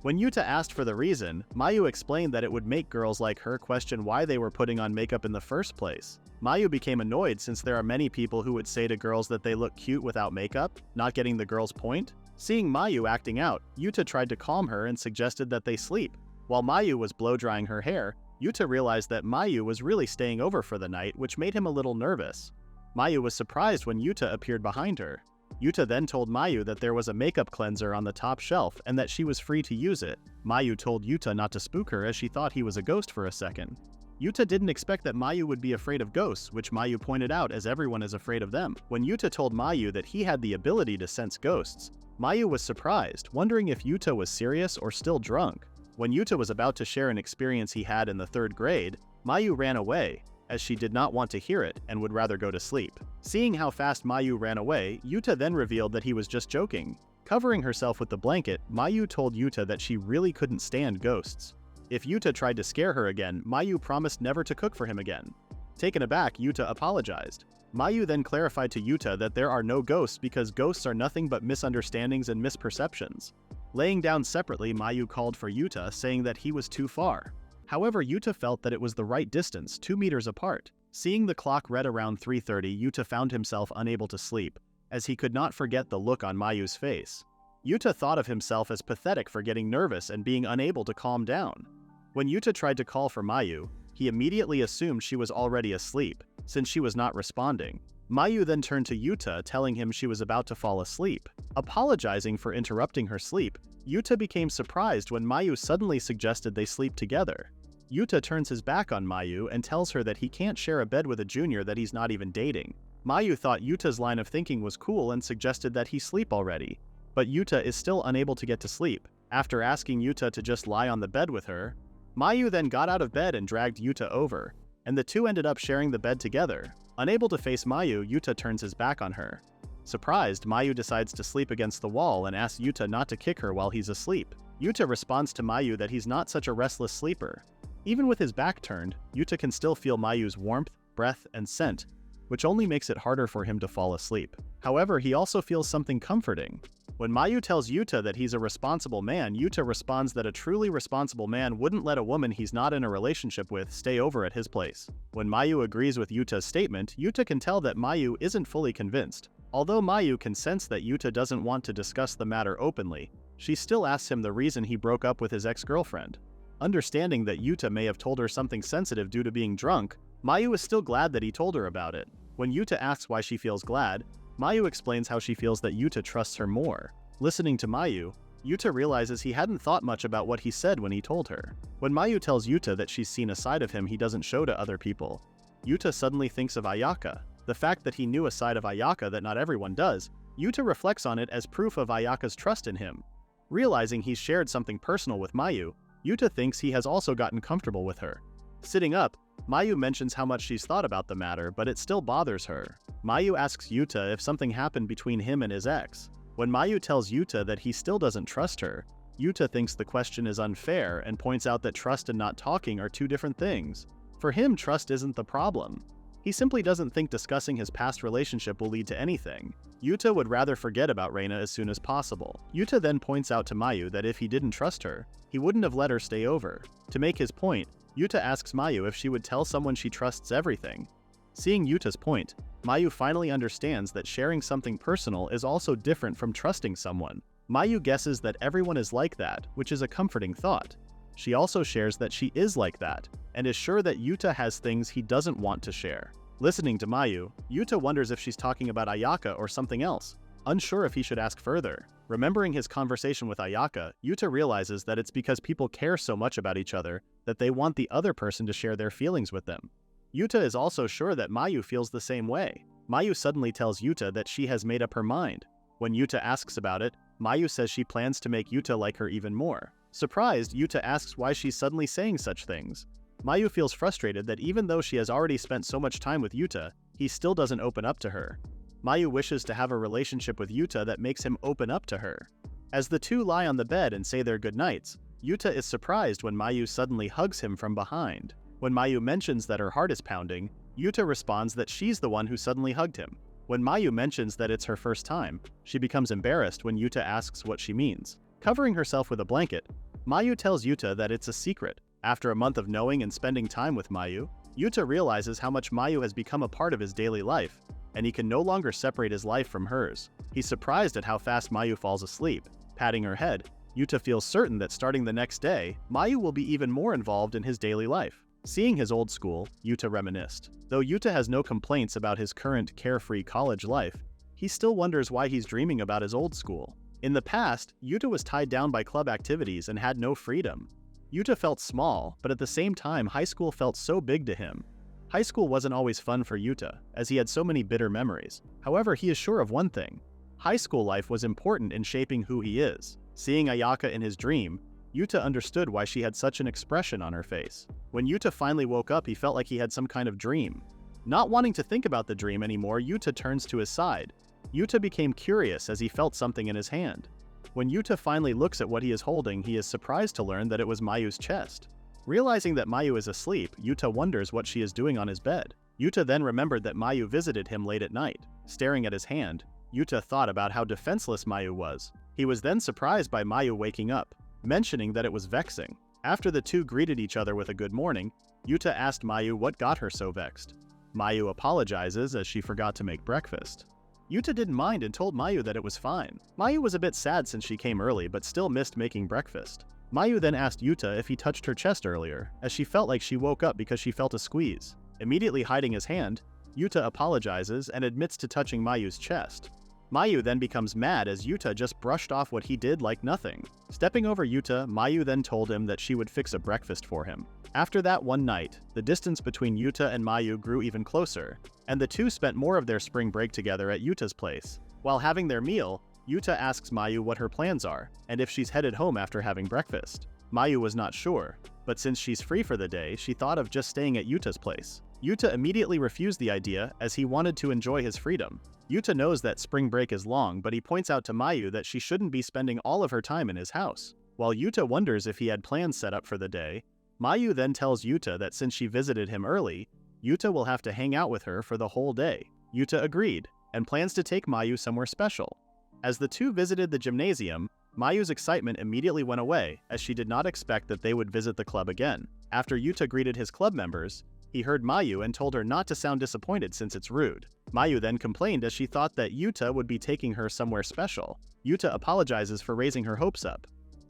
When Yuta asked for the reason, Mayu explained that it would make girls like her question why they were putting on makeup in the first place. Mayu became annoyed since there are many people who would say to girls that they look cute without makeup, not getting the girl's point. Seeing Mayu acting out, Yuta tried to calm her and suggested that they sleep. While Mayu was blow-drying her hair, Yuta realized that Mayu was really staying over for the night, which made him a little nervous. Mayu was surprised when Yuta appeared behind her. Yuta then told Mayu that there was a makeup cleanser on the top shelf and that she was free to use it. Mayu told Yuta not to spook her as she thought he was a ghost for a second. Yuta didn't expect that Mayu would be afraid of ghosts, which Mayu pointed out as everyone is afraid of them. When Yuta told Mayu that he had the ability to sense ghosts, Mayu was surprised, wondering if Yuta was serious or still drunk. When Yuta was about to share an experience he had in the 3rd grade, Mayu ran away, as she did not want to hear it and would rather go to sleep. Seeing how fast Mayu ran away, Yuta then revealed that he was just joking. Covering herself with the blanket, Mayu told Yuta that she really couldn't stand ghosts. If Yuta tried to scare her again, Mayu promised never to cook for him again. Taken aback, Yuta apologized. Mayu then clarified to Yuta that there are no ghosts because ghosts are nothing but misunderstandings and misperceptions. Laying down separately, Mayu called for Yuta, saying that he was too far. However, Yuta felt that it was the right distance, 2 meters apart. Seeing the clock read around 3:30, Yuta found himself unable to sleep, as he could not forget the look on Mayu's face. Yuta thought of himself as pathetic for getting nervous and being unable to calm down. When Yuta tried to call for Mayu, he immediately assumed she was already asleep, since she was not responding. Mayu then turned to Yuta, telling him she was about to fall asleep. Apologizing for interrupting her sleep, Yuta became surprised when Mayu suddenly suggested they sleep together. Yuta turns his back on Mayu and tells her that he can't share a bed with a junior that he's not even dating. Mayu thought Yuta's line of thinking was cool and suggested that he sleep already. But Yuta is still unable to get to sleep. After asking Yuta to just lie on the bed with her, Mayu then got out of bed and dragged Yuta over, and the two ended up sharing the bed together. Unable to face Mayu, Yuta turns his back on her. Surprised, Mayu decides to sleep against the wall and asks Yuta not to kick her while he's asleep. Yuta responds to Mayu that he's not such a restless sleeper. Even with his back turned, Yuta can still feel Mayu's warmth, breath, and scent, which only makes it harder for him to fall asleep. However, he also feels something comforting. When Mayu tells Yuta that he's a responsible man, Yuta responds that a truly responsible man wouldn't let a woman he's not in a relationship with stay over at his place. When Mayu agrees with Yuta's statement, Yuta can tell that Mayu isn't fully convinced. Although Mayu can sense that Yuta doesn't want to discuss the matter openly, she still asks him the reason he broke up with his ex-girlfriend. Understanding that Yuta may have told her something sensitive due to being drunk, Mayu is still glad that he told her about it. When Yuta asks why she feels glad, Mayu explains how she feels that Yuta trusts her more. Listening to Mayu, Yuta realizes he hadn't thought much about what he said when he told her. When Mayu tells Yuta that she's seen a side of him he doesn't show to other people, Yuta suddenly thinks of Ayaka. The fact that he knew a side of Ayaka that not everyone does, Yuta reflects on it as proof of Ayaka's trust in him. Realizing he's shared something personal with Mayu, Yuta thinks he has also gotten comfortable with her. Sitting up, Mayu mentions how much she's thought about the matter, but it still bothers her. Mayu asks Yuta if something happened between him and his ex. When Mayu tells Yuta that he still doesn't trust her, Yuta thinks the question is unfair and points out that trust and not talking are two different things. For him, trust isn't the problem. He simply doesn't think discussing his past relationship will lead to anything. Yuta would rather forget about Reina as soon as possible. Yuta then points out to Mayu that if he didn't trust her, he wouldn't have let her stay over. To make his point, Yuta asks Mayu if she would tell someone she trusts everything. Seeing Yuta's point, Mayu finally understands that sharing something personal is also different from trusting someone. Mayu guesses that everyone is like that, which is a comforting thought. She also shares that she is like that, and is sure that Yuta has things he doesn't want to share. Listening to Mayu, Yuta wonders if she's talking about Ayaka or something else, unsure if he should ask further. Remembering his conversation with Ayaka, Yuta realizes that it's because people care so much about each other that they want the other person to share their feelings with them. Yuta is also sure that Mayu feels the same way. Mayu suddenly tells Yuta that she has made up her mind. When Yuta asks about it, Mayu says she plans to make Yuta like her even more. Surprised, Yuta asks why she's suddenly saying such things. Mayu feels frustrated that even though she has already spent so much time with Yuta, he still doesn't open up to her. Mayu wishes to have a relationship with Yuta that makes him open up to her. As the two lie on the bed and say their goodnights, Yuta is surprised when Mayu suddenly hugs him from behind. When Mayu mentions that her heart is pounding, Yuta responds that she's the one who suddenly hugged him. When Mayu mentions that it's her first time, she becomes embarrassed when Yuta asks what she means. Covering herself with a blanket, Mayu tells Yuta that it's a secret. After a month of knowing and spending time with Mayu, Yuta realizes how much Mayu has become a part of his daily life, and he can no longer separate his life from hers. He's surprised at how fast Mayu falls asleep. Patting her head, Yuta feels certain that starting the next day, Mayu will be even more involved in his daily life. Seeing his old school, Yuta reminisced. Though Yuta has no complaints about his current carefree college life, he still wonders why he's dreaming about his old school. In the past, Yuta was tied down by club activities and had no freedom. Yuta felt small, but at the same time high school felt so big to him. High school wasn't always fun for Yuta, as he had so many bitter memories. However, he is sure of one thing. High school life was important in shaping who he is. Seeing Ayaka in his dream, Yuta understood why she had such an expression on her face. When Yuta finally woke up, he felt like he had some kind of dream. Not wanting to think about the dream anymore, Yuta turns to his side. Yuta became curious as he felt something in his hand. When Yuta finally looks at what he is holding, he is surprised to learn that it was Mayu's chest. Realizing that Mayu is asleep, Yuta wonders what she is doing on his bed. Yuta then remembered that Mayu visited him late at night. Staring at his hand, Yuta thought about how defenseless Mayu was. He was then surprised by Mayu waking up, mentioning that it was vexing. After the two greeted each other with a good morning, Yuta asked Mayu what got her so vexed. Mayu apologizes as she forgot to make breakfast. Yuta didn't mind and told Mayu that it was fine. Mayu was a bit sad since she came early but still missed making breakfast. Mayu then asked Yuta if he touched her chest earlier, as she felt like she woke up because she felt a squeeze. Immediately hiding his hand, Yuta apologizes and admits to touching Mayu's chest. Mayu then becomes mad as Yuta just brushed off what he did like nothing. Stepping over Yuta, Mayu then told him that she would fix a breakfast for him. After that one night, the distance between Yuta and Mayu grew even closer, and the two spent more of their spring break together at Yuta's place. While having their meal, Yuta asks Mayu what her plans are, and if she's headed home after having breakfast. Mayu was not sure, but since she's free for the day, she thought of just staying at Yuta's place. Yuta immediately refused the idea as he wanted to enjoy his freedom. Yuta knows that spring break is long, but he points out to Mayu that she shouldn't be spending all of her time in his house. While Yuta wonders if he had plans set up for the day, Mayu then tells Yuta that since she visited him early, Yuta will have to hang out with her for the whole day. Yuta agreed, and plans to take Mayu somewhere special. As the two visited the gymnasium, Mayu's excitement immediately went away, as she did not expect that they would visit the club again. After Yuta greeted his club members, he heard Mayu and told her not to sound disappointed since it's rude. Mayu then complained as she thought that Yuta would be taking her somewhere special. Yuta apologizes for raising her hopes up.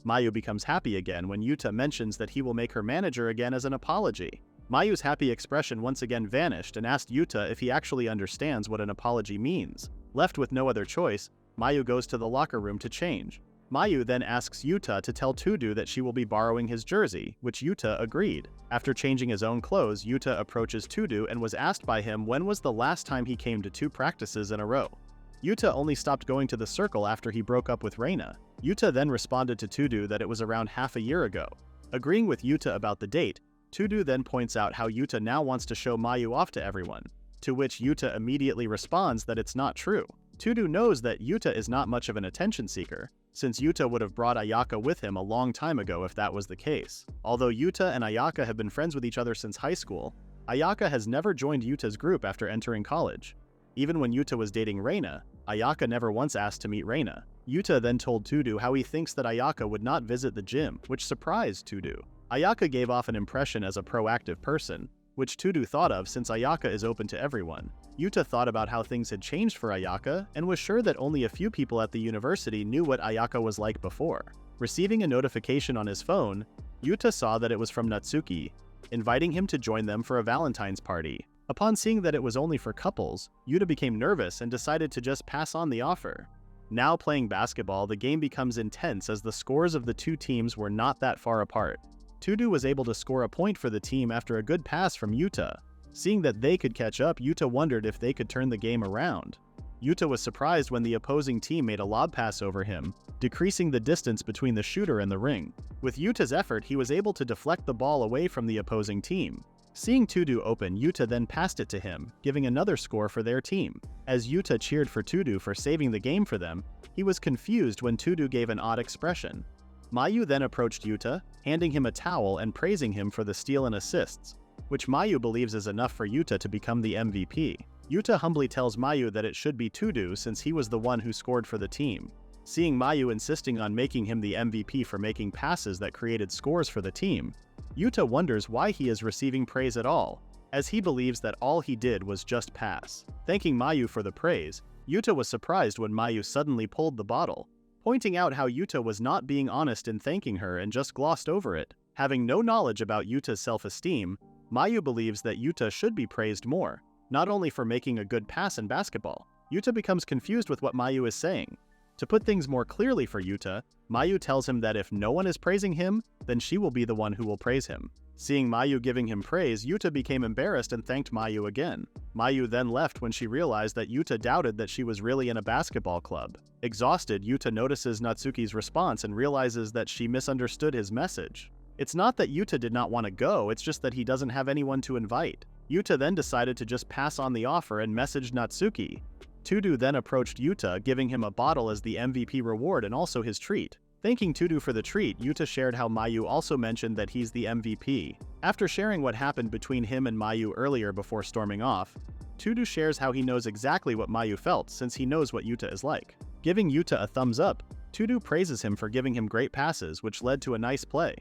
Mayu becomes happy again when Yuta mentions that he will make her manager again as an apology. Mayu's happy expression once again vanished and asked Yuta if he actually understands what an apology means. Left with no other choice, Mayu goes to the locker room to change. Mayu then asks Yuta to tell Tudu that she will be borrowing his jersey, which Yuta agreed. After changing his own clothes, Yuta approaches Tudu and was asked by him when was the last time he came to 2 practices in a row. Yuta only stopped going to the circle after he broke up with Reina. Yuta then responded to Tudu that it was around half a year ago. Agreeing with Yuta about the date, Tudu then points out how Yuta now wants to show Mayu off to everyone, to which Yuta immediately responds that it's not true. Tudu knows that Yuta is not much of an attention seeker, since Yuta would have brought Ayaka with him a long time ago if that was the case. Although Yuta and Ayaka have been friends with each other since high school, Ayaka has never joined Yuta's group after entering college. Even when Yuta was dating Reina, Ayaka never once asked to meet Reina. Yuta then told Tudu how he thinks that Ayaka would not visit the gym, which surprised Tudu. Ayaka gave off an impression as a proactive person, which Tudu thought of since Ayaka is open to everyone. Yuta thought about how things had changed for Ayaka and was sure that only a few people at the university knew what Ayaka was like before. Receiving a notification on his phone, Yuta saw that it was from Natsuki, inviting him to join them for a Valentine's party. Upon seeing that it was only for couples, Yuta became nervous and decided to just pass on the offer. Now playing basketball, the game becomes intense as the scores of the two teams were not that far apart. Tudu was able to score a point for the team after a good pass from Yuta. Seeing that they could catch up, Yuta wondered if they could turn the game around. Yuta was surprised when the opposing team made a lob pass over him, decreasing the distance between the shooter and the ring. With Yuta's effort, he was able to deflect the ball away from the opposing team. Seeing Tudu open, Yuta then passed it to him, giving another score for their team. As Yuta cheered for Tudu for saving the game for them, he was confused when Tudu gave an odd expression. Mayu then approached Yuta, handing him a towel and praising him for the steal and assists, which Mayu believes is enough for Yuta to become the MVP. Yuta humbly tells Mayu that it should be Tudu since he was the one who scored for the team. Seeing Mayu insisting on making him the MVP for making passes that created scores for the team, Yuta wonders why he is receiving praise at all, as he believes that all he did was just pass. Thanking Mayu for the praise, Yuta was surprised when Mayu suddenly pulled the bottle, pointing out how Yuta was not being honest in thanking her and just glossed over it. Having no knowledge about Yuta's self-esteem, Mayu believes that Yuta should be praised more, not only for making a good pass in basketball. Yuta becomes confused with what Mayu is saying. To put things more clearly for Yuta, Mayu tells him that if no one is praising him, then she will be the one who will praise him. Seeing Mayu giving him praise, Yuta became embarrassed and thanked Mayu again. Mayu then left when she realized that Yuta doubted that she was really in a basketball club. Exhausted, Yuta notices Natsuki's response and realizes that she misunderstood his message. It's not that Yuta did not want to go, it's just that he doesn't have anyone to invite. Yuta then decided to just pass on the offer and messaged Natsuki. Tudu then approached Yuta, giving him a bottle as the MVP reward and also his treat. Thanking Tudu for the treat, Yuta shared how Mayu also mentioned that he's the MVP. After sharing what happened between him and Mayu earlier before storming off, Tudu shares how he knows exactly what Mayu felt since he knows what Yuta is like. Giving Yuta a thumbs up, Tudu praises him for giving him great passes, which led to a nice play.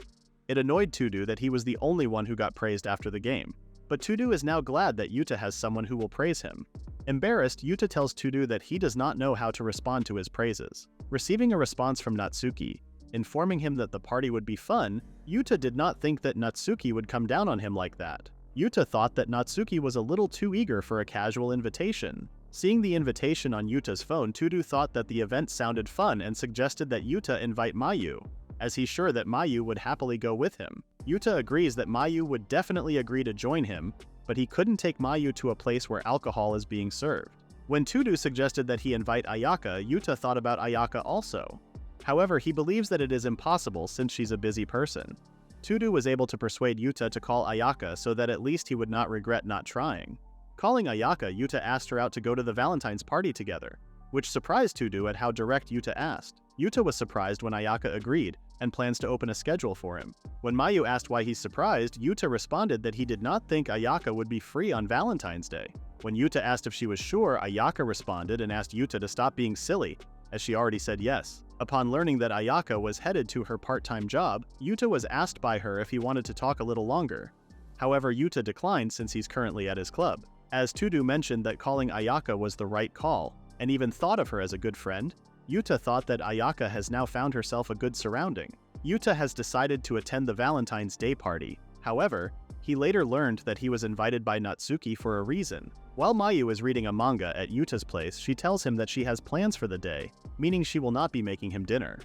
It annoyed Tudu that he was the only one who got praised after the game, but Tudu is now glad that Yuta has someone who will praise him. Embarrassed, Yuta tells Tudu that he does not know how to respond to his praises. Receiving a response from Natsuki, informing him that the party would be fun, Yuta did not think that Natsuki would come down on him like that. Yuta thought that Natsuki was a little too eager for a casual invitation. Seeing the invitation on Yuta's phone, Tudu thought that the event sounded fun and suggested that Yuta invite Mayu, as he's sure that Mayu would happily go with him. Yuta agrees that Mayu would definitely agree to join him, but he couldn't take Mayu to a place where alcohol is being served. When Tudu suggested that he invite Ayaka, Yuta thought about Ayaka also. However, he believes that it is impossible since she's a busy person. Tudu was able to persuade Yuta to call Ayaka so that at least he would not regret not trying. Calling Ayaka, Yuta asked her out to go to the Valentine's party together, which surprised Tudu at how direct Yuta asked. Yuta was surprised when Ayaka agreed, and plans to open a schedule for him. When Mayu asked why he's surprised, Yuta responded that he did not think Ayaka would be free on Valentine's Day. When Yuta asked if she was sure, Ayaka responded and asked Yuta to stop being silly, as she already said yes. Upon learning that Ayaka was headed to her part-time job, Yuta was asked by her if he wanted to talk a little longer. However, Yuta declined since he's currently at his club. As Tudu mentioned that calling Ayaka was the right call, and even thought of her as a good friend, Yuta thought that Ayaka has now found herself a good surrounding. Yuta has decided to attend the Valentine's Day party. However, he later learned that he was invited by Natsuki for a reason. While Mayu is reading a manga at Yuta's place, she tells him that she has plans for the day, meaning she will not be making him dinner.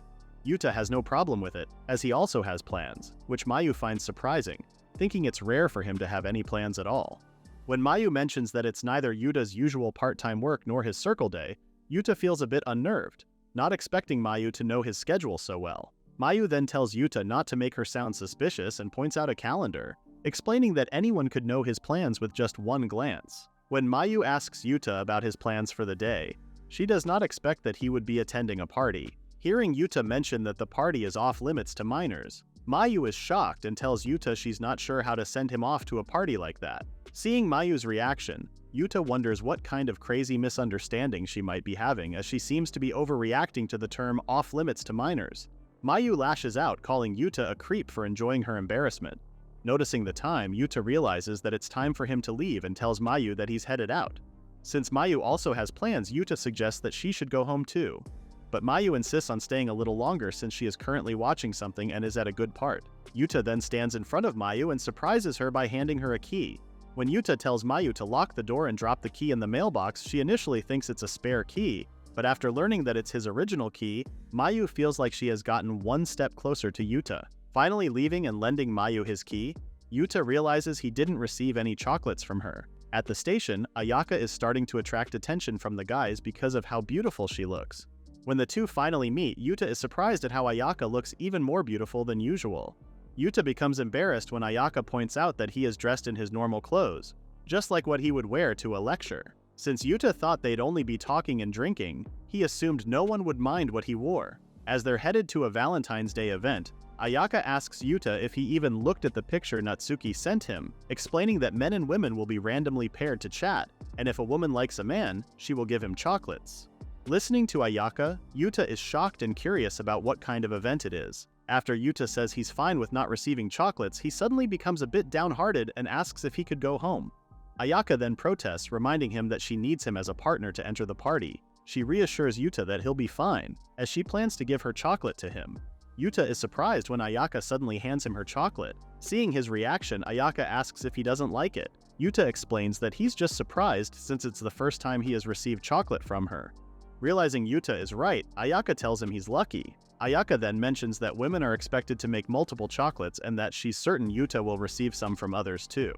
Yuta has no problem with it, as he also has plans, which Mayu finds surprising, thinking it's rare for him to have any plans at all. When Mayu mentions that it's neither Yuta's usual part-time work nor his circle day, Yuta feels a bit unnerved, not expecting Mayu to know his schedule so well. Mayu then tells Yuta not to make her sound suspicious and points out a calendar, explaining that anyone could know his plans with just one glance. When Mayu asks Yuta about his plans for the day, she does not expect that he would be attending a party. Hearing Yuta mention that the party is off-limits to minors, Mayu is shocked and tells Yuta she's not sure how to send him off to a party like that. Seeing Mayu's reaction, Yuta wonders what kind of crazy misunderstanding she might be having, as she seems to be overreacting to the term off-limits to minors. Mayu lashes out, calling Yuta a creep for enjoying her embarrassment. Noticing the time, Yuta realizes that it's time for him to leave and tells Mayu that he's headed out. Since Mayu also has plans, Yuta suggests that she should go home too. But Mayu insists on staying a little longer since she is currently watching something and is at a good part. Yuta then stands in front of Mayu and surprises her by handing her a key. When Yuta tells Mayu to lock the door and drop the key in the mailbox, she initially thinks it's a spare key, but after learning that it's his original key, Mayu feels like she has gotten one step closer to Yuta. Finally leaving and lending Mayu his key, Yuta realizes he didn't receive any chocolates from her. At the station, Ayaka is starting to attract attention from the guys because of how beautiful she looks. When the two finally meet, Yuta is surprised at how Ayaka looks even more beautiful than usual. Yuta becomes embarrassed when Ayaka points out that he is dressed in his normal clothes, just like what he would wear to a lecture. Since Yuta thought they'd only be talking and drinking, he assumed no one would mind what he wore. As they're headed to a Valentine's Day event, Ayaka asks Yuta if he even looked at the picture Natsuki sent him, explaining that men and women will be randomly paired to chat, and if a woman likes a man, she will give him chocolates. Listening to Ayaka, Yuta is shocked and curious about what kind of event it is. After Yuta says he's fine with not receiving chocolates, he suddenly becomes a bit downhearted and asks if he could go home. Ayaka then protests, reminding him that she needs him as a partner to enter the party. She reassures Yuta that he'll be fine, as she plans to give her chocolate to him. Yuta is surprised when Ayaka suddenly hands him her chocolate. Seeing his reaction, Ayaka asks if he doesn't like it. Yuta explains that he's just surprised since it's the first time he has received chocolate from her. Realizing Yuta is right, Ayaka tells him he's lucky. Ayaka then mentions that women are expected to make multiple chocolates and that she's certain Yuta will receive some from others too.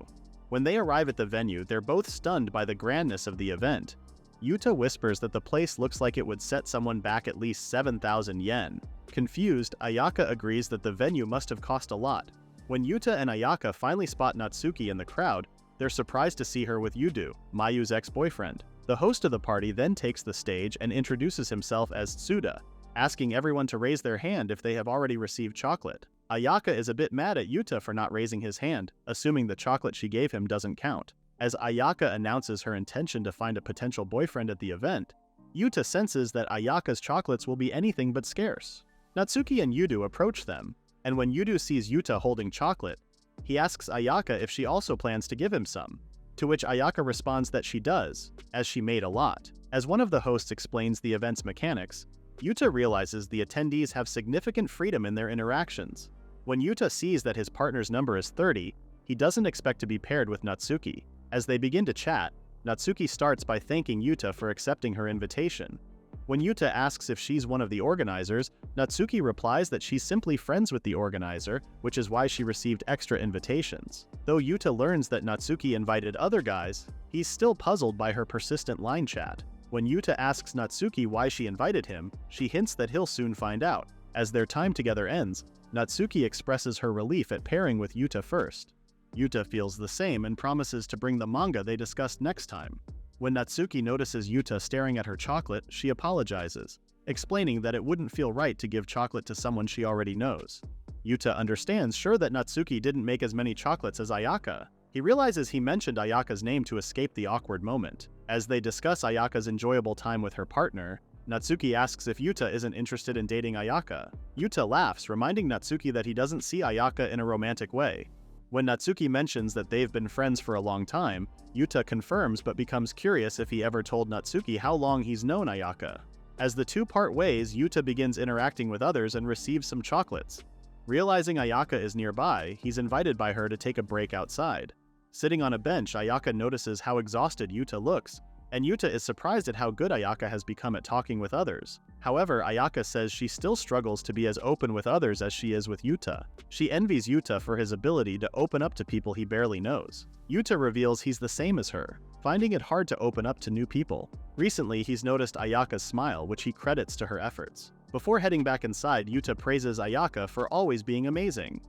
When they arrive at the venue, they're both stunned by the grandness of the event. Yuta whispers that the place looks like it would set someone back at least 7,000 yen. Confused, Ayaka agrees that the venue must have cost a lot. When Yuta and Ayaka finally spot Natsuki in the crowd, they're surprised to see her with Yudu, Mayu's ex-boyfriend. The host of the party then takes the stage and introduces himself as Tsuda, asking everyone to raise their hand if they have already received chocolate. Ayaka is a bit mad at Yuta for not raising his hand, assuming the chocolate she gave him doesn't count. As Ayaka announces her intention to find a potential boyfriend at the event, Yuta senses that Ayaka's chocolates will be anything but scarce. Natsuki and Yudu approach them, and when Yudu sees Yuta holding chocolate, he asks Ayaka if she also plans to give him some, to which Ayaka responds that she does, as she made a lot. As one of the hosts explains the event's mechanics, Yuta realizes the attendees have significant freedom in their interactions. When Yuta sees that his partner's number is 30, he doesn't expect to be paired with Natsuki. As they begin to chat, Natsuki starts by thanking Yuta for accepting her invitation. When Yuta asks if she's one of the organizers, Natsuki replies that she's simply friends with the organizer, which is why she received extra invitations. Though Yuta learns that Natsuki invited other guys, he's still puzzled by her persistent line chat. When Yuta asks Natsuki why she invited him, she hints that he'll soon find out. As their time together ends, Natsuki expresses her relief at pairing with Yuta first. Yuta feels the same and promises to bring the manga they discussed next time. When Natsuki notices Yuta staring at her chocolate, she apologizes, explaining that it wouldn't feel right to give chocolate to someone she already knows. Yuta understands, sure that Natsuki didn't make as many chocolates as Ayaka. He realizes he mentioned Ayaka's name to escape the awkward moment. As they discuss Ayaka's enjoyable time with her partner, Natsuki asks if Yuta isn't interested in dating Ayaka. Yuta laughs, reminding Natsuki that he doesn't see Ayaka in a romantic way. When Natsuki mentions that they've been friends for a long time, Yuta confirms but becomes curious if he ever told Natsuki how long he's known Ayaka. As the two part ways, Yuta begins interacting with others and receives some chocolates. Realizing Ayaka is nearby, he's invited by her to take a break outside. Sitting on a bench, Ayaka notices how exhausted Yuta looks, and Yuta is surprised at how good Ayaka has become at talking with others. However, Ayaka says she still struggles to be as open with others as she is with Yuta. She envies Yuta for his ability to open up to people he barely knows. Yuta reveals he's the same as her, finding it hard to open up to new people. Recently, he's noticed Ayaka's smile, which he credits to her efforts. Before heading back inside, Yuta praises Ayaka for always being amazing.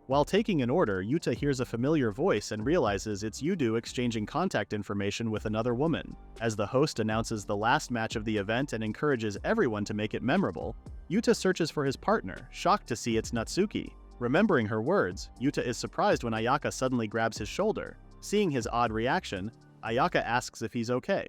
While taking an order, Yuta hears a familiar voice and realizes it's Yudu exchanging contact information with another woman. As the host announces the last match of the event and encourages everyone to make it memorable, Yuta searches for his partner, shocked to see it's Natsuki. Remembering her words, Yuta is surprised when Ayaka suddenly grabs his shoulder, Seeing his odd reaction, Ayaka asks if he's okay.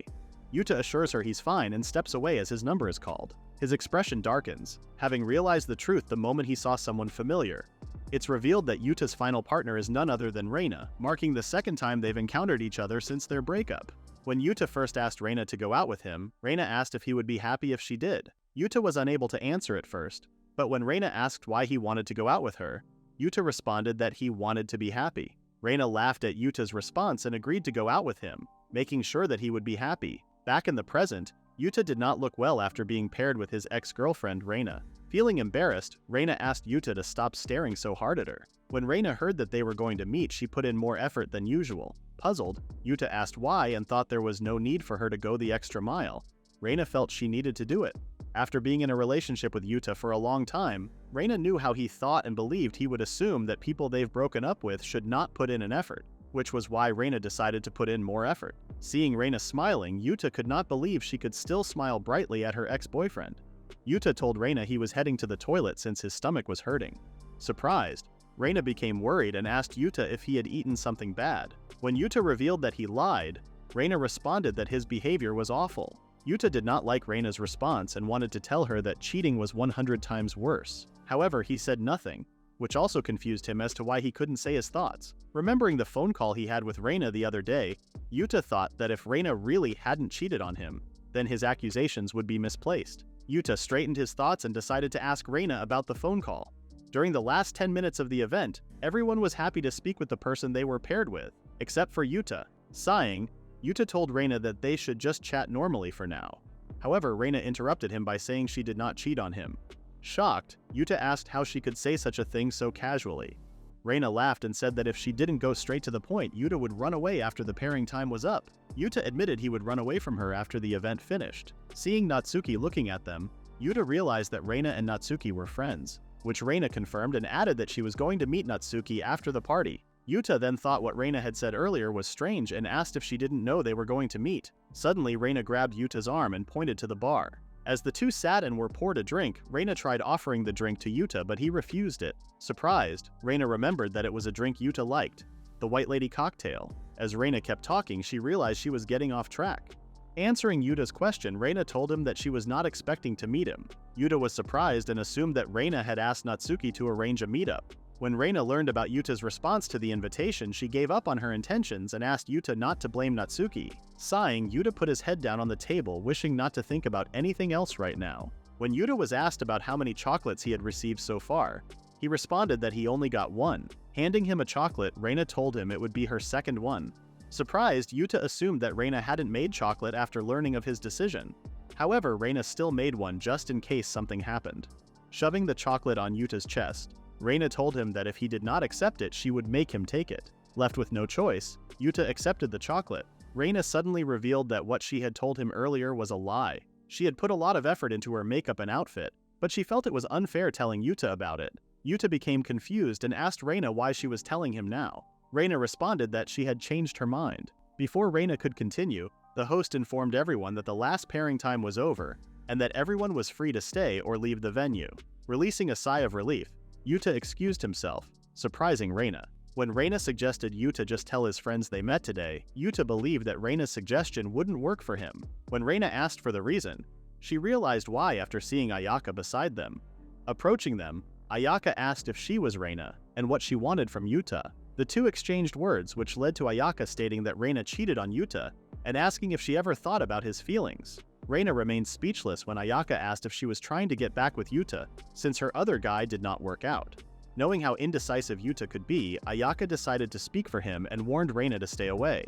Yuta assures her he's fine and steps away as his number is called. His expression darkens, having realized the truth the moment he saw someone familiar. It's revealed that Yuta's final partner is none other than Reina, marking the second time they've encountered each other since their breakup. When Yuta first asked Reina to go out with him, Reina asked if he would be happy if she did. Yuta was unable to answer at first, but when Reina asked why he wanted to go out with her, Yuta responded that he wanted to be happy. Reina laughed at Yuta's response and agreed to go out with him, making sure that he would be happy. Back in the present, Yuta did not look well after being paired with his ex-girlfriend Reina. Feeling embarrassed, Reina asked Yuta to stop staring so hard at her. When Reina heard that they were going to meet, she put in more effort than usual. Puzzled, Yuta asked why and thought there was no need for her to go the extra mile. Reina felt she needed to do it. After being in a relationship with Yuta for a long time, Reina knew how he thought and believed he would assume that people they've broken up with should not put in an effort, which was why Reina decided to put in more effort. Seeing Reina smiling, Yuta could not believe she could still smile brightly at her ex-boyfriend. Yuta told Reina he was heading to the toilet since his stomach was hurting. Surprised, Reina became worried and asked Yuta if he had eaten something bad. When Yuta revealed that he lied, Reina responded that his behavior was awful. Yuta did not like Reina's response and wanted to tell her that cheating was 100 times worse. However, he said nothing, which also confused him as to why he couldn't say his thoughts. Remembering the phone call he had with Reina the other day, Yuta thought that if Reina really hadn't cheated on him, then his accusations would be misplaced. Yuta straightened his thoughts and decided to ask Reina about the phone call. During the last 10 minutes of the event, everyone was happy to speak with the person they were paired with, except for Yuta. Sighing, Yuta told Reina that they should just chat normally for now. However, Reina interrupted him by saying she did not cheat on him. Shocked, Yuta asked how she could say such a thing so casually. Reina laughed and said that if she didn't go straight to the point, Yuta would run away after the pairing time was up. Yuta admitted he would run away from her after the event finished. Seeing Natsuki looking at them, Yuta realized that Reina and Natsuki were friends, which Reina confirmed and added that she was going to meet Natsuki after the party. Yuta then thought what Reina had said earlier was strange and asked if she didn't know they were going to meet. Suddenly, Reina grabbed Yuta's arm and pointed to the bar. As the two sat and were poured a drink, Reina tried offering the drink to Yuta, but he refused it. Surprised, Reina remembered that it was a drink Yuta liked, the White Lady cocktail. As Reina kept talking, she realized she was getting off track. Answering Yuta's question, Reina told him that she was not expecting to meet him. Yuta was surprised and assumed that Reina had asked Natsuki to arrange a meetup. When Reina learned about Yuta's response to the invitation, she gave up on her intentions and asked Yuta not to blame Natsuki. Sighing, Yuta put his head down on the table, wishing not to think about anything else right now. When Yuta was asked about how many chocolates he had received so far, he responded that he only got one. Handing him a chocolate, Reina told him it would be her second one. Surprised, Yuta assumed that Reina hadn't made chocolate after learning of his decision. However, Reina still made one just in case something happened. Shoving the chocolate on Yuta's chest, Reina told him that if he did not accept it, she would make him take it. Left with no choice, Yuta accepted the chocolate. Reina suddenly revealed that what she had told him earlier was a lie. She had put a lot of effort into her makeup and outfit, but she felt it was unfair telling Yuta about it. Yuta became confused and asked Reina why she was telling him now. Reina responded that she had changed her mind. Before Reina could continue, the host informed everyone that the last pairing time was over, and that everyone was free to stay or leave the venue. Releasing a sigh of relief, Yuta excused himself, surprising Reina. When Reina suggested Yuta just tell his friends they met today, Yuta believed that Reina's suggestion wouldn't work for him. When Reina asked for the reason, she realized why after seeing Ayaka beside them. Approaching them, Ayaka asked if she was Reina, and what she wanted from Yuta. The two exchanged words, which led to Ayaka stating that Reina cheated on Yuta, and asking if she ever thought about his feelings. Reina remained speechless when Ayaka asked if she was trying to get back with Yuta, since her other guy did not work out. Knowing how indecisive Yuta could be, Ayaka decided to speak for him and warned Reina to stay away.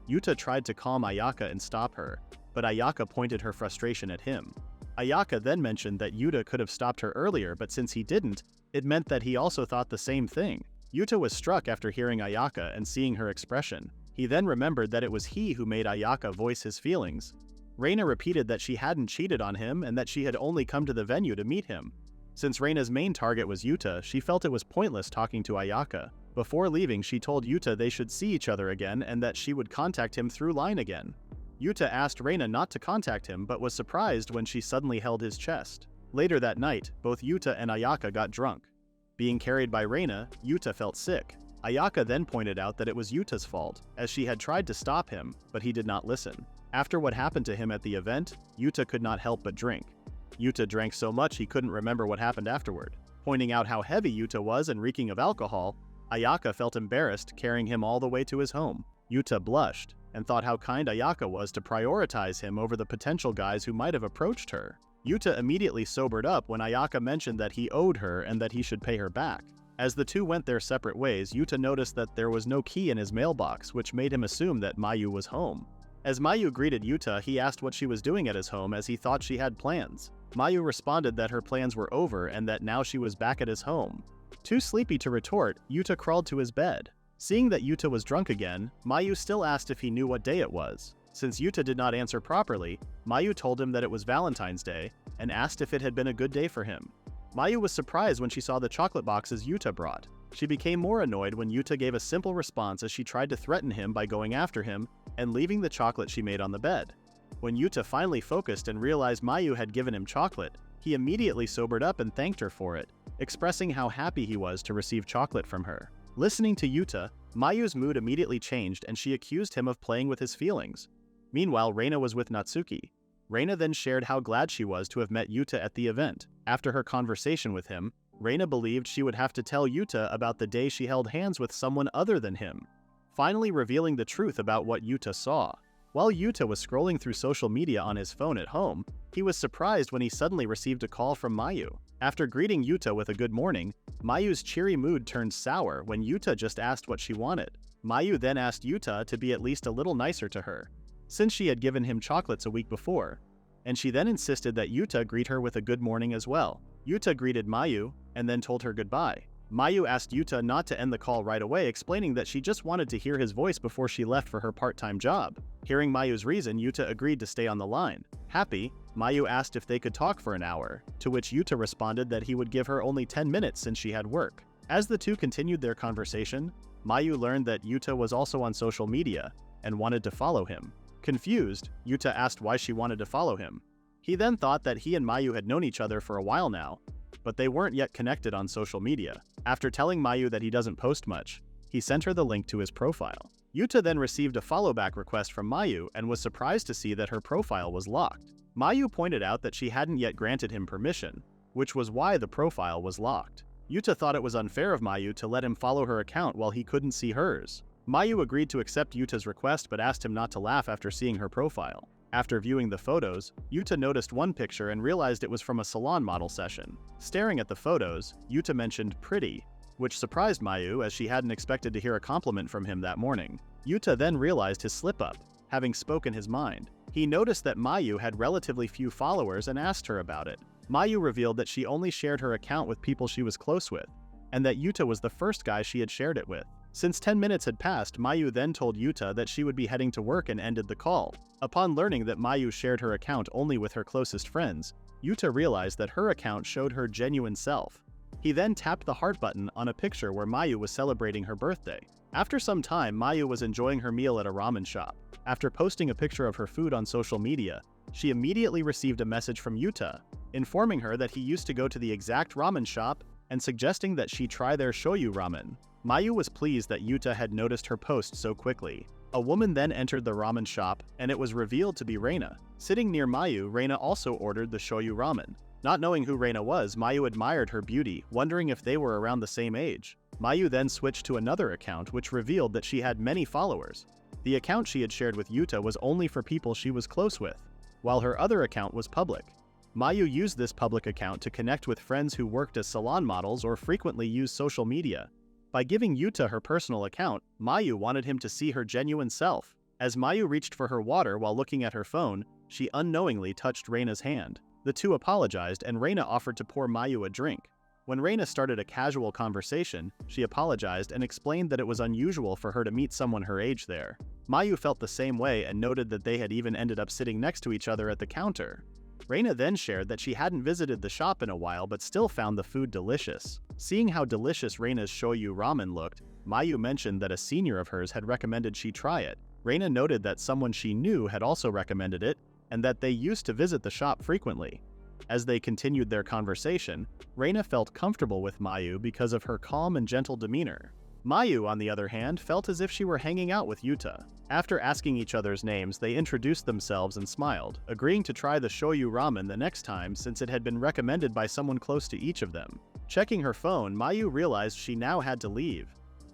Yuta tried to calm Ayaka and stop her, but Ayaka pointed her frustration at him. Ayaka then mentioned that Yuta could have stopped her earlier, but since he didn't, it meant that he also thought the same thing. Yuta was struck after hearing Ayaka and seeing her expression. He then remembered that it was he who made Ayaka voice his feelings. Reina repeated that she hadn't cheated on him and that she had only come to the venue to meet him. Since Reina's main target was Yuta, she felt it was pointless talking to Ayaka. Before leaving, she told Yuta they should see each other again and that she would contact him through line again. Yuta asked Reina not to contact him but was surprised when she suddenly held his chest. Later that night, both Yuta and Ayaka got drunk. Being carried by Reina, Yuta felt sick. Ayaka then pointed out that it was Yuta's fault, as she had tried to stop him, but he did not listen. After what happened to him at the event, Yuta could not help but drink. Yuta drank so much he couldn't remember what happened afterward. Pointing out how heavy Yuta was and reeking of alcohol, Ayaka felt embarrassed carrying him all the way to his home. Yuta blushed and thought how kind Ayaka was to prioritize him over the potential guys who might have approached her. Yuta immediately sobered up when Ayaka mentioned that he owed her and that he should pay her back. As the two went their separate ways, Yuta noticed that there was no key in his mailbox, which made him assume that Mayu was home. As Mayu greeted Yuta, he asked what she was doing at his home as he thought she had plans. Mayu responded that her plans were over and that now she was back at his home. Too sleepy to retort, Yuta crawled to his bed. Seeing that Yuta was drunk again, Mayu still asked if he knew what day it was. Since Yuta did not answer properly, Mayu told him that it was Valentine's Day and asked if it had been a good day for him. Mayu was surprised when she saw the chocolate boxes Yuta brought. She became more annoyed when Yuta gave a simple response as she tried to threaten him by going after him and leaving the chocolate she made on the bed. When Yuta finally focused and realized Mayu had given him chocolate, he immediately sobered up and thanked her for it, expressing how happy he was to receive chocolate from her. Listening to Yuta, Mayu's mood immediately changed and she accused him of playing with his feelings. Meanwhile, Reina was with Natsuki. Reina then shared how glad she was to have met Yuta at the event. After her conversation with him, Reina believed she would have to tell Yuta about the day she held hands with someone other than him, finally revealing the truth about what Yuta saw. While Yuta was scrolling through social media on his phone at home, he was surprised when he suddenly received a call from Mayu. After greeting Yuta with a good morning, Mayu's cheery mood turned sour when Yuta just asked what she wanted. Mayu then asked Yuta to be at least a little nicer to her, since she had given him chocolates a week before, and she then insisted that Yuta greet her with a good morning as well. Yuta greeted Mayu and then told her goodbye. Mayu asked Yuta not to end the call right away, explaining that she just wanted to hear his voice before she left for her part-time job. Hearing Mayu's reason, Yuta agreed to stay on the line. Happy, Mayu asked if they could talk for an hour, to which Yuta responded that he would give her only 10 minutes since she had work. As the two continued their conversation, Mayu learned that Yuta was also on social media and wanted to follow him. Confused, Yuta asked why she wanted to follow him. He then thought that he and Mayu had known each other for a while now, but they weren't yet connected on social media. After telling Mayu that he doesn't post much, he sent her the link to his profile. Yuta then received a follow-back request from Mayu and was surprised to see that her profile was locked. Mayu pointed out that she hadn't yet granted him permission, which was why the profile was locked. Yuta thought it was unfair of Mayu to let him follow her account while he couldn't see hers. Mayu agreed to accept Yuta's request but asked him not to laugh after seeing her profile. After viewing the photos, Yuta noticed one picture and realized it was from a salon model session. Staring at the photos, Yuta mentioned "pretty," which surprised Mayu as she hadn't expected to hear a compliment from him that morning. Yuta then realized his slip-up, having spoken his mind. He noticed that Mayu had relatively few followers and asked her about it. Mayu revealed that she only shared her account with people she was close with, and that Yuta was the first guy she had shared it with. Since 10 minutes had passed, Mayu then told Yuta that she would be heading to work and ended the call. Upon learning that Mayu shared her account only with her closest friends, Yuta realized that her account showed her genuine self. He then tapped the heart button on a picture where Mayu was celebrating her birthday. After some time, Mayu was enjoying her meal at a ramen shop. After posting a picture of her food on social media, she immediately received a message from Yuta, informing her that he used to go to the exact ramen shop and suggesting that she try their shoyu ramen. Mayu was pleased that Yuta had noticed her post so quickly. A woman then entered the ramen shop, and it was revealed to be Reina. Sitting near Mayu, Reina also ordered the shoyu ramen. Not knowing who Reina was, Mayu admired her beauty, wondering if they were around the same age. Mayu then switched to another account, which revealed that she had many followers. The account she had shared with Yuta was only for people she was close with, while her other account was public. Mayu used this public account to connect with friends who worked as salon models or frequently used social media. By giving Yuta her personal account, Mayu wanted him to see her genuine self. As Mayu reached for her water while looking at her phone, she unknowingly touched Reina's hand. The two apologized and Reina offered to pour Mayu a drink. When Reina started a casual conversation, she apologized and explained that it was unusual for her to meet someone her age there. Mayu felt the same way and noted that they had even ended up sitting next to each other at the counter. Reina then shared that she hadn't visited the shop in a while but still found the food delicious. Seeing how delicious Reina's shoyu ramen looked, Mayu mentioned that a senior of hers had recommended she try it. Reina noted that someone she knew had also recommended it, and that they used to visit the shop frequently. As they continued their conversation, Reina felt comfortable with Mayu because of her calm and gentle demeanor. Mayu, on the other hand, felt as if she were hanging out with Yuta. After asking each other's names, they introduced themselves and smiled, agreeing to try the shoyu ramen the next time since it had been recommended by someone close to each of them. Checking her phone, Mayu realized she now had to leave.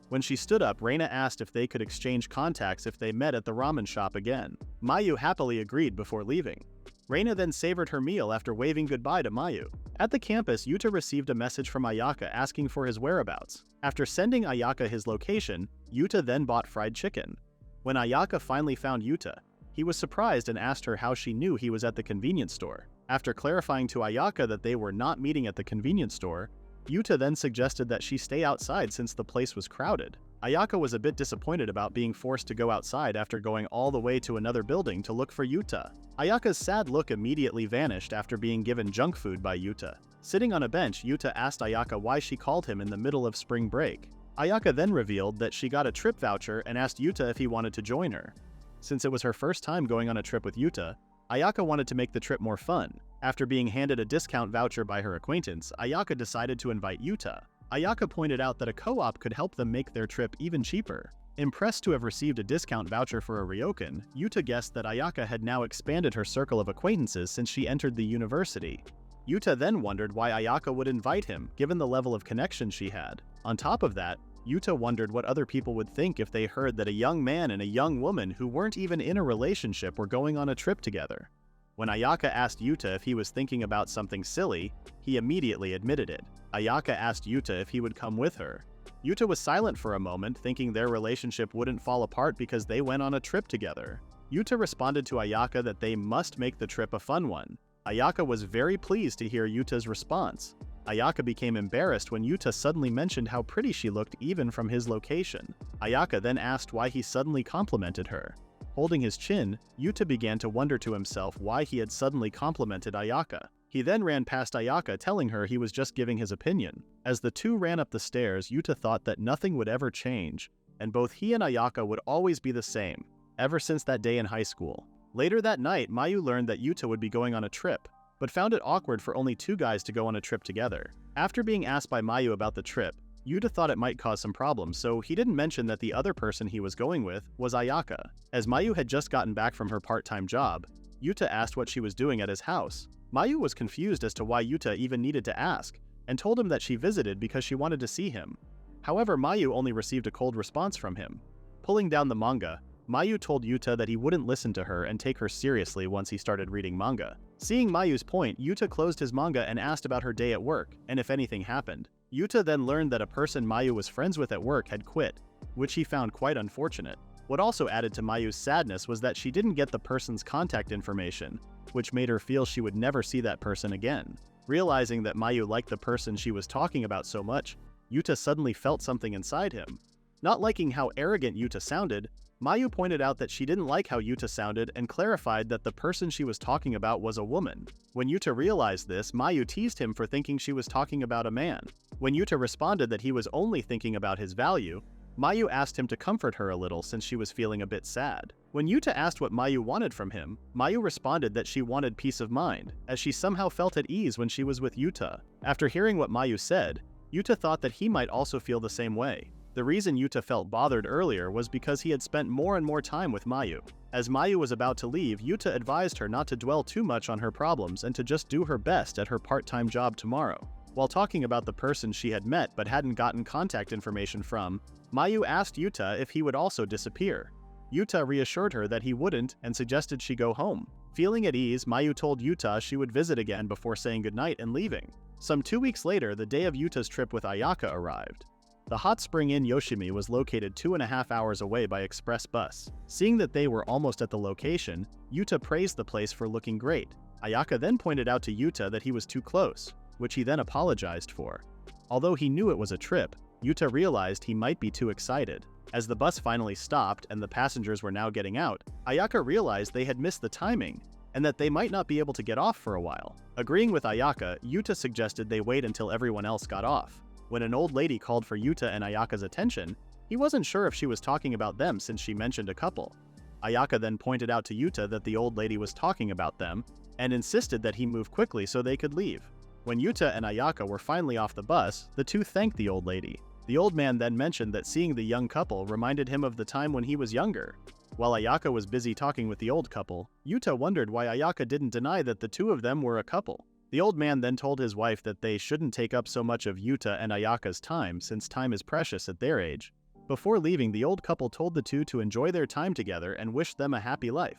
When she stood up, Reina asked if they could exchange contacts if they met at the ramen shop again. Mayu happily agreed before leaving. Reina then savored her meal after waving goodbye to Mayu. At the campus, Yuta received a message from Ayaka asking for his whereabouts. After sending Ayaka his location, Yuta then bought fried chicken. When Ayaka finally found Yuta, he was surprised and asked her how she knew he was at the convenience store. After clarifying to Ayaka that they were not meeting at the convenience store, Yuta then suggested that she stay outside since the place was crowded. Ayaka was a bit disappointed about being forced to go outside after going all the way to another building to look for Yuta. Ayaka's sad look immediately vanished after being given junk food by Yuta. Sitting on a bench, Yuta asked Ayaka why she called him in the middle of spring break. Ayaka then revealed that she got a trip voucher and asked Yuta if he wanted to join her. Since it was her first time going on a trip with Yuta, Ayaka wanted to make the trip more fun. After being handed a discount voucher by her acquaintance, Ayaka decided to invite Yuta. Ayaka pointed out that a co-op could help them make their trip even cheaper. Impressed to have received a discount voucher for a ryokan, Yuta guessed that Ayaka had now expanded her circle of acquaintances since she entered the university. Yuta then wondered why Ayaka would invite him, given the level of connection she had. On top of that, Yuta wondered what other people would think if they heard that a young man and a young woman who weren't even in a relationship were going on a trip together. When Ayaka asked Yuta if he was thinking about something silly, he immediately admitted it. Ayaka asked Yuta if he would come with her. Yuta was silent for a moment, thinking their relationship wouldn't fall apart because they went on a trip together. Yuta responded to Ayaka that they must make the trip a fun one. Ayaka was very pleased to hear Yuta's response. Ayaka became embarrassed when Yuta suddenly mentioned how pretty she looked even from his location. Ayaka then asked why he suddenly complimented her. Holding his chin, Yuta began to wonder to himself why he had suddenly complimented Ayaka. He then ran past Ayaka telling her he was just giving his opinion. As the two ran up the stairs, Yuta thought that nothing would ever change, and both he and Ayaka would always be the same, ever since that day in high school. Later that night, Mayu learned that Yuta would be going on a trip, but found it awkward for only two guys to go on a trip together. After being asked by Mayu about the trip, Yuta thought it might cause some problems, so he didn't mention that the other person he was going with was Ayaka. As Mayu had just gotten back from her part-time job, Yuta asked what she was doing at his house. Mayu was confused as to why Yuta even needed to ask, and told him that she visited because she wanted to see him. However, Mayu only received a cold response from him. Pulling down the manga, Mayu told Yuta that he wouldn't listen to her and take her seriously once he started reading manga. Seeing Mayu's point, Yuta closed his manga and asked about her day at work, and if anything happened. Yuta then learned that a person Mayu was friends with at work had quit, which he found quite unfortunate. What also added to Mayu's sadness was that she didn't get the person's contact information, which made her feel she would never see that person again. Realizing that Mayu liked the person she was talking about so much, Yuta suddenly felt something inside him. Not liking how arrogant Yuta sounded, Mayu pointed out that she didn't like how Yuta sounded and clarified that the person she was talking about was a woman. When Yuta realized this, Mayu teased him for thinking she was talking about a man. When Yuta responded that he was only thinking about his value, Mayu asked him to comfort her a little since she was feeling a bit sad. When Yuta asked what Mayu wanted from him, Mayu responded that she wanted peace of mind, as she somehow felt at ease when she was with Yuta. After hearing what Mayu said, Yuta thought that he might also feel the same way. The reason Yuta felt bothered earlier was because he had spent more and more time with Mayu. As Mayu was about to leave, Yuta advised her not to dwell too much on her problems and to just do her best at her part-time job tomorrow. While talking about the person she had met but hadn't gotten contact information from, Mayu asked Yuta if he would also disappear. Yuta reassured her that he wouldn't and suggested she go home. Feeling at ease, Mayu told Yuta she would visit again before saying goodnight and leaving. Some 2 weeks later, the day of Yuta's trip with Ayaka arrived. The hot spring inn Yoshimi was located 2.5 hours away by express bus. Seeing that they were almost at the location, Yuta praised the place for looking great. Ayaka then pointed out to Yuta that he was too close, which he then apologized for. Although he knew it was a trip, Yuta realized he might be too excited. As the bus finally stopped and the passengers were now getting out, Ayaka realized they had missed the timing, and that they might not be able to get off for a while. Agreeing with Ayaka, Yuta suggested they wait until everyone else got off. When an old lady called for Yuta and Ayaka's attention, he wasn't sure if she was talking about them since she mentioned a couple. Ayaka then pointed out to Yuta that the old lady was talking about them, and insisted that he move quickly so they could leave. When Yuta and Ayaka were finally off the bus, the two thanked the old lady. The old man then mentioned that seeing the young couple reminded him of the time when he was younger. While Ayaka was busy talking with the old couple, Yuta wondered why Ayaka didn't deny that the two of them were a couple. The old man then told his wife that they shouldn't take up so much of Yuta and Ayaka's time since time is precious at their age. Before leaving, the old couple told the two to enjoy their time together and wished them a happy life.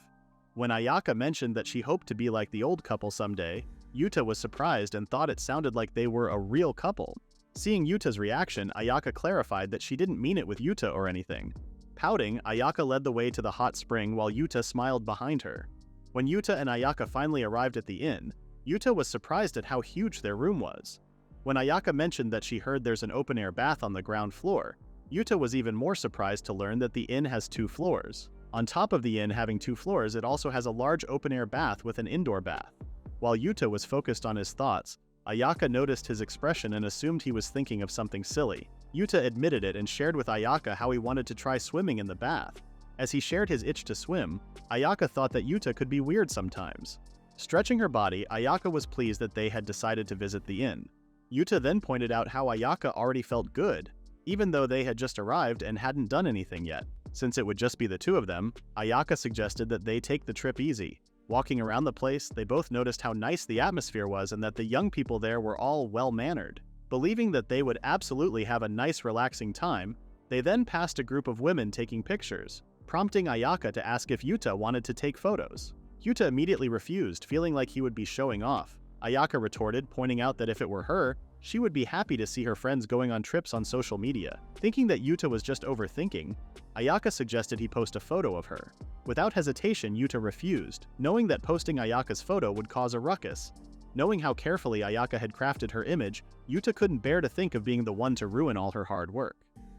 When Ayaka mentioned that she hoped to be like the old couple someday, Yuta was surprised and thought it sounded like they were a real couple. Seeing Yuta's reaction, Ayaka clarified that she didn't mean it with Yuta or anything. Pouting, Ayaka led the way to the hot spring while Yuta smiled behind her. When Yuta and Ayaka finally arrived at the inn, Yuta was surprised at how huge their room was. When Ayaka mentioned that she heard there's an open-air bath on the ground floor, Yuta was even more surprised to learn that the inn has 2 floors. On top of the inn having 2 floors, it also has a large open-air bath with an indoor bath. While Yuta was focused on his thoughts, Ayaka noticed his expression and assumed he was thinking of something silly. Yuta admitted it and shared with Ayaka how he wanted to try swimming in the bath. As he shared his itch to swim, Ayaka thought that Yuta could be weird sometimes. Stretching her body, Ayaka was pleased that they had decided to visit the inn. Yuta then pointed out how Ayaka already felt good, even though they had just arrived and hadn't done anything yet. Since it would just be the two of them, Ayaka suggested that they take the trip easy. Walking around the place, they both noticed how nice the atmosphere was and that the young people there were all well-mannered. Believing that they would absolutely have a nice relaxing time, they then passed a group of women taking pictures, prompting Ayaka to ask if Yuta wanted to take photos. Yuta immediately refused, feeling like he would be showing off. Ayaka retorted, pointing out that if it were her, she would be happy to see her friends going on trips on social media. Thinking that Yuta was just overthinking, Ayaka suggested he post a photo of her. Without hesitation, Yuta refused, knowing that posting Ayaka's photo would cause a ruckus. Knowing how carefully Ayaka had crafted her image, Yuta couldn't bear to think of being the one to ruin all her hard work.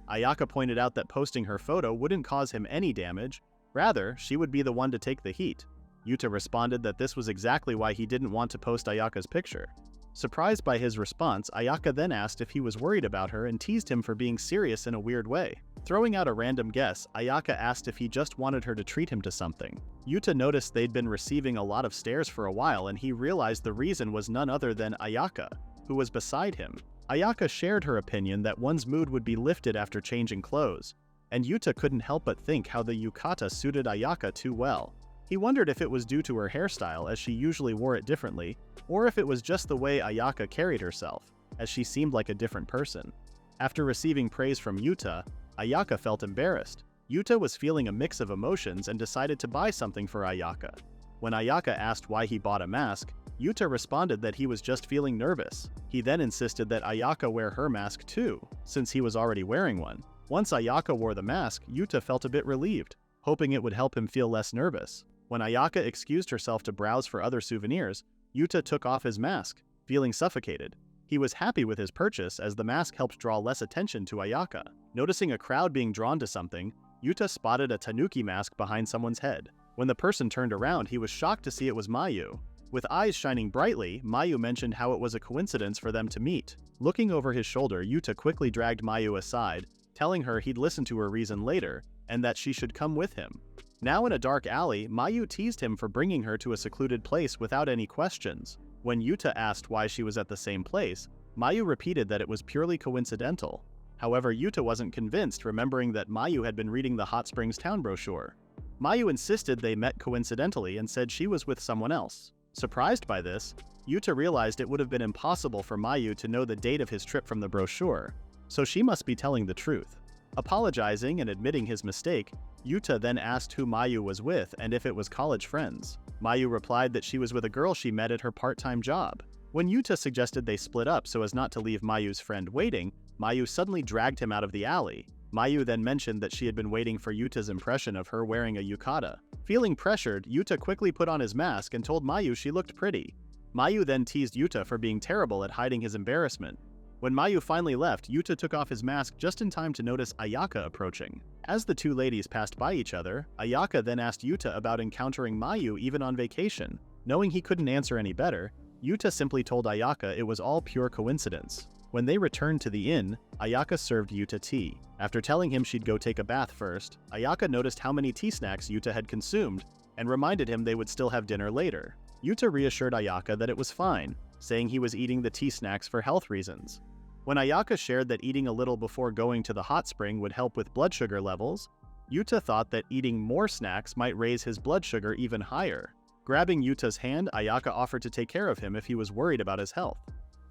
Ayaka pointed out that posting her photo wouldn't cause him any damage, rather, she would be the one to take the heat. Yuta responded that this was exactly why he didn't want to post Ayaka's picture. Surprised by his response, Ayaka then asked if he was worried about her and teased him for being serious in a weird way. Throwing out a random guess, Ayaka asked if he just wanted her to treat him to something. Yuta noticed they'd been receiving a lot of stares for a while and he realized the reason was none other than Ayaka, who was beside him. Ayaka shared her opinion that one's mood would be lifted after changing clothes, and Yuta couldn't help but think how the yukata suited Ayaka too well. He wondered if it was due to her hairstyle as she usually wore it differently, or if it was just the way Ayaka carried herself, as she seemed like a different person. After receiving praise from Yuta, Ayaka felt embarrassed. Yuta was feeling a mix of emotions and decided to buy something for Ayaka. When Ayaka asked why he bought a mask, Yuta responded that he was just feeling nervous. He then insisted that Ayaka wear her mask too, since he was already wearing one. Once Ayaka wore the mask, Yuta felt a bit relieved, hoping it would help him feel less nervous. When Ayaka excused herself to browse for other souvenirs, Yuta took off his mask, feeling suffocated. He was happy with his purchase as the mask helped draw less attention to Ayaka. Noticing a crowd being drawn to something, Yuta spotted a tanuki mask behind someone's head. When the person turned around, he was shocked to see it was Mayu. With eyes shining brightly, Mayu mentioned how it was a coincidence for them to meet. Looking over his shoulder, Yuta quickly dragged Mayu aside, telling her he'd listen to her reason later, and that she should come with him. Now in a dark alley, Mayu teased him for bringing her to a secluded place without any questions. When Yuta asked why she was at the same place, Mayu repeated that it was purely coincidental. However, Yuta wasn't convinced, remembering that Mayu had been reading the Hot Springs town brochure. Mayu insisted they met coincidentally and said she was with someone else. Surprised by this, Yuta realized it would have been impossible for Mayu to know the date of his trip from the brochure, so she must be telling the truth. Apologizing and admitting his mistake, Yuta then asked who Mayu was with and if it was college friends. Mayu replied that she was with a girl she met at her part-time job. When Yuta suggested they split up so as not to leave Mayu's friend waiting, Mayu suddenly dragged him out of the alley. Mayu then mentioned that she had been waiting for Yuta's impression of her wearing a yukata. Feeling pressured, Yuta quickly put on his mask and told Mayu she looked pretty. Mayu then teased Yuta for being terrible at hiding his embarrassment. When Mayu finally left, Yuta took off his mask just in time to notice Ayaka approaching. As the two ladies passed by each other, Ayaka then asked Yuta about encountering Mayu even on vacation. Knowing he couldn't answer any better, Yuta simply told Ayaka it was all pure coincidence. When they returned to the inn, Ayaka served Yuta tea. After telling him she'd go take a bath first, Ayaka noticed how many tea snacks Yuta had consumed and reminded him they would still have dinner later. Yuta reassured Ayaka that it was fine, saying he was eating the tea snacks for health reasons. When Ayaka shared that eating a little before going to the hot spring would help with blood sugar levels, Yuta thought that eating more snacks might raise his blood sugar even higher. Grabbing Yuta's hand, Ayaka offered to take care of him if he was worried about his health.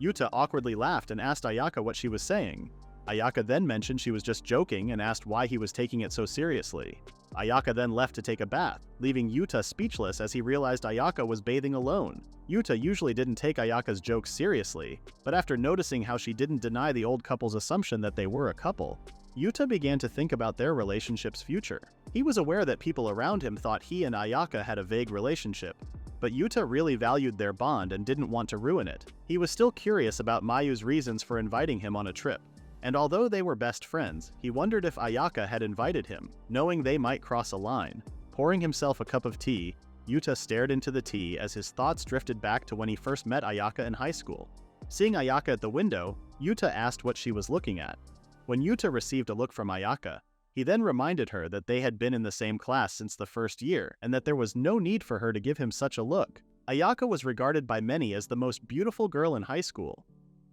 Yuta awkwardly laughed and asked Ayaka what she was saying. Ayaka then mentioned she was just joking and asked why he was taking it so seriously. Ayaka then left to take a bath, leaving Yuta speechless as he realized Ayaka was bathing alone. Yuta usually didn't take Ayaka's jokes seriously, but after noticing how she didn't deny the old couple's assumption that they were a couple, Yuta began to think about their relationship's future. He was aware that people around him thought he and Ayaka had a vague relationship, but Yuta really valued their bond and didn't want to ruin it. He was still curious about Mayu's reasons for inviting him on a trip. And although they were best friends, he wondered if Ayaka had invited him, knowing they might cross a line. Pouring himself a cup of tea, Yuta stared into the tea as his thoughts drifted back to when he first met Ayaka in high school. Seeing Ayaka at the window, Yuta asked what she was looking at. When Yuta received a look from Ayaka, he then reminded her that they had been in the same class since the first year and that there was no need for her to give him such a look. Ayaka was regarded by many as the most beautiful girl in high school.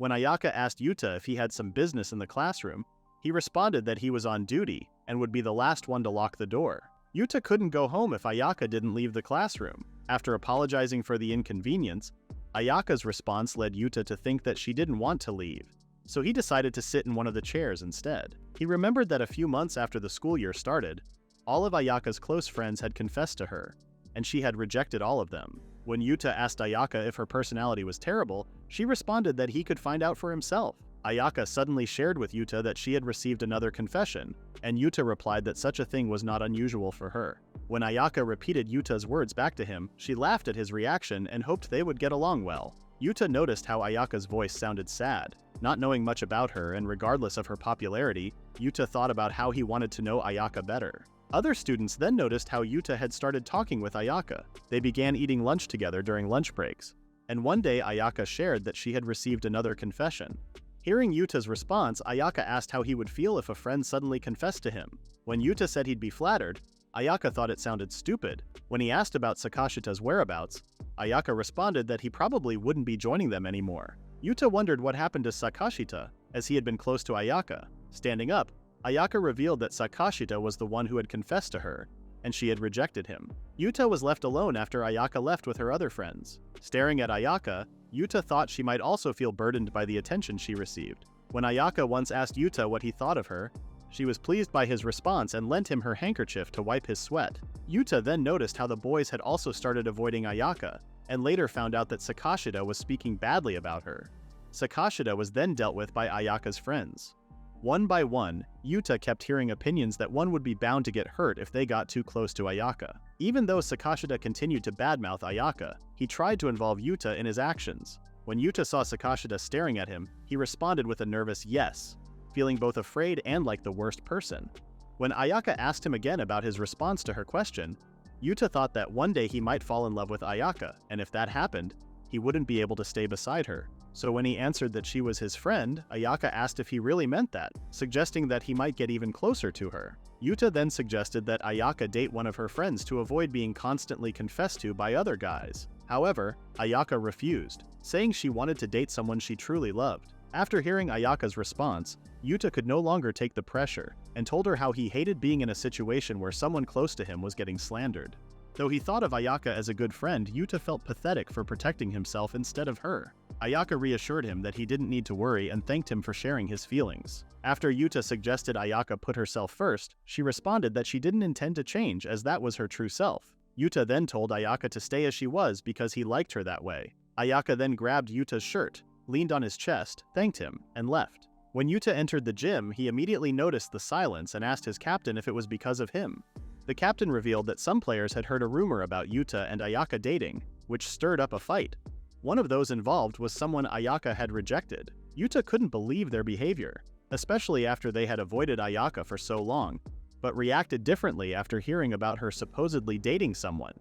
When Ayaka asked Yuta if he had some business in the classroom, he responded that he was on duty and would be the last one to lock the door. Yuta couldn't go home if Ayaka didn't leave the classroom. After apologizing for the inconvenience, Ayaka's response led Yuta to think that she didn't want to leave, so he decided to sit in one of the chairs instead. He remembered that a few months after the school year started, all of Ayaka's close friends had confessed to her, and she had rejected all of them. When Yuta asked Ayaka if her personality was terrible, she responded that he could find out for himself. Ayaka suddenly shared with Yuta that she had received another confession, and Yuta replied that such a thing was not unusual for her. When Ayaka repeated Yuta's words back to him, she laughed at his reaction and hoped they would get along well. Yuta noticed how Ayaka's voice sounded sad. Not knowing much about her and regardless of her popularity, Yuta thought about how he wanted to know Ayaka better. Other students then noticed how Yuta had started talking with Ayaka. They began eating lunch together during lunch breaks, and one day Ayaka shared that she had received another confession. Hearing Yuta's response, Ayaka asked how he would feel if a friend suddenly confessed to him. When Yuta said he'd be flattered, Ayaka thought it sounded stupid. When he asked about Sakashita's whereabouts, Ayaka responded that he probably wouldn't be joining them anymore. Yuta wondered what happened to Sakashita, as he had been close to Ayaka. Standing up, Ayaka revealed that Sakashita was the one who had confessed to her, and she had rejected him. Yuta was left alone after Ayaka left with her other friends. Staring at Ayaka, Yuta thought she might also feel burdened by the attention she received. When Ayaka once asked Yuta what he thought of her, she was pleased by his response and lent him her handkerchief to wipe his sweat. Yuta then noticed how the boys had also started avoiding Ayaka, and later found out that Sakashita was speaking badly about her. Sakashita was then dealt with by Ayaka's friends. One by one, Yuta kept hearing opinions that one would be bound to get hurt if they got too close to Ayaka. Even though Sakashita continued to badmouth Ayaka, he tried to involve Yuta in his actions. When Yuta saw Sakashita staring at him, he responded with a nervous yes, feeling both afraid and like the worst person. When Ayaka asked him again about his response to her question, Yuta thought that one day he might fall in love with Ayaka, and if that happened, he wouldn't be able to stay beside her. So when he answered that she was his friend, Ayaka asked if he really meant that, suggesting that he might get even closer to her. Yuta then suggested that Ayaka date one of her friends to avoid being constantly confessed to by other guys. However, Ayaka refused, saying she wanted to date someone she truly loved. After hearing Ayaka's response, Yuta could no longer take the pressure, and told her how he hated being in a situation where someone close to him was getting slandered. Though he thought of Ayaka as a good friend, Yuta felt pathetic for protecting himself instead of her. Ayaka reassured him that he didn't need to worry and thanked him for sharing his feelings. After Yuta suggested Ayaka put herself first, she responded that she didn't intend to change as that was her true self. Yuta then told Ayaka to stay as she was because he liked her that way. Ayaka then grabbed Yuta's shirt, leaned on his chest, thanked him, and left. When Yuta entered the gym, he immediately noticed the silence and asked his captain if it was because of him. The captain revealed that some players had heard a rumor about Yuta and Ayaka dating, which stirred up a fight. One of those involved was someone Ayaka had rejected. Yuta couldn't believe their behavior, especially after they had avoided Ayaka for so long, but reacted differently after hearing about her supposedly dating someone.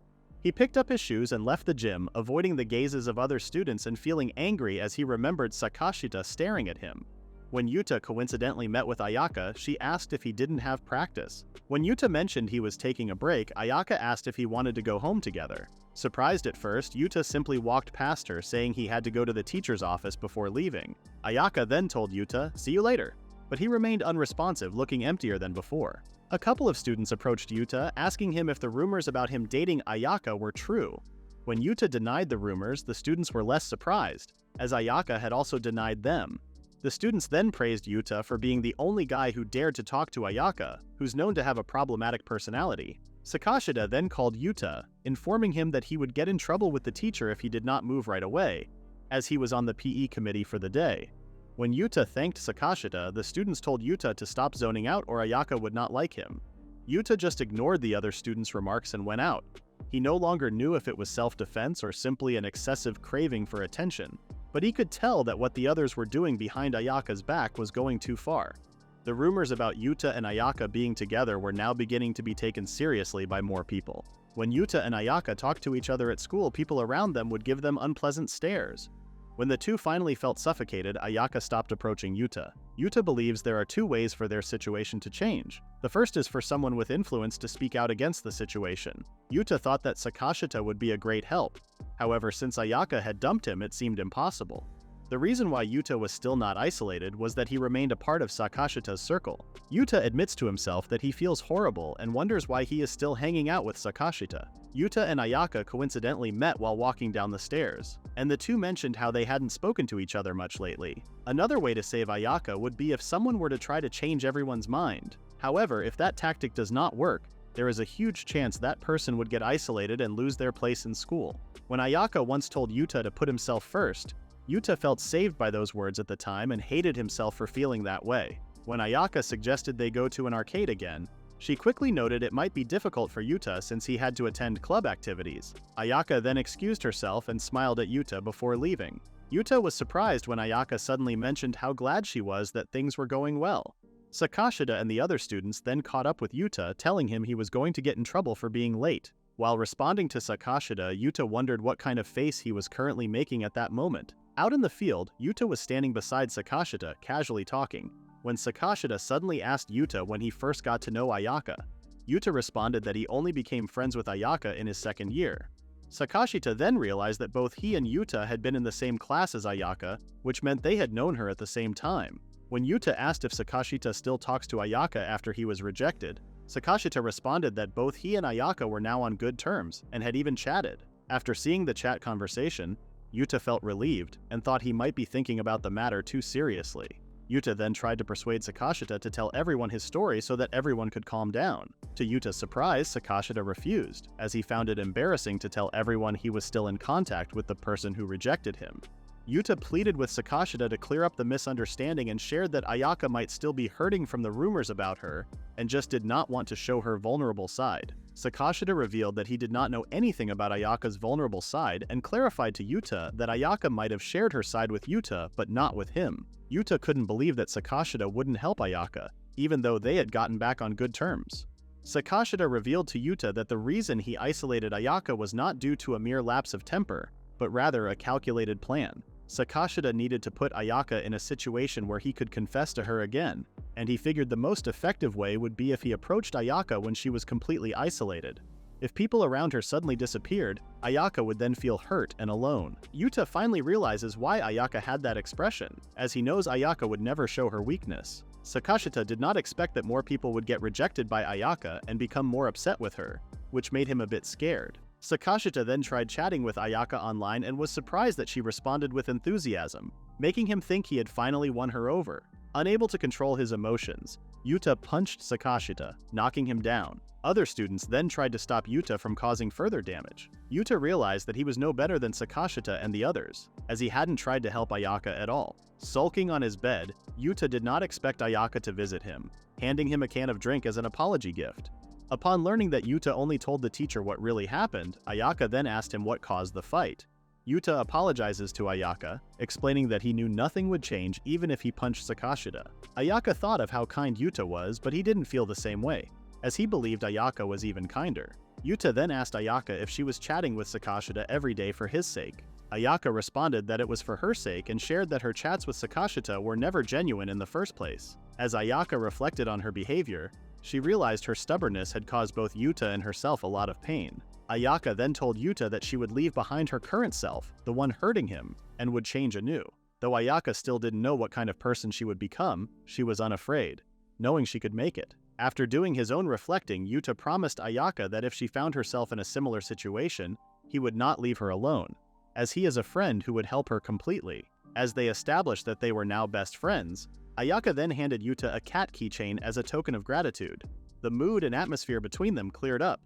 He picked up his shoes and left the gym, avoiding the gazes of other students and feeling angry as he remembered Sakashita staring at him. When Yuta coincidentally met with Ayaka, she asked if he didn't have practice. When Yuta mentioned he was taking a break, Ayaka asked if he wanted to go home together. Surprised at first, Yuta simply walked past her, saying he had to go to the teacher's office before leaving. Ayaka then told Yuta, "See you later," but he remained unresponsive, looking emptier than before. A couple of students approached Yuta, asking him if the rumors about him dating Ayaka were true. When Yuta denied the rumors, the students were less surprised, as Ayaka had also denied them. The students then praised Yuta for being the only guy who dared to talk to Ayaka, who's known to have a problematic personality. Sakashita then called Yuta, informing him that he would get in trouble with the teacher if he did not move right away, as he was on the PE committee for the day. When Yuta thanked Sakashita, the students told Yuta to stop zoning out or Ayaka would not like him. Yuta just ignored the other students' remarks and went out. He no longer knew if it was self-defense or simply an excessive craving for attention, but he could tell that what the others were doing behind Ayaka's back was going too far. The rumors about Yuta and Ayaka being together were now beginning to be taken seriously by more people. When Yuta and Ayaka talked to each other at school, people around them would give them unpleasant stares. When the two finally felt suffocated, Ayaka stopped approaching Yuta. Yuta believes there are two ways for their situation to change. The first is for someone with influence to speak out against the situation. Yuta thought that Sakashita would be a great help. However, since Ayaka had dumped him, it seemed impossible. The reason why Yuta was still not isolated was that he remained a part of Sakashita's circle. Yuta admits to himself that he feels horrible and wonders why he is still hanging out with Sakashita. Yuta and Ayaka coincidentally met while walking down the stairs, and the two mentioned how they hadn't spoken to each other much lately. Another way to save Ayaka would be if someone were to try to change everyone's mind. However, if that tactic does not work, there is a huge chance that person would get isolated and lose their place in school. When Ayaka once told Yuta to put himself first, Yuta felt saved by those words at the time and hated himself for feeling that way. When Ayaka suggested they go to an arcade again, she quickly noted it might be difficult for Yuta since he had to attend club activities. Ayaka then excused herself and smiled at Yuta before leaving. Yuta was surprised when Ayaka suddenly mentioned how glad she was that things were going well. Sakashita and the other students then caught up with Yuta, telling him he was going to get in trouble for being late. While responding to Sakashita, Yuta wondered what kind of face he was currently making at that moment. Out in the field, Yuta was standing beside Sakashita, casually talking, when Sakashita suddenly asked Yuta when he first got to know Ayaka. Yuta responded that he only became friends with Ayaka in his second year. Sakashita then realized that both he and Yuta had been in the same class as Ayaka, which meant they had known her at the same time. When Yuta asked if Sakashita still talks to Ayaka after he was rejected, Sakashita responded that both he and Ayaka were now on good terms and had even chatted. After seeing the chat conversation, Yuta felt relieved and thought he might be thinking about the matter too seriously. Yuta then tried to persuade Sakashita to tell everyone his story so that everyone could calm down. To Yuta's surprise, Sakashita refused, as he found it embarrassing to tell everyone he was still in contact with the person who rejected him. Yuta pleaded with Sakashita to clear up the misunderstanding and shared that Ayaka might still be hurting from the rumors about her and just did not want to show her vulnerable side. Sakashita revealed that he did not know anything about Ayaka's vulnerable side and clarified to Yuta that Ayaka might have shared her side with Yuta but not with him. Yuta couldn't believe that Sakashita wouldn't help Ayaka, even though they had gotten back on good terms. Sakashita revealed to Yuta that the reason he isolated Ayaka was not due to a mere lapse of temper, but rather a calculated plan. Sakashita needed to put Ayaka in a situation where he could confess to her again, and he figured the most effective way would be if he approached Ayaka when she was completely isolated. If people around her suddenly disappeared, Ayaka would then feel hurt and alone. Yuta finally realizes why Ayaka had that expression, as he knows Ayaka would never show her weakness. Sakashita did not expect that more people would get rejected by Ayaka and become more upset with her, which made him a bit scared. Sakashita then tried chatting with Ayaka online and was surprised that she responded with enthusiasm, making him think he had finally won her over. Unable to control his emotions, Yuta punched Sakashita, knocking him down. Other students then tried to stop Yuta from causing further damage. Yuta realized that he was no better than Sakashita and the others, as he hadn't tried to help Ayaka at all. Sulking on his bed, Yuta did not expect Ayaka to visit him, handing him a can of drink as an apology gift. Upon learning that Yuta only told the teacher what really happened, Ayaka then asked him what caused the fight. Yuta apologizes to Ayaka, explaining that he knew nothing would change even if he punched Sakashita. Ayaka thought of how kind Yuta was, but he didn't feel the same way, as he believed Ayaka was even kinder. Yuta then asked Ayaka if she was chatting with Sakashita every day for his sake. Ayaka responded that it was for her sake and shared that her chats with Sakashita were never genuine in the first place. As Ayaka reflected on her behavior, she realized her stubbornness had caused both Yuta and herself a lot of pain. Ayaka then told Yuta that she would leave behind her current self, the one hurting him, and would change anew. Though Ayaka still didn't know what kind of person she would become, she was unafraid, knowing she could make it. After doing his own reflecting, Yuta promised Ayaka that if she found herself in a similar situation, he would not leave her alone, as he is a friend who would help her completely. As they established that they were now best friends, Ayaka then handed Yuta a cat keychain as a token of gratitude. The mood and atmosphere between them cleared up.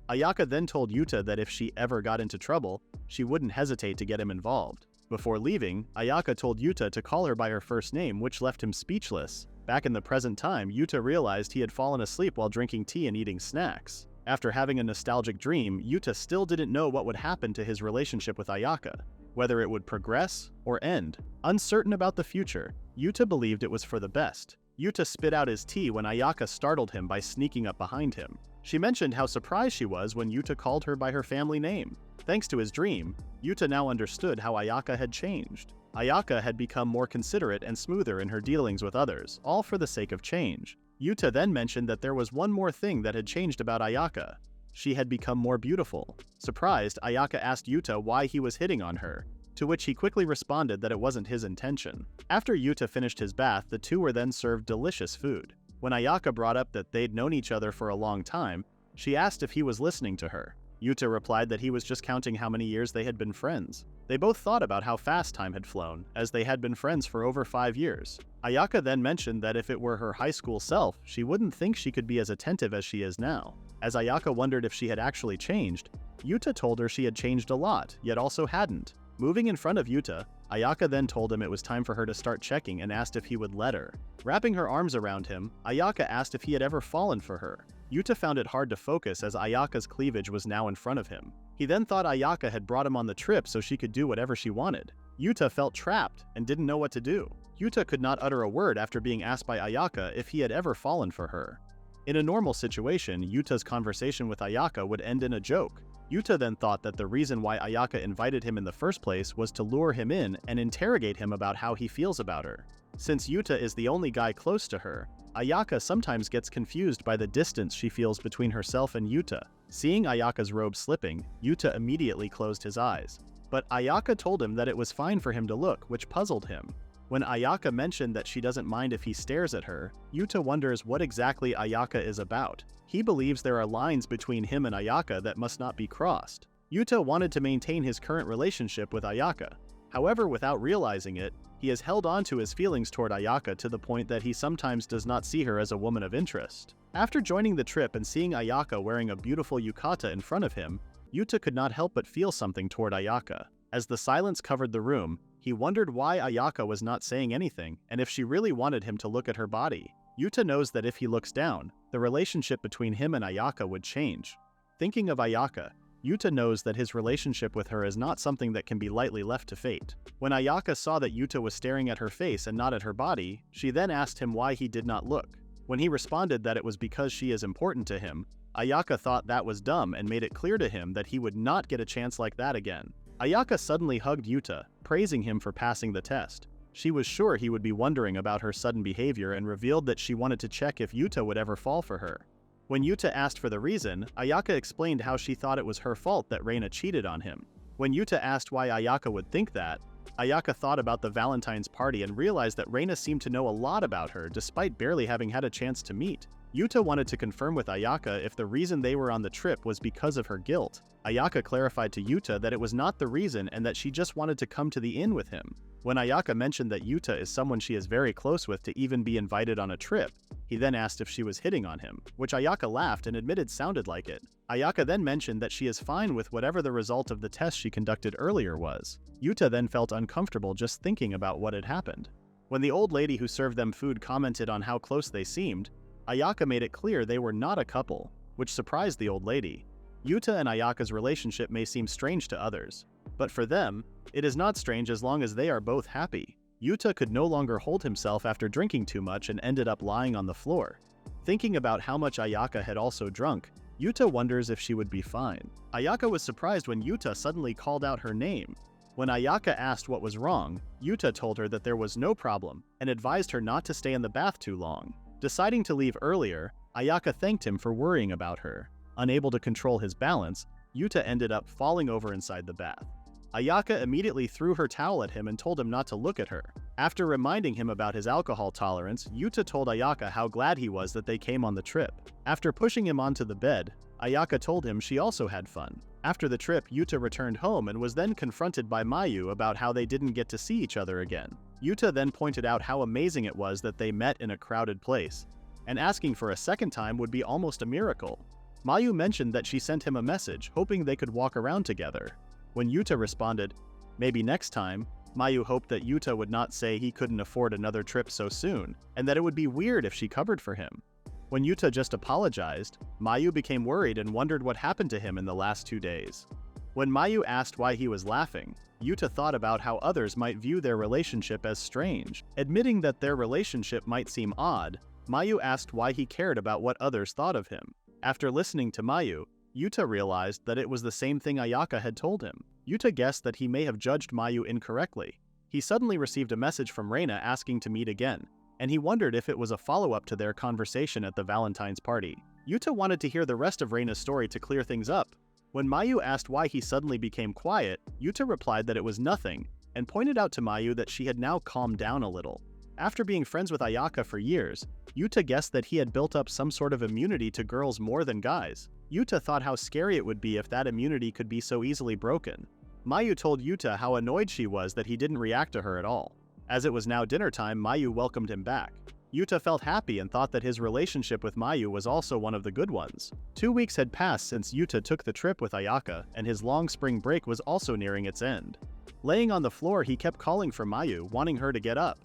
Ayaka then told Yuta that if she ever got into trouble, she wouldn't hesitate to get him involved. Before leaving, Ayaka told Yuta to call her by her first name, which left him speechless. Back in the present time, Yuta realized he had fallen asleep while drinking tea and eating snacks. After having a nostalgic dream, Yuta still didn't know what would happen to his relationship with Ayaka, whether it would progress or end. Uncertain about the future, Yuta believed it was for the best. Yuta spit out his tea when Ayaka startled him by sneaking up behind him. She mentioned how surprised she was when Yuta called her by her family name. Thanks to his dream, Yuta now understood how Ayaka had changed. Ayaka had become more considerate and smoother in her dealings with others, all for the sake of change. Yuta then mentioned that there was one more thing that had changed about Ayaka. She had become more beautiful. Surprised, Ayaka asked Yuta why he was hitting on her, to which he quickly responded that it wasn't his intention. After Yuta finished his bath, the two were then served delicious food. When Ayaka brought up that they'd known each other for a long time, she asked if he was listening to her. Yuta replied that he was just counting how many years they had been friends. They both thought about how fast time had flown, as they had been friends for over 5 years. Ayaka then mentioned that if it were her high school self, she wouldn't think she could be as attentive as she is now. As Ayaka wondered if she had actually changed, Yuta told her she had changed a lot, yet also hadn't. Moving in front of Yuta, Ayaka then told him it was time for her to start checking and asked if he would let her. Wrapping her arms around him, Ayaka asked if he had ever fallen for her. Yuta found it hard to focus as Ayaka's cleavage was now in front of him. He then thought Ayaka had brought him on the trip so she could do whatever she wanted. Yuta felt trapped and didn't know what to do. Yuta could not utter a word after being asked by Ayaka if he had ever fallen for her. In a normal situation, Yuta's conversation with Ayaka would end in a joke. Yuta then thought that the reason why Ayaka invited him in the first place was to lure him in and interrogate him about how he feels about her. Since Yuta is the only guy close to her, Ayaka sometimes gets confused by the distance she feels between herself and Yuta. Seeing Ayaka's robe slipping, Yuta immediately closed his eyes. But Ayaka told him that it was fine for him to look, which puzzled him. When Ayaka mentioned that she doesn't mind if he stares at her, Yuta wonders what exactly Ayaka is about. He believes there are lines between him and Ayaka that must not be crossed. Yuta wanted to maintain his current relationship with Ayaka. However, without realizing it, he has held on to his feelings toward Ayaka to the point that he sometimes does not see her as a woman of interest. After joining the trip and seeing Ayaka wearing a beautiful yukata in front of him, Yuta could not help but feel something toward Ayaka. As the silence covered the room, he wondered why Ayaka was not saying anything and if she really wanted him to look at her body. Yuta knows that if he looks down, the relationship between him and Ayaka would change. Thinking of Ayaka, Yuta knows that his relationship with her is not something that can be lightly left to fate. When Ayaka saw that Yuta was staring at her face and not at her body, she then asked him why he did not look. When he responded that it was because she is important to him, Ayaka thought that was dumb and made it clear to him that he would not get a chance like that again. Ayaka suddenly hugged Yuta, praising him for passing the test. She was sure he would be wondering about her sudden behavior and revealed that she wanted to check if Yuta would ever fall for her. When Yuta asked for the reason, Ayaka explained how she thought it was her fault that Reina cheated on him. When Yuta asked why Ayaka would think that, Ayaka thought about the Valentine's party and realized that Reina seemed to know a lot about her despite barely having had a chance to meet. Yuta wanted to confirm with Ayaka if the reason they were on the trip was because of her guilt. Ayaka clarified to Yuta that it was not the reason and that she just wanted to come to the inn with him. When Ayaka mentioned that Yuta is someone she is very close with to even be invited on a trip, he then asked if she was hitting on him, which Ayaka laughed and admitted sounded like it. Ayaka then mentioned that she is fine with whatever the result of the test she conducted earlier was. Yuta then felt uncomfortable just thinking about what had happened. When the old lady who served them food commented on how close they seemed, Ayaka made it clear they were not a couple, which surprised the old lady. Yuta and Ayaka's relationship may seem strange to others, but for them, it is not strange as long as they are both happy. Yuta could no longer hold himself after drinking too much and ended up lying on the floor. Thinking about how much Ayaka had also drunk, Yuta wonders if she would be fine. Ayaka was surprised when Yuta suddenly called out her name. When Ayaka asked what was wrong, Yuta told her that there was no problem and advised her not to stay in the bath too long. Deciding to leave earlier, Ayaka thanked him for worrying about her. Unable to control his balance, Yuta ended up falling over inside the bath. Ayaka immediately threw her towel at him and told him not to look at her. After reminding him about his alcohol tolerance, Yuta told Ayaka how glad he was that they came on the trip. After pushing him onto the bed, Ayaka told him she also had fun. After the trip, Yuta returned home and was then confronted by Mayu about how they didn't get to see each other again. Yuta then pointed out how amazing it was that they met in a crowded place, and asking for a second time would be almost a miracle. Mayu mentioned that she sent him a message, hoping they could walk around together. When Yuta responded, "Maybe next time," Mayu hoped that Yuta would not say he couldn't afford another trip so soon, and that it would be weird if she covered for him. When Yuta just apologized, Mayu became worried and wondered what happened to him in the last 2 days. When Mayu asked why he was laughing, Yuta thought about how others might view their relationship as strange. Admitting that their relationship might seem odd, Mayu asked why he cared about what others thought of him. After listening to Mayu, Yuta realized that it was the same thing Ayaka had told him. Yuta guessed that he may have judged Mayu incorrectly. He suddenly received a message from Reina asking to meet again, and he wondered if it was a follow-up to their conversation at the Valentine's party. Yuta wanted to hear the rest of Reina's story to clear things up. When Mayu asked why he suddenly became quiet, Yuta replied that it was nothing, and pointed out to Mayu that she had now calmed down a little. After being friends with Ayaka for years, Yuta guessed that he had built up some sort of immunity to girls more than guys. Yuta thought how scary it would be if that immunity could be so easily broken. Mayu told Yuta how annoyed she was that he didn't react to her at all. As it was now dinner time, Mayu welcomed him back. Yuta felt happy and thought that his relationship with Mayu was also one of the good ones. 2 weeks had passed since Yuta took the trip with Ayaka, and his long spring break was also nearing its end. Laying on the floor, he kept calling for Mayu, wanting her to get up.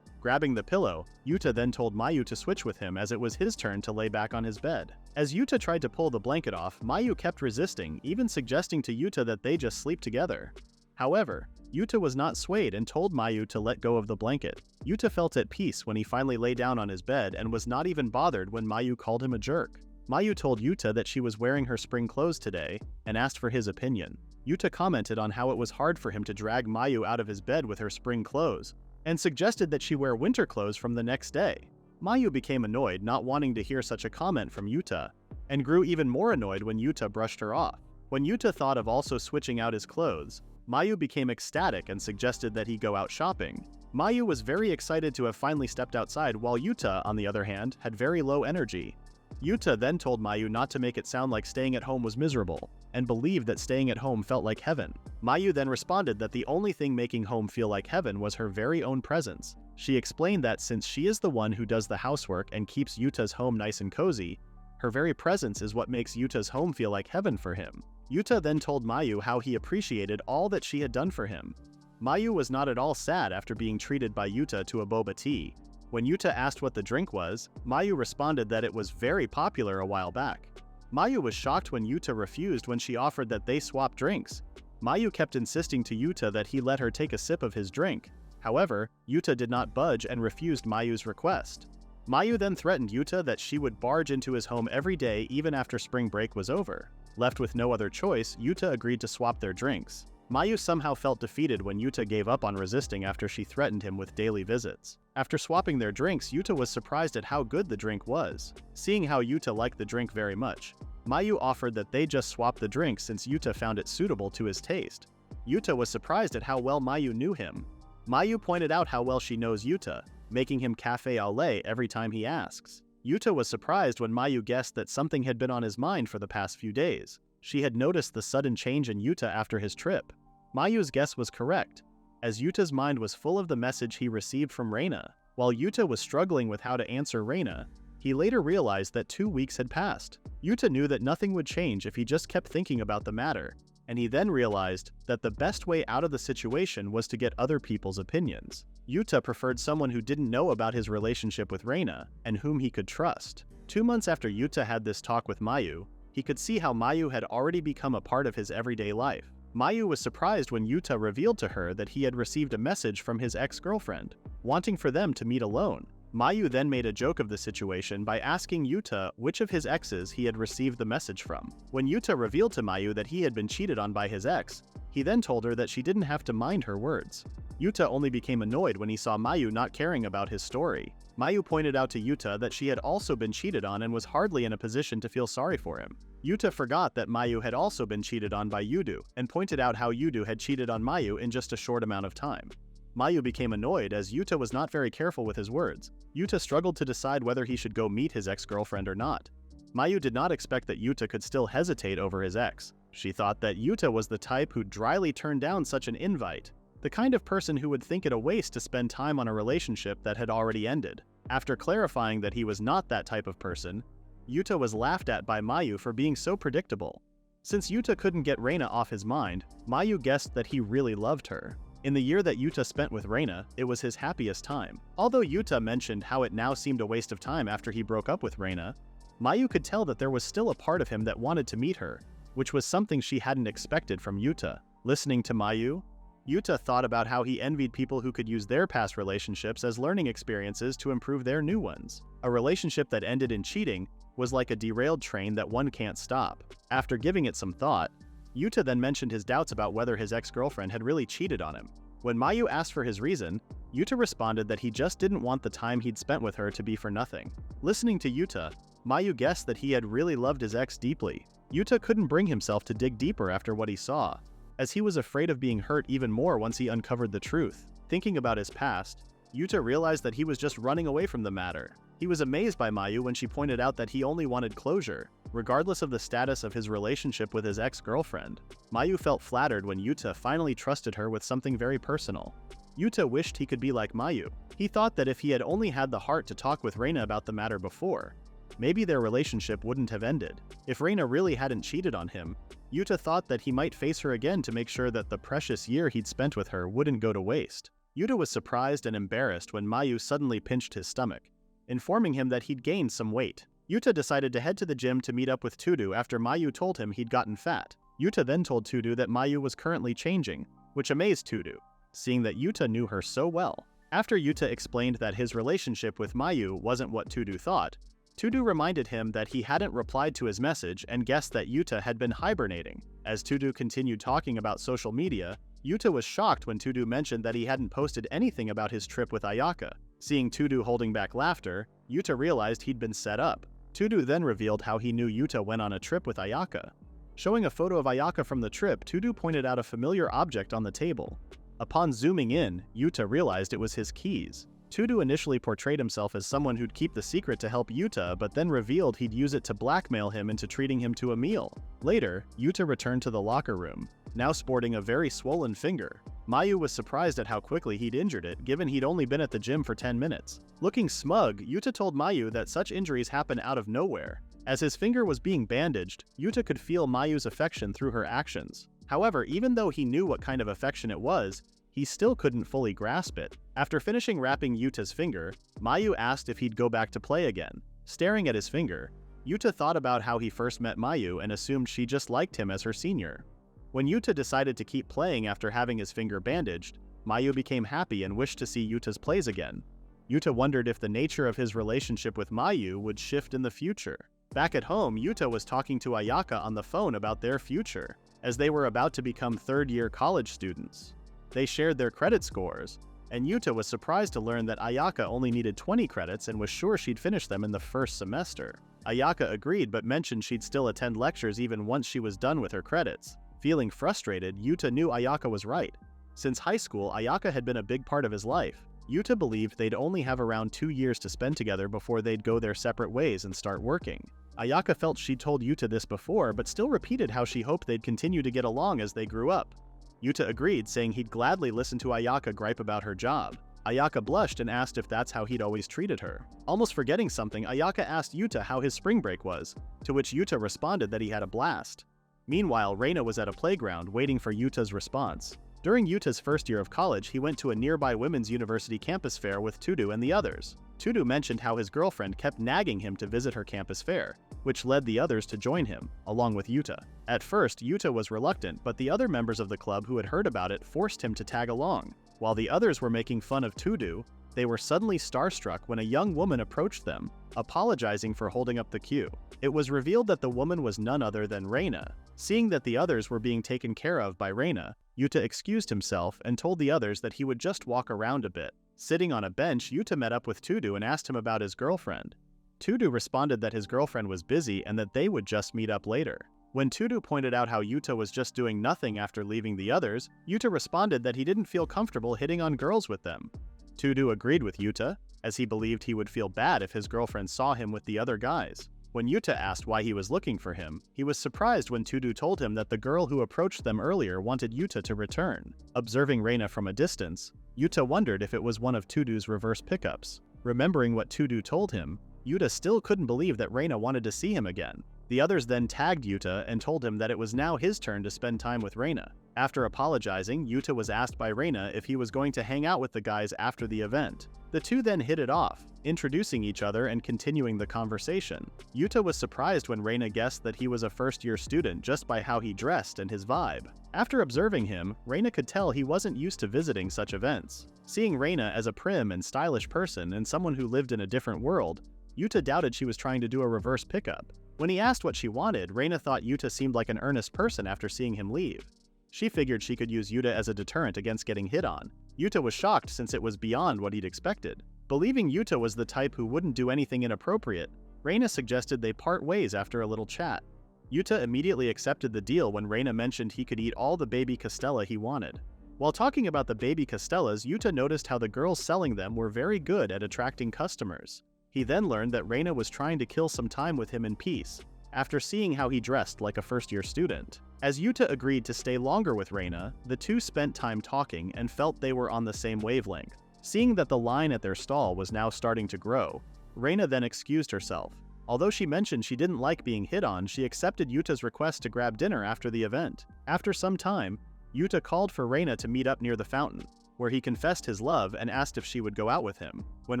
Grabbing the pillow, Yuta then told Mayu to switch with him as it was his turn to lay back on his bed. As Yuta tried to pull the blanket off, Mayu kept resisting, even suggesting to Yuta that they just sleep together. However, Yuta was not swayed and told Mayu to let go of the blanket. Yuta felt at peace when he finally lay down on his bed and was not even bothered when Mayu called him a jerk. Mayu told Yuta that she was wearing her spring clothes today and asked for his opinion. Yuta commented on how it was hard for him to drag Mayu out of his bed with her spring clothes, and suggested that she wear winter clothes from the next day. Mayu became annoyed, not wanting to hear such a comment from Yuta, and grew even more annoyed when Yuta brushed her off. When Yuta thought of also switching out his clothes, Mayu became ecstatic and suggested that he go out shopping. Mayu was very excited to have finally stepped outside, while Yuta, on the other hand, had very low energy. Yuta then told Mayu not to make it sound like staying at home was miserable, and believed that staying at home felt like heaven. Mayu then responded that the only thing making home feel like heaven was her very own presence. She explained that since she is the one who does the housework and keeps Yuta's home nice and cozy, her very presence is what makes Yuta's home feel like heaven for him. Yuta then told Mayu how he appreciated all that she had done for him. Mayu was not at all sad after being treated by Yuta to a boba tea. When Yuta asked what the drink was, Mayu responded that it was very popular a while back. Mayu was shocked when Yuta refused when she offered that they swap drinks. Mayu kept insisting to Yuta that he let her take a sip of his drink. However, Yuta did not budge and refused Mayu's request. Mayu then threatened Yuta that she would barge into his home every day even after spring break was over. Left with no other choice, Yuta agreed to swap their drinks. Mayu somehow felt defeated when Yuta gave up on resisting after she threatened him with daily visits. After swapping their drinks, Yuta was surprised at how good the drink was. Seeing how Yuta liked the drink very much, Mayu offered that they just swap the drink since Yuta found it suitable to his taste. Yuta was surprised at how well Mayu knew him. Mayu pointed out how well she knows Yuta, making him café au lait every time he asks. Yuta was surprised when Mayu guessed that something had been on his mind for the past few days. She had noticed the sudden change in Yuta after his trip. Mayu's guess was correct, as Yuta's mind was full of the message he received from Reina. While Yuta was struggling with how to answer Reina, he later realized that 2 weeks had passed. Yuta knew that nothing would change if he just kept thinking about the matter, and he then realized that the best way out of the situation was to get other people's opinions. Yuta preferred someone who didn't know about his relationship with Reina, and whom he could trust. 2 months after Yuta had this talk with Mayu, he could see how Mayu had already become a part of his everyday life. Mayu was surprised when Yuta revealed to her that he had received a message from his ex-girlfriend, wanting for them to meet alone. Mayu then made a joke of the situation by asking Yuta which of his exes he had received the message from. When Yuta revealed to Mayu that he had been cheated on by his ex, he then told her that she didn't have to mind her words. Yuta only became annoyed when he saw Mayu not caring about his story. Mayu pointed out to Yuta that she had also been cheated on and was hardly in a position to feel sorry for him. Yuta forgot that Mayu had also been cheated on by Yudu, and pointed out how Yudu had cheated on Mayu in just a short amount of time. Mayu became annoyed as Yuta was not very careful with his words. Yuta struggled to decide whether he should go meet his ex-girlfriend or not. Mayu did not expect that Yuta could still hesitate over his ex. She thought that Yuta was the type who dryly turned down such an invite, the kind of person who would think it a waste to spend time on a relationship that had already ended. After clarifying that he was not that type of person, Yuta was laughed at by Mayu for being so predictable. Since Yuta couldn't get Reina off his mind, Mayu guessed that he really loved her. In the year that Yuta spent with Reina, it was his happiest time. Although Yuta mentioned how it now seemed a waste of time after he broke up with Reina, Mayu could tell that there was still a part of him that wanted to meet her, which was something she hadn't expected from Yuta. Listening to Mayu, Yuta thought about how he envied people who could use their past relationships as learning experiences to improve their new ones. A relationship that ended in cheating was like a derailed train that one can't stop. After giving it some thought, Yuta then mentioned his doubts about whether his ex-girlfriend had really cheated on him. When Mayu asked for his reason, Yuta responded that he just didn't want the time he'd spent with her to be for nothing. Listening to Yuta, Mayu guessed that he had really loved his ex deeply. Yuta couldn't bring himself to dig deeper after what he saw, as he was afraid of being hurt even more once he uncovered the truth. Thinking about his past, Yuta realized that he was just running away from the matter. He was amazed by Mayu when she pointed out that he only wanted closure, regardless of the status of his relationship with his ex-girlfriend. Mayu felt flattered when Yuta finally trusted her with something very personal. Yuta wished he could be like Mayu. He thought that if he had only had the heart to talk with Reina about the matter before, maybe their relationship wouldn't have ended. If Reina really hadn't cheated on him, Yuta thought that he might face her again to make sure that the precious year he'd spent with her wouldn't go to waste. Yuta was surprised and embarrassed when Mayu suddenly pinched his stomach, informing him that he'd gained some weight. Yuta decided to head to the gym to meet up with Tudu after Mayu told him he'd gotten fat. Yuta then told Tudu that Mayu was currently changing, which amazed Tudu, seeing that Yuta knew her so well. After Yuta explained that his relationship with Mayu wasn't what Tudu thought, Tudu reminded him that he hadn't replied to his message and guessed that Yuta had been hibernating. As Tudu continued talking about social media, Yuta was shocked when Tudu mentioned that he hadn't posted anything about his trip with Ayaka. Seeing Tudu holding back laughter, Yuta realized he'd been set up. Tudu then revealed how he knew Yuta went on a trip with Ayaka. Showing a photo of Ayaka from the trip, Tudu pointed out a familiar object on the table. Upon zooming in, Yuta realized it was his keys. Tudu initially portrayed himself as someone who'd keep the secret to help Yuta, but then revealed he'd use it to blackmail him into treating him to a meal. Later, Yuta returned to the locker room, now sporting a very swollen finger. Mayu was surprised at how quickly he'd injured it, given he'd only been at the gym for 10 minutes. Looking smug, Yuta told Mayu that such injuries happen out of nowhere. As his finger was being bandaged, Yuta could feel Mayu's affection through her actions. However, even though he knew what kind of affection it was, he still couldn't fully grasp it. After finishing wrapping Yuta's finger, Mayu asked if he'd go back to play again. Staring at his finger, Yuta thought about how he first met Mayu and assumed she just liked him as her senior. When Yuta decided to keep playing after having his finger bandaged, Mayu became happy and wished to see Yuta's plays again. Yuta wondered if the nature of his relationship with Mayu would shift in the future. Back at home, Yuta was talking to Ayaka on the phone about their future, as they were about to become third-year college students. They shared their credit scores, and Yuta was surprised to learn that Ayaka only needed 20 credits and was sure she'd finish them in the first semester. Ayaka agreed but mentioned she'd still attend lectures even once she was done with her credits. Feeling frustrated, Yuta knew Ayaka was right. Since high school, Ayaka had been a big part of his life. Yuta believed they'd only have around 2 years to spend together before they'd go their separate ways and start working. Ayaka felt she'd told Yuta this before, but still repeated how she hoped they'd continue to get along as they grew up. Yuta agreed, saying he'd gladly listen to Ayaka gripe about her job. Ayaka blushed and asked if that's how he'd always treated her. Almost forgetting something, Ayaka asked Yuta how his spring break was, to which Yuta responded that he had a blast. Meanwhile, Reina was at a playground waiting for Yuta's response. During Yuta's first year of college, he went to a nearby women's university campus fair with Tudu and the others. Tudu mentioned how his girlfriend kept nagging him to visit her campus fair, which led the others to join him, along with Yuta. At first, Yuta was reluctant, but the other members of the club who had heard about it forced him to tag along. While the others were making fun of Tudu, They were suddenly starstruck when a young woman approached them, apologizing for holding up the queue. It was revealed that the woman was none other than Reina. Seeing that the others were being taken care of by Reina, Yuta excused himself and told the others that he would just walk around a bit. Sitting on a bench, Yuta met up with Todo and asked him about his girlfriend. Todo responded that his girlfriend was busy and that they would just meet up later. When Todo pointed out how Yuta was just doing nothing after leaving the others, Yuta responded that he didn't feel comfortable hitting on girls with them. Todo agreed with Yuta, as he believed he would feel bad if his girlfriend saw him with the other guys. When Yuta asked why he was looking for him, he was surprised when Todo told him that the girl who approached them earlier wanted Yuta to return. Observing Reina from a distance, Yuta wondered if it was one of Todo's reverse pickups. Remembering what Todo told him, Yuta still couldn't believe that Reina wanted to see him again. The others then tagged Yuta and told him that it was now his turn to spend time with Reina. After apologizing, Yuta was asked by Reina if he was going to hang out with the guys after the event. The two then hit it off, introducing each other and continuing the conversation. Yuta was surprised when Reina guessed that he was a first-year student just by how he dressed and his vibe. After observing him, Reina could tell he wasn't used to visiting such events. Seeing Reina as a prim and stylish person and someone who lived in a different world, Yuta doubted she was trying to do a reverse pickup. When he asked what she wanted, Reina thought Yuta seemed like an earnest person after seeing him leave. She figured she could use Yuta as a deterrent against getting hit on. Yuta was shocked since it was beyond what he'd expected. Believing Yuta was the type who wouldn't do anything inappropriate, Reina suggested they part ways after a little chat. Yuta immediately accepted the deal when Reina mentioned he could eat all the baby Castella he wanted. While talking about the baby Castellas, Yuta noticed how the girls selling them were very good at attracting customers. He then learned that Reina was trying to kill some time with him in peace, after seeing how he dressed like a first-year student. As Yuta agreed to stay longer with Reina, the two spent time talking and felt they were on the same wavelength. Seeing that the line at their stall was now starting to grow, Reina then excused herself. Although she mentioned she didn't like being hit on, she accepted Yuta's request to grab dinner after the event. After some time, Yuta called for Reina to meet up near the fountain, where he confessed his love and asked if she would go out with him. When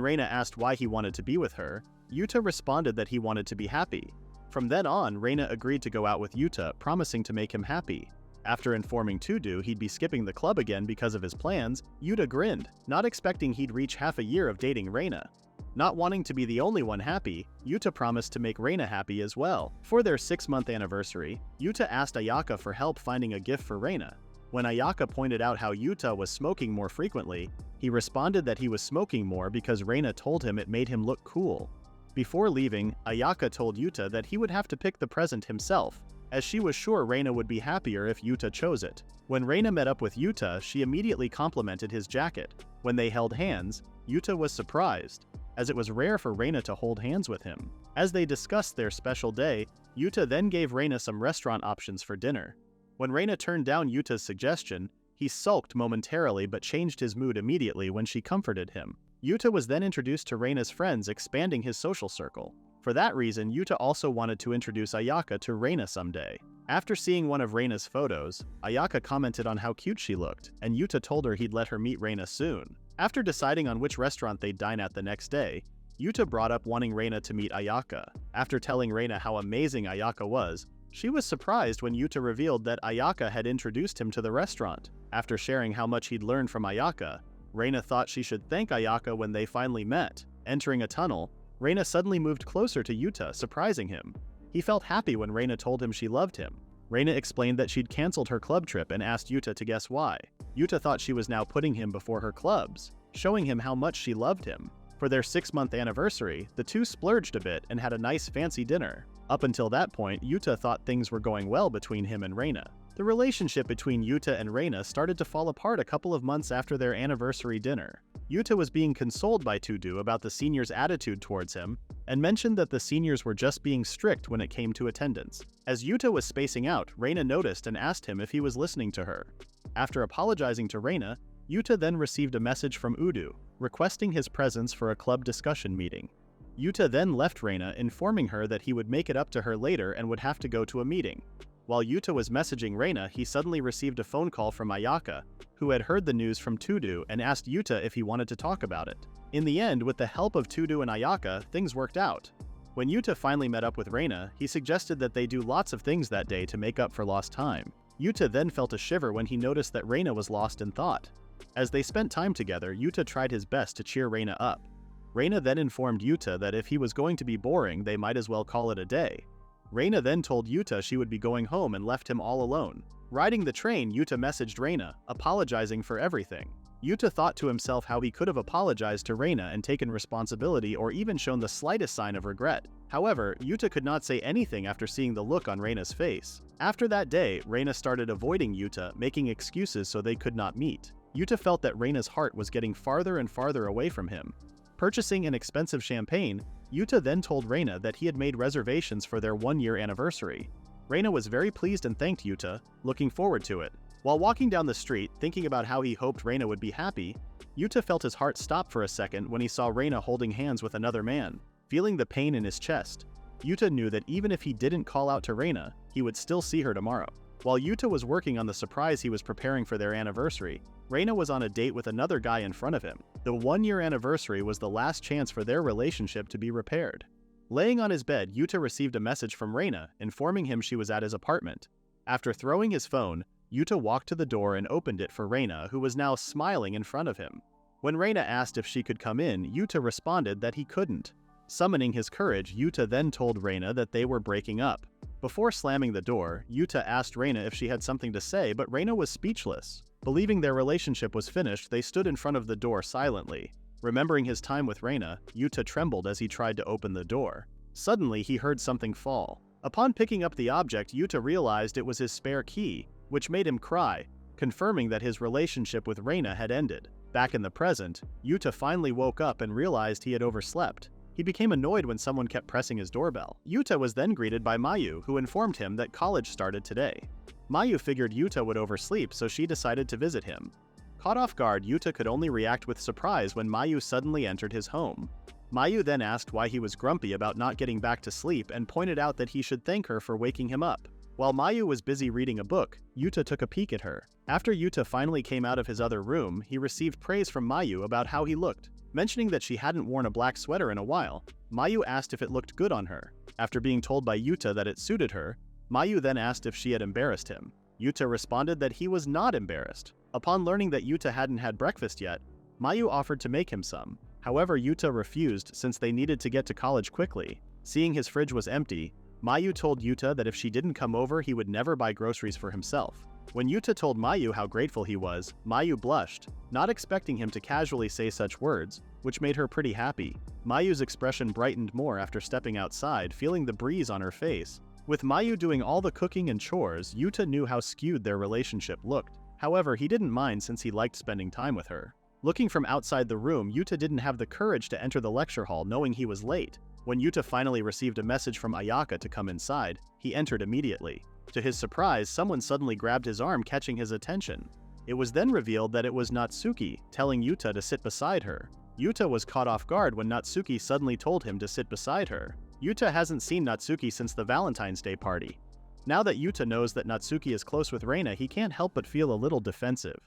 Reina asked why he wanted to be with her, Yuta responded that he wanted to be happy. From then on, Reina agreed to go out with Yuta, promising to make him happy. After informing Todo he'd be skipping the club again because of his plans, Yuta grinned, not expecting he'd reach half a year of dating Reina. Not wanting to be the only one happy, Yuta promised to make Reina happy as well. For their 6-month anniversary, Yuta asked Ayaka for help finding a gift for Reina. When Ayaka pointed out how Yuta was smoking more frequently, he responded that he was smoking more because Reina told him it made him look cool. Before leaving, Ayaka told Yuta that he would have to pick the present himself, as she was sure Reina would be happier if Yuta chose it. When Reina met up with Yuta, she immediately complimented his jacket. When they held hands, Yuta was surprised, as it was rare for Reina to hold hands with him. As they discussed their special day, Yuta then gave Reina some restaurant options for dinner. When Reina turned down Yuta's suggestion, he sulked momentarily but changed his mood immediately when she comforted him. Yuta was then introduced to Reina's friends, expanding his social circle. For that reason, Yuta also wanted to introduce Ayaka to Reina someday. After seeing one of Reina's photos, Ayaka commented on how cute she looked, and Yuta told her he'd let her meet Reina soon. After deciding on which restaurant they'd dine at the next day, Yuta brought up wanting Reina to meet Ayaka. After telling Reina how amazing Ayaka was, she was surprised when Yuta revealed that Ayaka had introduced him to the restaurant. After sharing how much he'd learned from Ayaka, Reina thought she should thank Ayaka when they finally met. Entering a tunnel, Reina suddenly moved closer to Yuta, surprising him. He felt happy when Reina told him she loved him. Reina explained that she'd cancelled her club trip and asked Yuta to guess why. Yuta thought she was now putting him before her clubs, showing him how much she loved him. For their 6-month anniversary, the two splurged a bit and had a nice fancy dinner. Up until that point, Yuta thought things were going well between him and Reina. The relationship between Yuta and Reina started to fall apart a couple of months after their anniversary dinner. Yuta was being consoled by Todo about the seniors' attitude towards him, and mentioned that the seniors were just being strict when it came to attendance. As Yuta was spacing out, Reina noticed and asked him if he was listening to her. After apologizing to Reina, Yuta then received a message from Udu, requesting his presence for a club discussion meeting. Yuta then left Reina, informing her that he would make it up to her later and would have to go to a meeting. While Yuta was messaging Reina, he suddenly received a phone call from Ayaka, who had heard the news from Todo and asked Yuta if he wanted to talk about it. In the end, with the help of Todo and Ayaka, things worked out. When Yuta finally met up with Reina, he suggested that they do lots of things that day to make up for lost time. Yuta then felt a shiver when he noticed that Reina was lost in thought. As they spent time together, Yuta tried his best to cheer Reina up. Reina then informed Yuta that if he was going to be boring, they might as well call it a day. Reina then told Yuta she would be going home and left him all alone. Riding the train, Yuta messaged Reina, apologizing for everything. Yuta thought to himself how he could have apologized to Reina and taken responsibility or even shown the slightest sign of regret. However, Yuta could not say anything after seeing the look on Reina's face. After that day, Reina started avoiding Yuta, making excuses so they could not meet. Yuta felt that Reina's heart was getting farther and farther away from him. Purchasing an expensive champagne, Yuta then told Reina that he had made reservations for their one-year anniversary. Reina was very pleased and thanked Yuta, looking forward to it. While walking down the street, thinking about how he hoped Reina would be happy, Yuta felt his heart stop for a second when he saw Reina holding hands with another man. Feeling the pain in his chest, Yuta knew that even if he didn't call out to Reina, he would still see her tomorrow. While Yuta was working on the surprise he was preparing for their anniversary, Reina was on a date with another guy in front of him. The one-year anniversary was the last chance for their relationship to be repaired. Laying on his bed, Yuta received a message from Reina, informing him she was at his apartment. After throwing his phone, Yuta walked to the door and opened it for Reina, who was now smiling in front of him. When Reina asked if she could come in, Yuta responded that he couldn't. Summoning his courage, Yuta then told Reina that they were breaking up. Before slamming the door, Yuta asked Reina if she had something to say, but Reina was speechless. Believing their relationship was finished, they stood in front of the door silently. Remembering his time with Reina, Yuta trembled as he tried to open the door. Suddenly, he heard something fall. Upon picking up the object, Yuta realized it was his spare key, which made him cry, confirming that his relationship with Reina had ended. Back in the present, Yuta finally woke up and realized he had overslept. He became annoyed when someone kept pressing his doorbell. Yuta was then greeted by Mayu, who informed him that college started today. Mayu figured Yuta would oversleep, so she decided to visit him. Caught off guard, Yuta could only react with surprise when Mayu suddenly entered his home. Mayu then asked why he was grumpy about not getting back to sleep and pointed out that he should thank her for waking him up. While Mayu was busy reading a book, Yuta took a peek at her. After Yuta finally came out of his other room, he received praise from Mayu about how he looked. Mentioning that she hadn't worn a black sweater in a while, Mayu asked if it looked good on her. After being told by Yuta that it suited her, Mayu then asked if she had embarrassed him. Yuta responded that he was not embarrassed. Upon learning that Yuta hadn't had breakfast yet, Mayu offered to make him some. However, Yuta refused since they needed to get to college quickly. Seeing his fridge was empty, Mayu told Yuta that if she didn't come over, he would never buy groceries for himself. When Yuta told Mayu how grateful he was, Mayu blushed, not expecting him to casually say such words, which made her pretty happy. Mayu's expression brightened more after stepping outside, feeling the breeze on her face. With Mayu doing all the cooking and chores, Yuta knew how skewed their relationship looked. However, he didn't mind since he liked spending time with her. Looking from outside the room, Yuta didn't have the courage to enter the lecture hall knowing he was late. When Yuta finally received a message from Ayaka to come inside, he entered immediately. To his surprise, someone suddenly grabbed his arm, catching his attention. It was then revealed that it was Natsuki, telling Yuta to sit beside her. Yuta was caught off guard when Natsuki suddenly told him to sit beside her. Yuta hasn't seen Natsuki since the Valentine's Day party. Now that Yuta knows that Natsuki is close with Reina, he can't help but feel a little defensive.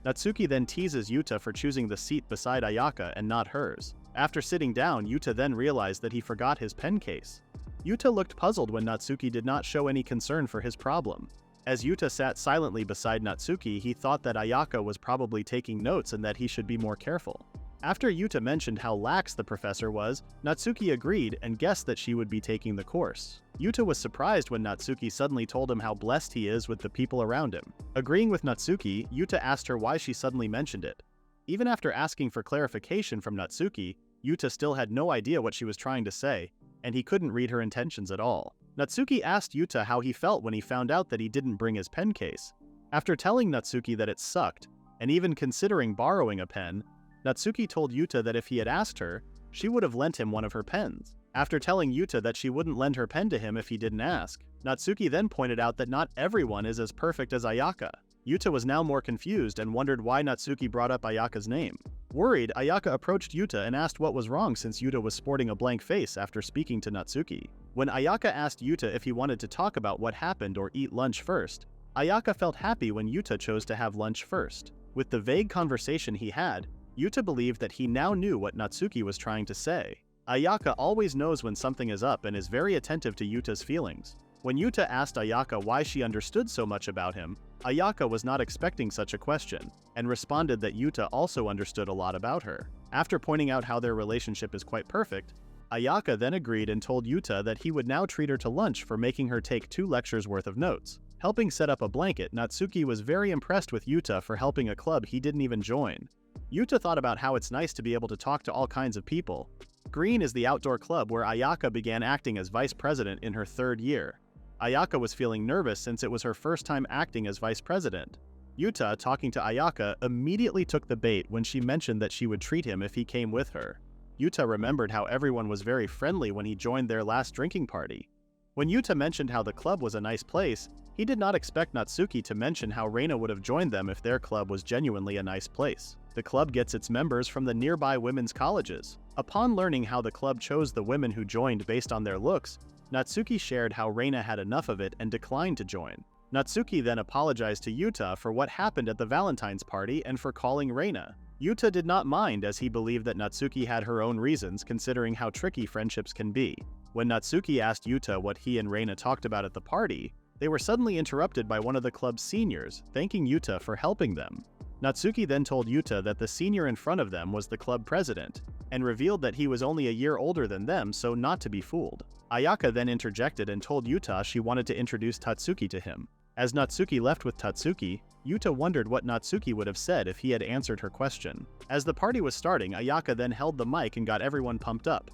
Natsuki then teases Yuta for choosing the seat beside Ayaka and not hers. After sitting down, Yuta then realized that he forgot his pen case. Yuta looked puzzled when Natsuki did not show any concern for his problem. As Yuta sat silently beside Natsuki, he thought that Ayaka was probably taking notes and that he should be more careful. After Yuta mentioned how lax the professor was, Natsuki agreed and guessed that she would be taking the course. Yuta was surprised when Natsuki suddenly told him how blessed he is with the people around him. Agreeing with Natsuki, Yuta asked her why she suddenly mentioned it. Even after asking for clarification from Natsuki, Yuta still had no idea what she was trying to say, and he couldn't read her intentions at all. Natsuki asked Yuta how he felt when he found out that he didn't bring his pen case. After telling Natsuki that it sucked, and even considering borrowing a pen, Natsuki told Yuta that if he had asked her, she would have lent him one of her pens. After telling Yuta that she wouldn't lend her pen to him if he didn't ask, Natsuki then pointed out that not everyone is as perfect as Ayaka. Yuta was now more confused and wondered why Natsuki brought up Ayaka's name. Worried, Ayaka approached Yuta and asked what was wrong since Yuta was sporting a blank face after speaking to Natsuki. When Ayaka asked Yuta if he wanted to talk about what happened or eat lunch first, Ayaka felt happy when Yuta chose to have lunch first. With the vague conversation he had, Yuta believed that he now knew what Natsuki was trying to say. Ayaka always knows when something is up and is very attentive to Yuta's feelings. When Yuta asked Ayaka why she understood so much about him, Ayaka was not expecting such a question, and responded that Yuta also understood a lot about her. After pointing out how their relationship is quite perfect, Ayaka then agreed and told Yuta that he would now treat her to lunch for making her take 2 lectures worth of notes. Helping set up a blanket, Natsuki was very impressed with Yuta for helping a club he didn't even join. Yuta thought about how it's nice to be able to talk to all kinds of people. Green is the outdoor club where Ayaka began acting as vice president in her 3rd year. Ayaka was feeling nervous since it was her first time acting as vice president. Yuta, talking to Ayaka, immediately took the bait when she mentioned that she would treat him if he came with her. Yuta remembered how everyone was very friendly when he joined their last drinking party. When Yuta mentioned how the club was a nice place, he did not expect Natsuki to mention how Reina would have joined them if their club was genuinely a nice place. The club gets its members from the nearby women's colleges. Upon learning how the club chose the women who joined based on their looks, Natsuki shared how Reina had enough of it and declined to join. Natsuki then apologized to Yuta for what happened at the Valentine's party and for calling Reina. Yuta did not mind as he believed that Natsuki had her own reasons considering how tricky friendships can be. When Natsuki asked Yuta what he and Reina talked about at the party, they were suddenly interrupted by one of the club's seniors, thanking Yuta for helping them. Natsuki then told Yuta that the senior in front of them was the club president, and revealed that he was only a year older than them, so not to be fooled. Ayaka then interjected and told Yuta she wanted to introduce Tatsuki to him. As Natsuki left with Tatsuki, Yuta wondered what Natsuki would have said if he had answered her question. As the party was starting, Ayaka then held the mic and got everyone pumped up.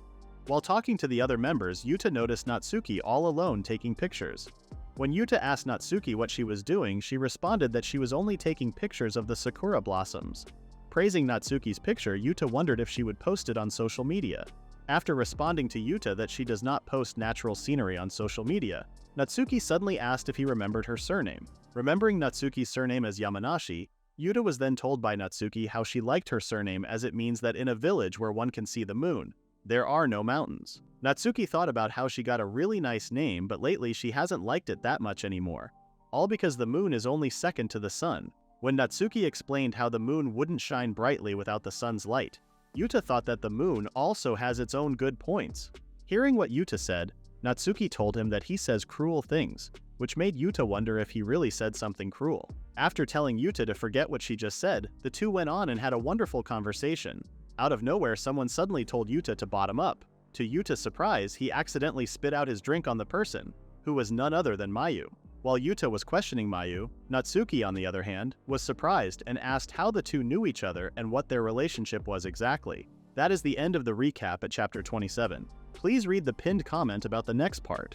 While talking to the other members, Yuta noticed Natsuki all alone taking pictures. When Yuta asked Natsuki what she was doing, she responded that she was only taking pictures of the sakura blossoms. Praising Natsuki's picture, Yuta wondered if she would post it on social media. After responding to Yuta that she does not post natural scenery on social media, Natsuki suddenly asked if he remembered her surname. Remembering Natsuki's surname as Yamanashi, Yuta was then told by Natsuki how she liked her surname as it means that in a village where one can see the moon, there are no mountains. Natsuki thought about how she got a really nice name, but lately she hasn't liked it that much anymore. All because the moon is only second to the sun. When Natsuki explained how the moon wouldn't shine brightly without the sun's light, Yuta thought that the moon also has its own good points. Hearing what Yuta said, Natsuki told him that he says cruel things, which made Yuta wonder if he really said something cruel. After telling Yuta to forget what she just said, the two went on and had a wonderful conversation. Out of nowhere, someone suddenly told Yuta to bottom up. To Yuta's surprise, he accidentally spit out his drink on the person, who was none other than Mayu. While Yuta was questioning Mayu, Natsuki, on the other hand, was surprised and asked how the two knew each other and what their relationship was exactly. That is the end of the recap at chapter 27. Please read the pinned comment about the next part.